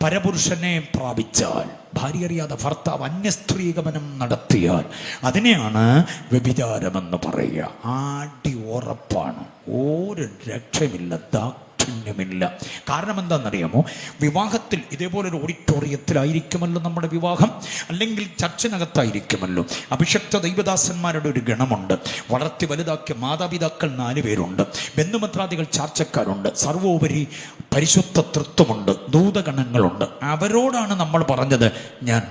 പരപുരുഷനെ പ്രാപിച്ചാൽ, ഭാര്യ അറിയാതെ ഭർത്താവ് അന്യസ്ത്രീഗമനം നടത്തിയാൽ അതിനെയാണ് വ്യഭിചാരമെന്ന് പറയുക. ആടി ഉറപ്പാണ്, ഒരു രക്ഷയുമില്ല, ദാക്ഷിണ്യമില്ല. കാരണം എന്താണെന്നറിയാമോ? വിവാഹത്തിൽ ഇതേപോലൊരു ഓഡിറ്റോറിയത്തിലായിരിക്കുമല്ലോ നമ്മുടെ വിവാഹം, അല്ലെങ്കിൽ ചർച്ചിനകത്തായിരിക്കുമല്ലോ. അഭിഷക്ത ദൈവദാസന്മാരുടെ ഒരു ഗണമുണ്ട്. വളർത്തി വലുതാക്കിയ മാതാപിതാക്കൾ 4 പേരുണ്ട്. ബന്ധുമിത്രാദികൾ ചാർച്ചക്കാരുണ്ട്. സർവോപരി പരിശുദ്ധ തൃത്വമുണ്ട്, ദൂതഗണങ്ങളുണ്ട്. അവരോടാണ് നമ്മൾ പറഞ്ഞത് ഞാൻ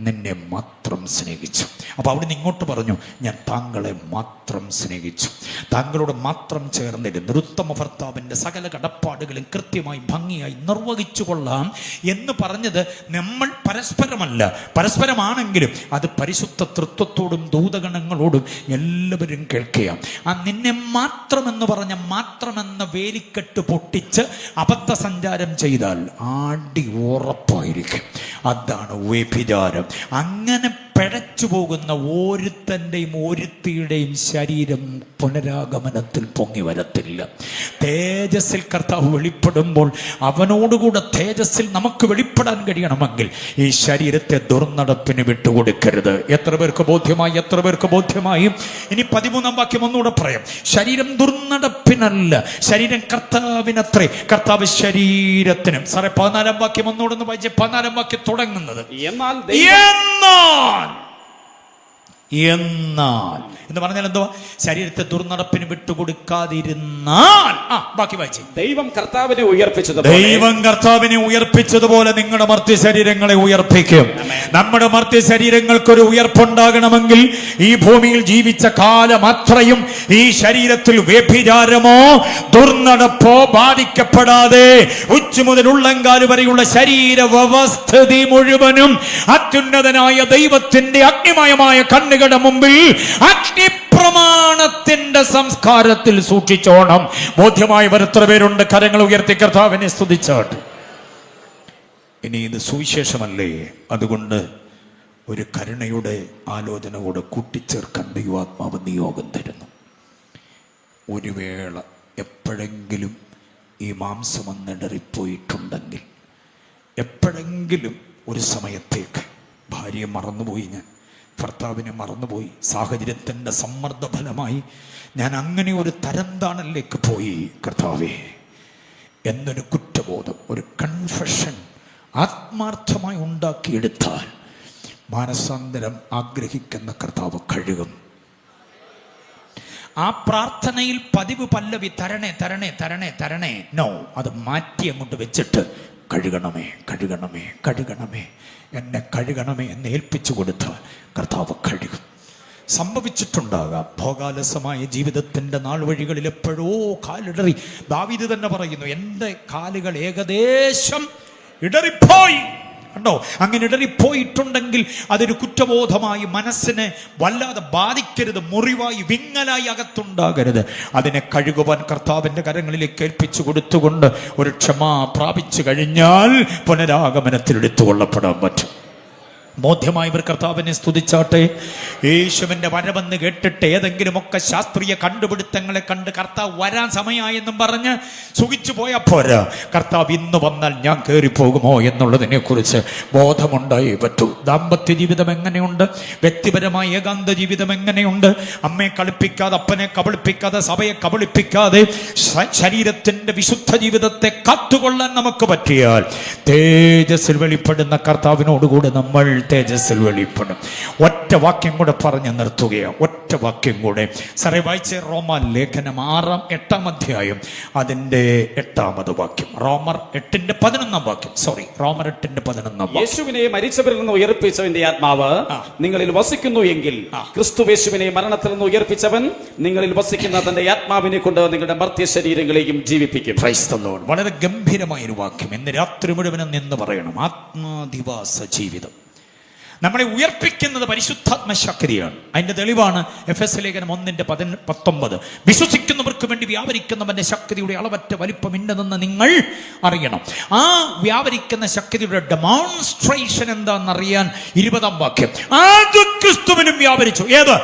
നിന്നെ മാത്രം സ്നേഹിച്ചു. അപ്പോൾ അവിടെ നിന്ന് ഇങ്ങോട്ട് പറഞ്ഞു ഞാൻ താങ്കളെ മാത്രം സ്നേഹിച്ചു, താങ്കളോട് മാത്രം ചേർന്നിരുന്നു, ഉത്തമ ഭർത്താവിൻ്റെ സകല കടപ്പാടുകളും കൃത്യമായി ഭംഗിയായി നിർവഹിച്ചു കൊള്ളാം എന്ന് പറഞ്ഞത് നമ്മൾ പരസ്പരമല്ല, പരസ്പരമാണെങ്കിലും അത് പരിശുദ്ധ തൃത്വത്തോടും ദൂതഗണങ്ങളോടും എല്ലാവരും കേൾക്കുക. ആ നിന്നെ മാത്രമെന്ന് പറഞ്ഞ മാത്രമെന്ന വേലിക്കെട്ട് പൊട്ടിച്ച് അബദ്ധ സഞ്ചാരം ചെയ്താൽ ആടി ഉറപ്പായിരിക്കും. അതാണ് വ്യഭിചാരം. അങ്ങനെ പിഴച്ചു പോകുന്ന ഒരുത്തൻ്റെയും ഒരുത്തിയുടെയും ശരീരം പുനരാഗമനത്തിൽ പൊങ്ങി വരത്തില്ല. തേജസ്സിൽ കർത്താവ് വെളിപ്പെടുമ്പോൾ അവനോടുകൂടെ തേജസ്സിൽ നമുക്ക് വെളിപ്പെടാൻ കഴിയണമെങ്കിൽ ഈ ശരീരത്തെ ദുർനടപ്പിന് വിട്ടുകൊടുക്കരുത്. എത്ര പേർക്ക് ബോധ്യമായി? ഇനി 13-ാം വാക്യം ഒന്നുകൂടെ പറയാം. ശരീരം ദുർനടപ്പിനല്ല, ശരീരം കർത്താവിനത്രേ, കർത്താവ് ശരീരത്തിനും. സാറേ 14-ാം വാക്യം ഒന്നുകൂടെ ഒന്ന് വായിച്ചേ. 14-ാം വാക്യം തുടങ്ങുന്നത് എന്നാൽ എന്നാൽ എന്ന് പറഞ്ഞാൽ എന്തുവാ? ശരീരത്തെ ദുർനടപ്പിന് വിട്ടുകൊടുക്കാതിരുന്നാൽ. ബാക്കി വായിച്ചേ. ദൈവം കർത്താവിനെ ഉയർപ്പിച്ചതുപോലെ നിങ്ങളുടെ മർത്യ ശരീരങ്ങളെ ഉയർപ്പിക്കും. നമ്മുടെ മർത്യ ശരീരങ്ങൾക്കൊരു ഉയർപ്പുണ്ടാകണമെങ്കിൽ ഈ ഭൂമിയിൽ ജീവിച്ച കാലം അത്രയും ഈ ശരീരത്തിൽ വ്യഭിചാരമോ ദുർനടപ്പോ ബാധിക്കപ്പെടാതെ ഉച്ച മുതൽ ഉള്ളങ്കാല് വരെയുള്ള ശരീര വ്യവസ്ഥിതി മുഴുവനും അത്യുന്നതനായ ദൈവത്തിന്റെ അഗ്നിമയമായ കണ്ണുകളുടെ മുമ്പിൽ അഗ്നിപ്രമാണത്തിന്റെ സംസ്കാരത്തിൽ സൂക്ഷിച്ചോണം. ബോധ്യമായവർ എത്ര പേരുണ്ട്? കരങ്ങൾ ഉയർത്തി കർത്താവിനെ സ്തുതിച്ചാട്ട്. ഇനി ഇത് സുവിശേഷമല്ലേ? അതുകൊണ്ട് ഒരു കരുണയുടെ ആലോചനയോട് കൂട്ടിച്ചേർക്കാൻ ദൈവാത്മാവ് നിയോഗം തരുന്നു. ഒരു വേള എപ്പോഴെങ്കിലും ഈ മാംസം ഒന്നിടറിപ്പോയിട്ടുണ്ടെങ്കിൽ, എപ്പോഴെങ്കിലും ഒരു സമയത്തേക്ക് ഭാര്യയെ മറന്നുപോയി, ഞാൻ ഭർത്താവിനെ മറന്നുപോയി, സാഹചര്യത്തിൻ്റെ സമ്മർദ്ദ ഫലമായി ഞാൻ അങ്ങനെ ഒരു തരംതാണലിലേക്ക് പോയി കർത്താവേ എന്നൊരു കുറ്റബോധം, ഒരു കൺഫെഷൻ ആത്മാർത്ഥമായി ഉണ്ടാക്കിയെടുത്താൽ മാനസാന്തരം ആഗ്രഹിക്കുന്ന കർത്താവ് കഴുകും. ആ പ്രാർത്ഥനയിൽ പതിവ് പല്ലവി തരണേ തരണേ തരണേ തരണേ, നോ, അത് മാറ്റി അങ്ങോട്ട് വെച്ചിട്ട് കഴുകണമേ കഴുകണമേ കഴുകണമേ എന്നെ കഴുകണമേ എന്ന് ഏൽപ്പിച്ചു കൊടുത്ത് കർത്താവ് കഴുകും. സംഭവിച്ചിട്ടുണ്ടാകാം ഭോഗാലസമായ ജീവിതത്തിൻ്റെ നാൾ വഴികളിൽ എപ്പോഴോ കാലിടറി. ദാവീദ് തന്നെ പറയുന്നു, എൻ്റെ കാലുകൾ ഏകദേശം ഇടറിപ്പോയി. കണ്ടോ? അങ്ങനെ ഇടറിപ്പോയിട്ടുണ്ടെങ്കിൽ അതൊരു കുറ്റബോധമായി മനസ്സിനെ വല്ലാതെ ബാധിക്കരുത്, മുറിവായി വിങ്ങലായി അകത്തുണ്ടാകരുത്. അതിനെ കഴുകുവാൻ കർത്താവിൻ്റെ കരങ്ങളിലേക്ക് ഏൽപ്പിച്ചു കൊടുത്തുകൊണ്ട് ഒരു ക്ഷമ പ്രാപിച്ചു കഴിഞ്ഞാൽ പുനരാഗമനത്തിൽ എടുത്തുകൊള്ളപ്പെടാൻ പറ്റും. ബോധ്യമായവർ കർത്താവിനെ സ്തുതിച്ചാട്ടെ. യേശുവിൻ്റെ വരവെന്ന് കേട്ടിട്ട് ഏതെങ്കിലുമൊക്കെ ശാസ്ത്രീയ കണ്ടുപിടുത്തങ്ങളെ കണ്ട് കർത്താവ് വരാൻ സമയമായെന്നും പറഞ്ഞ് സുഖിച്ചു പോയാൽ പോരാ. കർത്താവ് ഇന്ന് വന്നാൽ ഞാൻ കയറിപ്പോകുമോ എന്നുള്ളതിനെ കുറിച്ച് ബോധമുണ്ടായി പറ്റൂ. ദാമ്പത്യ ജീവിതം എങ്ങനെയുണ്ട്? വ്യക്തിപരമായ ഏകാന്ത ജീവിതം എങ്ങനെയുണ്ട്? അമ്മയെ കളിപ്പിക്കാതെ, അപ്പനെ കബളിപ്പിക്കാതെ, സഭയെ കബളിപ്പിക്കാതെ ശരീരത്തിൻ്റെ വിശുദ്ധ ജീവിതത്തെ കാത്തുകൊള്ളാൻ നമുക്ക് പറ്റിയാൽ തേജസ്സിൽ വെളിപ്പെടുന്ന കർത്താവിനോടുകൂടെ നമ്മൾ തേജസ്സിൽ വെളിപ്പെടും. ഒറ്റ വാക്യം കൂടെ പറഞ്ഞ് നിർത്തുകയാണ്. ഒറ്റ വാക്യം കൂടെ സാറേ വായിച്ച റോമ ലേഖനം 8-ാം അധ്യായം അതിന്റെ 8ാമത് വാക്യം. റോമർ 8:11 വാക്യം. റോമർ 8:11 വാക്യം. യേശുവിനെ മരിച്ചവരിൽ നിന്ന് ഉയർപ്പിച്ചവന്റെ ആത്മാവ് നിങ്ങളിൽ വസിക്കുന്നു എങ്കിൽ ക്രിസ്തു യേശുവിനെ മരണത്തിൽ നിന്ന് ഉയർപ്പിച്ചവൻ നിങ്ങളിൽ വസിക്കുന്ന തന്റെ ആത്മാവിനെ കൊണ്ട് നിങ്ങളുടെ മർത്യ ശരീരങ്ങളെയും ജീവിപ്പിക്കും. Praise the lord. വളരെ ഗംഭീരമായൊരു വാക്യം. ഇന്ന് രാത്രി മുഴുവനും നിന്ന് പറയണം. ആത്മാധിവാസ ജീവിതം നമ്മളെ ഉയർപ്പിക്കുന്നത് പരിശുദ്ധാത്മ ശക്തിയാണ്. അതിന്റെ തെളിവാണ് എഫെസ്യ ലേഖനം 1:19. വിശ്വസിക്കുന്നവർക്ക് വേണ്ടി വ്യാപരിക്കുന്നവന്റെ ശക്തിയുടെ അളവറ്റ വലിപ്പം ഇന്നതെന്ന് നിങ്ങൾ അറിയണം. ആ വ്യാപരിക്കുന്ന ശക്തിയുടെ ഡെമോൺസ്ട്രേഷൻ എന്താണെന്നറിയാൻ 20ാം വാക്യം. അത് ക്രിസ്തുവിനും വ്യാപരിച്ചു. ഏത്?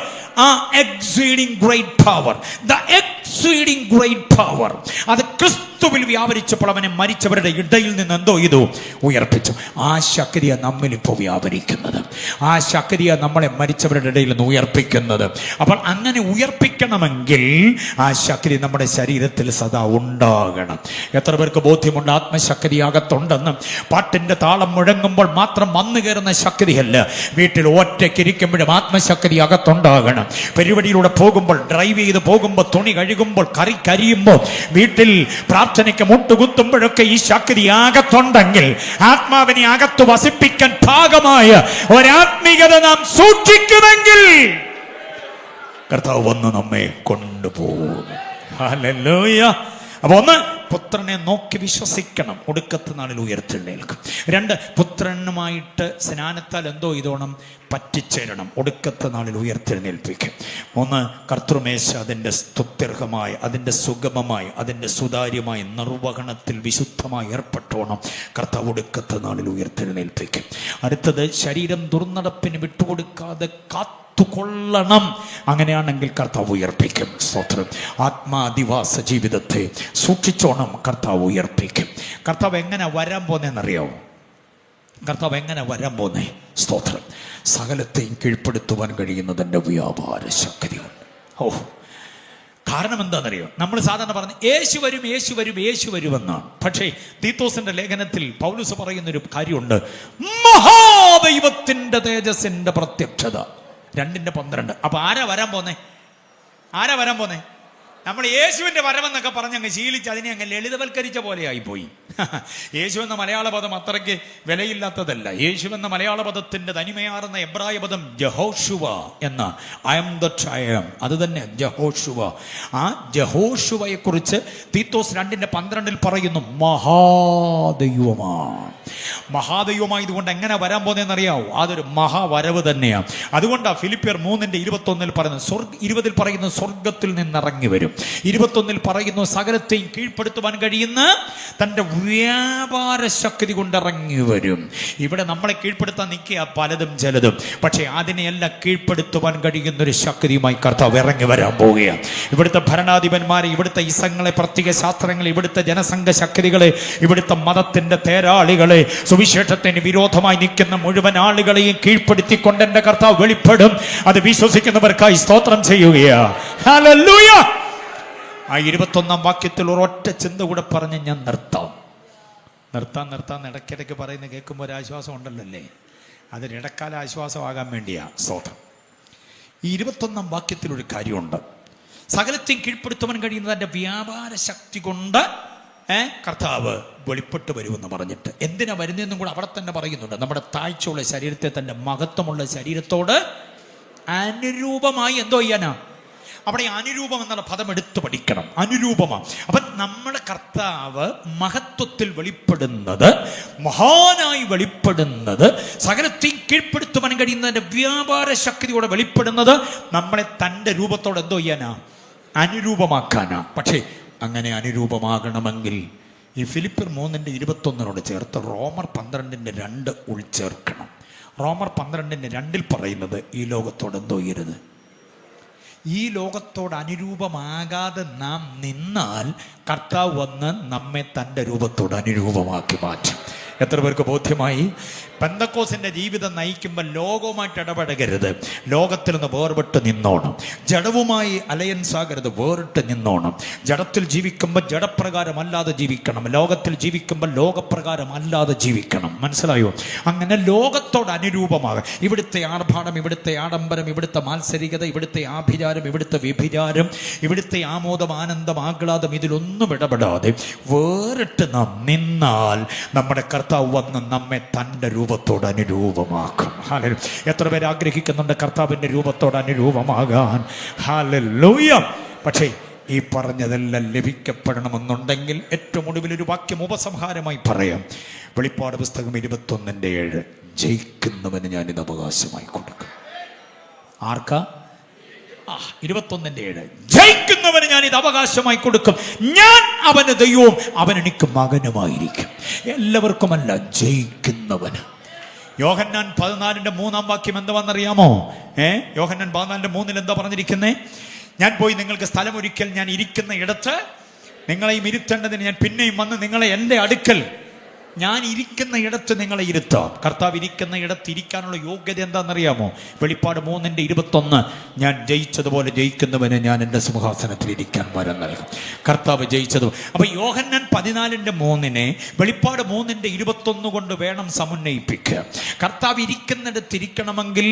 ആ exceeding great power, the exceeding great power. അത് ക്രിസ്തുവിൽ വ്യാപരിച്ചപ്പോൾ അവനെ മരിച്ചവരുടെ ഇടയിൽ നിന്ന് എന്തോ ഇത് ഉയർപ്പിച്ചു. ആ ശക്തിയാണ് നമ്മളിപ്പോൾ വ്യാപരിക്കുന്നത്. ആ ശക്തിയാണ് നമ്മളെ മരിച്ചവരുടെ ഇടയിൽ നിന്ന് ഉയർപ്പിക്കുന്നത്. അപ്പോൾ അങ്ങനെ ഉയർപ്പിക്കണമെങ്കിൽ ആ ശക്തി നമ്മുടെ ശരീരത്തിൽ സദാ ഉണ്ടാകണം. എത്ര പേർക്ക് ബോധ്യമുണ്ട് ആത്മശക്തി അകത്തുണ്ടെന്ന്? പാട്ടിന്റെ താളം മുഴങ്ങുമ്പോൾ മാത്രം വന്നു കയറുന്ന ശക്തിയല്ല. വീട്ടിൽ ഒറ്റയ്ക്കിരിക്കുമ്പോഴും ആത്മശക്തി അകത്തുണ്ടാകണം. പരിപാടിയിലൂടെ പോകുമ്പോൾ, ഡ്രൈവ് ചെയ്ത് പോകുമ്പോൾ, തുണി കഴുകുമ്പോൾ, കറി കരിയുമ്പോൾ, വീട്ടിൽ പ്രാർത്ഥനയ്ക്ക് മുട്ടുകുത്തുമ്പോഴൊക്കെ ഈ ശക്തി അകത്തുണ്ടെങ്കിൽ, ആത്മാവിനെ അകത്ത് വസിപ്പിക്കാൻ ഭാഗമായ ഒരാത്മീകത നാം സൂക്ഷിക്കുമെങ്കിൽ കർത്താവ് വന്ന് നമ്മെ കൊണ്ടുപോകും. ഹല്ലേലൂയ. അപ്പൊ ഒന്ന്, പുത്രനെ നോക്കി വിശ്വസിക്കണം, ഒടുക്കത്തെ നാളിൽ ഉയർത്തെഴുന്നേൽക്കും. 2, പുത്രനുമായിട്ട് സ്നാനത്താൽ എന്തോ ഇതോണം പറ്റിച്ചേരണം, ഒടുക്കത്തെ നാളിൽ ഉയർത്തെഴുന്നേൽപ്പിക്കും. 3, കർത്തൃമേശ അതിൻ്റെ സ്തുത്യർഹമായി, അതിൻ്റെ സുഗമമായി, അതിൻ്റെ സുതാര്യമായി നിർവഹണത്തിൽ വിശുദ്ധമായി ഏർപ്പെട്ടോണം കർത്താവ് ഒടുക്കത്തെ നാളിൽ ഉയർത്തെഴുന്നേൽപ്പിക്കും. അടുത്തത്, ശരീരം ദുർനടപ്പിന് വിട്ടുകൊടുക്കാതെ കാത്തുകൊള്ളണം. അങ്ങനെയാണെങ്കിൽ കർത്താവ് ഉയർപ്പിക്കും. സ്തോത്രം. ആത്മാധിവാസ ജീവിതത്തെ സൂക്ഷിച്ചോണം, കർത്താവ് ഉയർപ്പിക്കും. കർത്താവ് എങ്ങനെ വരാൻ പോന്നേന്നറിയാവോ? കർത്താവ് എങ്ങനെ വരാൻ പോന്നേ? സ്തോത്രം. സകലത്തെയും കീഴ്പ്പെടുത്തുവാൻ കഴിയുന്നതിൻ്റെ വ്യാപാര ശക്തിയുണ്ട്. കാരണം എന്താണെന്നറിയോ? നമ്മൾ സാധാരണ പറഞ്ഞ് യേശു വരും യേശു വരും യേശു വരുമെന്നാണ്. പക്ഷേ തീത്തോസിന്റെ ലേഖനത്തിൽ പൗലോസ് പറയുന്നൊരു കാര്യമുണ്ട്. മഹാദൈവത്തിന്റെ തേജസ്സിന്റെ പ്രത്യക്ഷത. 2:12. അപ്പൊ ആരാ വരാൻ പോന്നേ? നമ്മൾ യേശുവിന്റെ വരവെന്നൊക്കെ പറഞ്ഞങ്ങ് ശീലിച്ച് അതിനെ അങ്ങ് ലളിതവൽക്കരിച്ച പോലെ ആയിപ്പോയി. യേശു എന്ന മലയാള പദം അത്രയ്ക്ക് വിലയില്ലാത്തതല്ല. യേശു എന്ന മലയാള പദത്തിന്റെ തനിമയാർന്ന എബ്രായ പദം ജഹോഷുവ എന്ന I am that I am, അത് തന്നെ ജഹോഷുവ. ആ ജഹോഷുവയെ കുറിച്ച് തീത്തോസ് 2:12 പറയുന്നു, മഹാദൈവമാണ്. മഹാദൈവമായതുകൊണ്ട് എങ്ങനെ വരാൻ പോകുന്നതെന്നറിയാവോ? അതൊരു മഹാവരവ് തന്നെയാണ്. അതുകൊണ്ടാണ് ഫിലിപ്പിയർ 3:21 പറയുന്നത്, 20 പറയുന്നു സ്വർഗത്തിൽ നിന്നിറങ്ങി വരും. 21 പറയുന്നു സകലത്തെയും കീഴ്പ്പെടുത്തുവാൻ കഴിയുന്ന തൻ്റെ വ്യാപാര ശക്തി കൊണ്ട് ഇറങ്ങി വരും. ഇവിടെ നമ്മളെ കീഴ്പ്പെടുത്താൻ നിൽക്കുക പലതും ചിലതും, പക്ഷെ അതിനെയെല്ലാം കീഴ്പ്പെടുത്തുവാൻ കഴിയുന്ന ഒരു ശക്തിയുമായി കർത്താവ് ഇറങ്ങി വരാൻ പോവുകയാണ്. ഇവിടുത്തെ ഭരണാധിപന്മാരെ, ഇവിടുത്തെ ഇസങ്ങളെ, പ്രത്യേക ശാസ്ത്രങ്ങളെ, ഇവിടുത്തെ ജനസംഘ ശക്തികളെ, ഇവിടുത്തെ മതത്തിന്റെ തേരാളികളെ, സുവിശേഷത്തിന് വിരോധമായി നിൽക്കുന്ന മുഴുവൻ ആളുകളെയും കീഴ്പ്പെടുത്തിക്കൊണ്ട് എൻ്റെ കർത്താവ് വെളിപ്പെടും. അത് വിശ്വസിക്കുന്നവർക്കായി സ്തോത്രം ചെയ്യുകയാണ്. ഹല്ലേലൂയ. ആ 21 വാക്യത്തിൽ ഒരൊറ്റ ചിന്ത കൂടെ പറഞ്ഞ് ഞാൻ നിർത്താം. ഇടയ്ക്കിടയ്ക്ക് പറയുന്ന കേൾക്കുമ്പോൾ ഒരു ആശ്വാസം ഉണ്ടല്ലോ അല്ലേ? അതൊരു ഇടക്കാല ആശ്വാസമാകാൻ വേണ്ടിയാ സ്തോത്രം. ഈ 21 വാക്യത്തിൽ ഒരു കാര്യമുണ്ട്. സകലത്തെയും കീഴ്പ്പെടുത്തുവാൻ കഴിയുന്ന തൻ്റെ വ്യാപാര ശക്തി കൊണ്ട് കർത്താവ് വെളിപ്പെട്ട് വരുമെന്ന് പറഞ്ഞിട്ട് എന്തിനാ വരുന്നതെന്നും കൂടെ അവിടെ തന്നെ പറയുന്നുണ്ട്. നമ്മുടെ താഴ്ചയുള്ള ശരീരത്തെ തൻ്റെ മഹത്വമുള്ള ശരീരത്തോട് അനുരൂപമായി എന്തോ ചെയ്യാനാ? അവിടെ അനുരൂപം എന്നുള്ള പദം എടുത്തു പഠിക്കണം. അനുരൂപമാണ്. അപ്പം നമ്മുടെ കർത്താവ് മഹത്വത്തിൽ വെളിപ്പെടുന്നത്, മഹാനായി വെളിപ്പെടുന്നത്, സകലത്തെയും കീഴ്പ്പെടുത്തുവാൻ കഴിയുന്നതിൻ്റെ വ്യാപാര ശക്തിയോടെ വെളിപ്പെടുന്നത് നമ്മളെ തൻ്റെ രൂപത്തോടെ എന്തോ ചെയ്യാനാ? അനുരൂപമാക്കാനാ. പക്ഷേ അങ്ങനെ അനുരൂപമാകണമെങ്കിൽ ഈ ഫിലിപ്പിയർ 3:21 ചേർത്ത് റോമർ 12:2 ഉൾച്ചേർക്കണം. റോമർ 12:2 പറയുന്നത് ഈ ലോകത്തോട് എന്തോ ചെയ്യരുത്. ഈ ലോകത്തോട് അനുരൂപമാകാതെ നാം നിന്നാൽ കർത്താവ് വന്ന് നമ്മെ തൻ്റെ രൂപത്തോട് അനുരൂപമാക്കി മാറ്റും. എത്ര പേർക്ക് ബോധ്യമായി? പെന്തക്കോസിന്റെ ജീവിതം നയിക്കുമ്പോൾ ലോകവുമായിട്ട് ഇടപെടരുത്. ലോകത്തിൽ നിന്ന് വേർപെട്ട് നിന്നോണം. ജഡവുമായി അലയൻസ് ആകരുത്, വേറിട്ട് നിന്നോണം. ജഡത്തിൽ ജീവിക്കുമ്പോൾ ജഡപ്രകാരം അല്ലാതെ ജീവിക്കണം. ലോകത്തിൽ ജീവിക്കുമ്പോൾ ലോകപ്രകാരം അല്ലാതെ ജീവിക്കണം. മനസ്സിലായോ? അങ്ങനെ ലോകത്തോട് അനുരൂപമാകും. ഇവിടുത്തെ ആർഭാടം, ഇവിടുത്തെ ആഡംബരം, ഇവിടുത്തെ മാത്സരികത, ഇവിടുത്തെ ആഭിചാരം, ഇവിടുത്തെ വ്യഭിചാരം, ഇവിടുത്തെ ആമോദം, ആനന്ദം, ആഹ്ലാദം, ഇതിലൊന്നും ഇടപെടാതെ വേറിട്ട് നാം നിന്നാൽ നമ്മുടെ കർത്താവ് വന്ന് നമ്മെ തൻ്റെ രൂപത്തോട് അനുരൂപമാക്കും. ഹല്ലേലൂയ. എത്ര പേര് ആഗ്രഹിക്കുന്നുണ്ട് കർത്താവിൻ്റെ രൂപത്തോട് അനുരൂപമാകാൻ? ഹല്ലേലൂയ. പക്ഷേ ഈ പറഞ്ഞതെല്ലാം ലഭിക്കപ്പെടണമെന്നുണ്ടെങ്കിൽ ഏറ്റവും ഒടുവിൽ ഒരു വാക്യം ഉപസംഹാരമായി പറയാം. വെളിപ്പാട് പുസ്തകം 21:7, ജയിക്കുന്നവന് ഞാനിത് അവകാശമായി കൊടുക്കും. ആർക്കാ? 21:7, ജയിക്കുന്നവന് ഞാൻ ഇത് അവകാശമായി കൊടുക്കും. ഞാൻ അവന് ദൈവവും അവൻ എനിക്ക് മകനുമായിരിക്കും. എല്ലാവർക്കുമല്ല, ജയിക്കുന്നവന്. യോഹന്നാൻ 14:3 വാക്യം എന്താണെന്നറിയാമോ? യോഹന്നാൻ 14:3 എന്താ പറഞ്ഞിരിക്കുന്നേ? ഞാൻ പോയി നിങ്ങൾക്ക് സ്ഥലമൊരുക്കൽ ഞാൻ ഇരിക്കുന്ന ഇടത്ത് നിങ്ങളെയും ഇരുത്തേണ്ടതിന് ഞാൻ പിന്നെയും വന്ന് നിങ്ങളെ എൻ്റെ അടുക്കൽ, ഞാൻ ഇരിക്കുന്ന ഇടത്ത് നിങ്ങളെ ഇരുത്താം. കർത്താവ് ഇരിക്കുന്ന ഇടത്ത് ഇരിക്കാനുള്ള യോഗ്യത എന്താണെന്നറിയാമോ? വെളിപ്പാട് 3:21, ഞാൻ ജയിച്ചതുപോലെ ജയിക്കുന്നവന് ഞാൻ എൻ്റെ സിംഹാസനത്തിൽ ഇരിക്കാൻ വരം നൽകും. കർത്താവ് ജയിച്ചത്. അപ്പൊ യോഹന്നാൻ 14:3 വെളിപ്പാട് 3:21 കൊണ്ട് വേണം സമുന്നയിപ്പിക്കുക. കർത്താവ് ഇരിക്കുന്നിടത്ത് ഇരിക്കണമെങ്കിൽ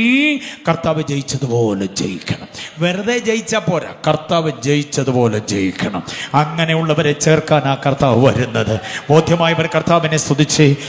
കർത്താവ് ജയിച്ചതുപോലെ ജയിക്കണം. വെറുതെ ജയിച്ചാൽ പോരാ, കർത്താവ് ജയിച്ചതുപോലെ ജയിക്കണം. അങ്ങനെയുള്ളവരെ ചേർക്കാൻ ആ കർത്താവ് വരുന്നത്. ബോധ്യമായവർ കർത്താവിനെ സ്തുതിച്ച്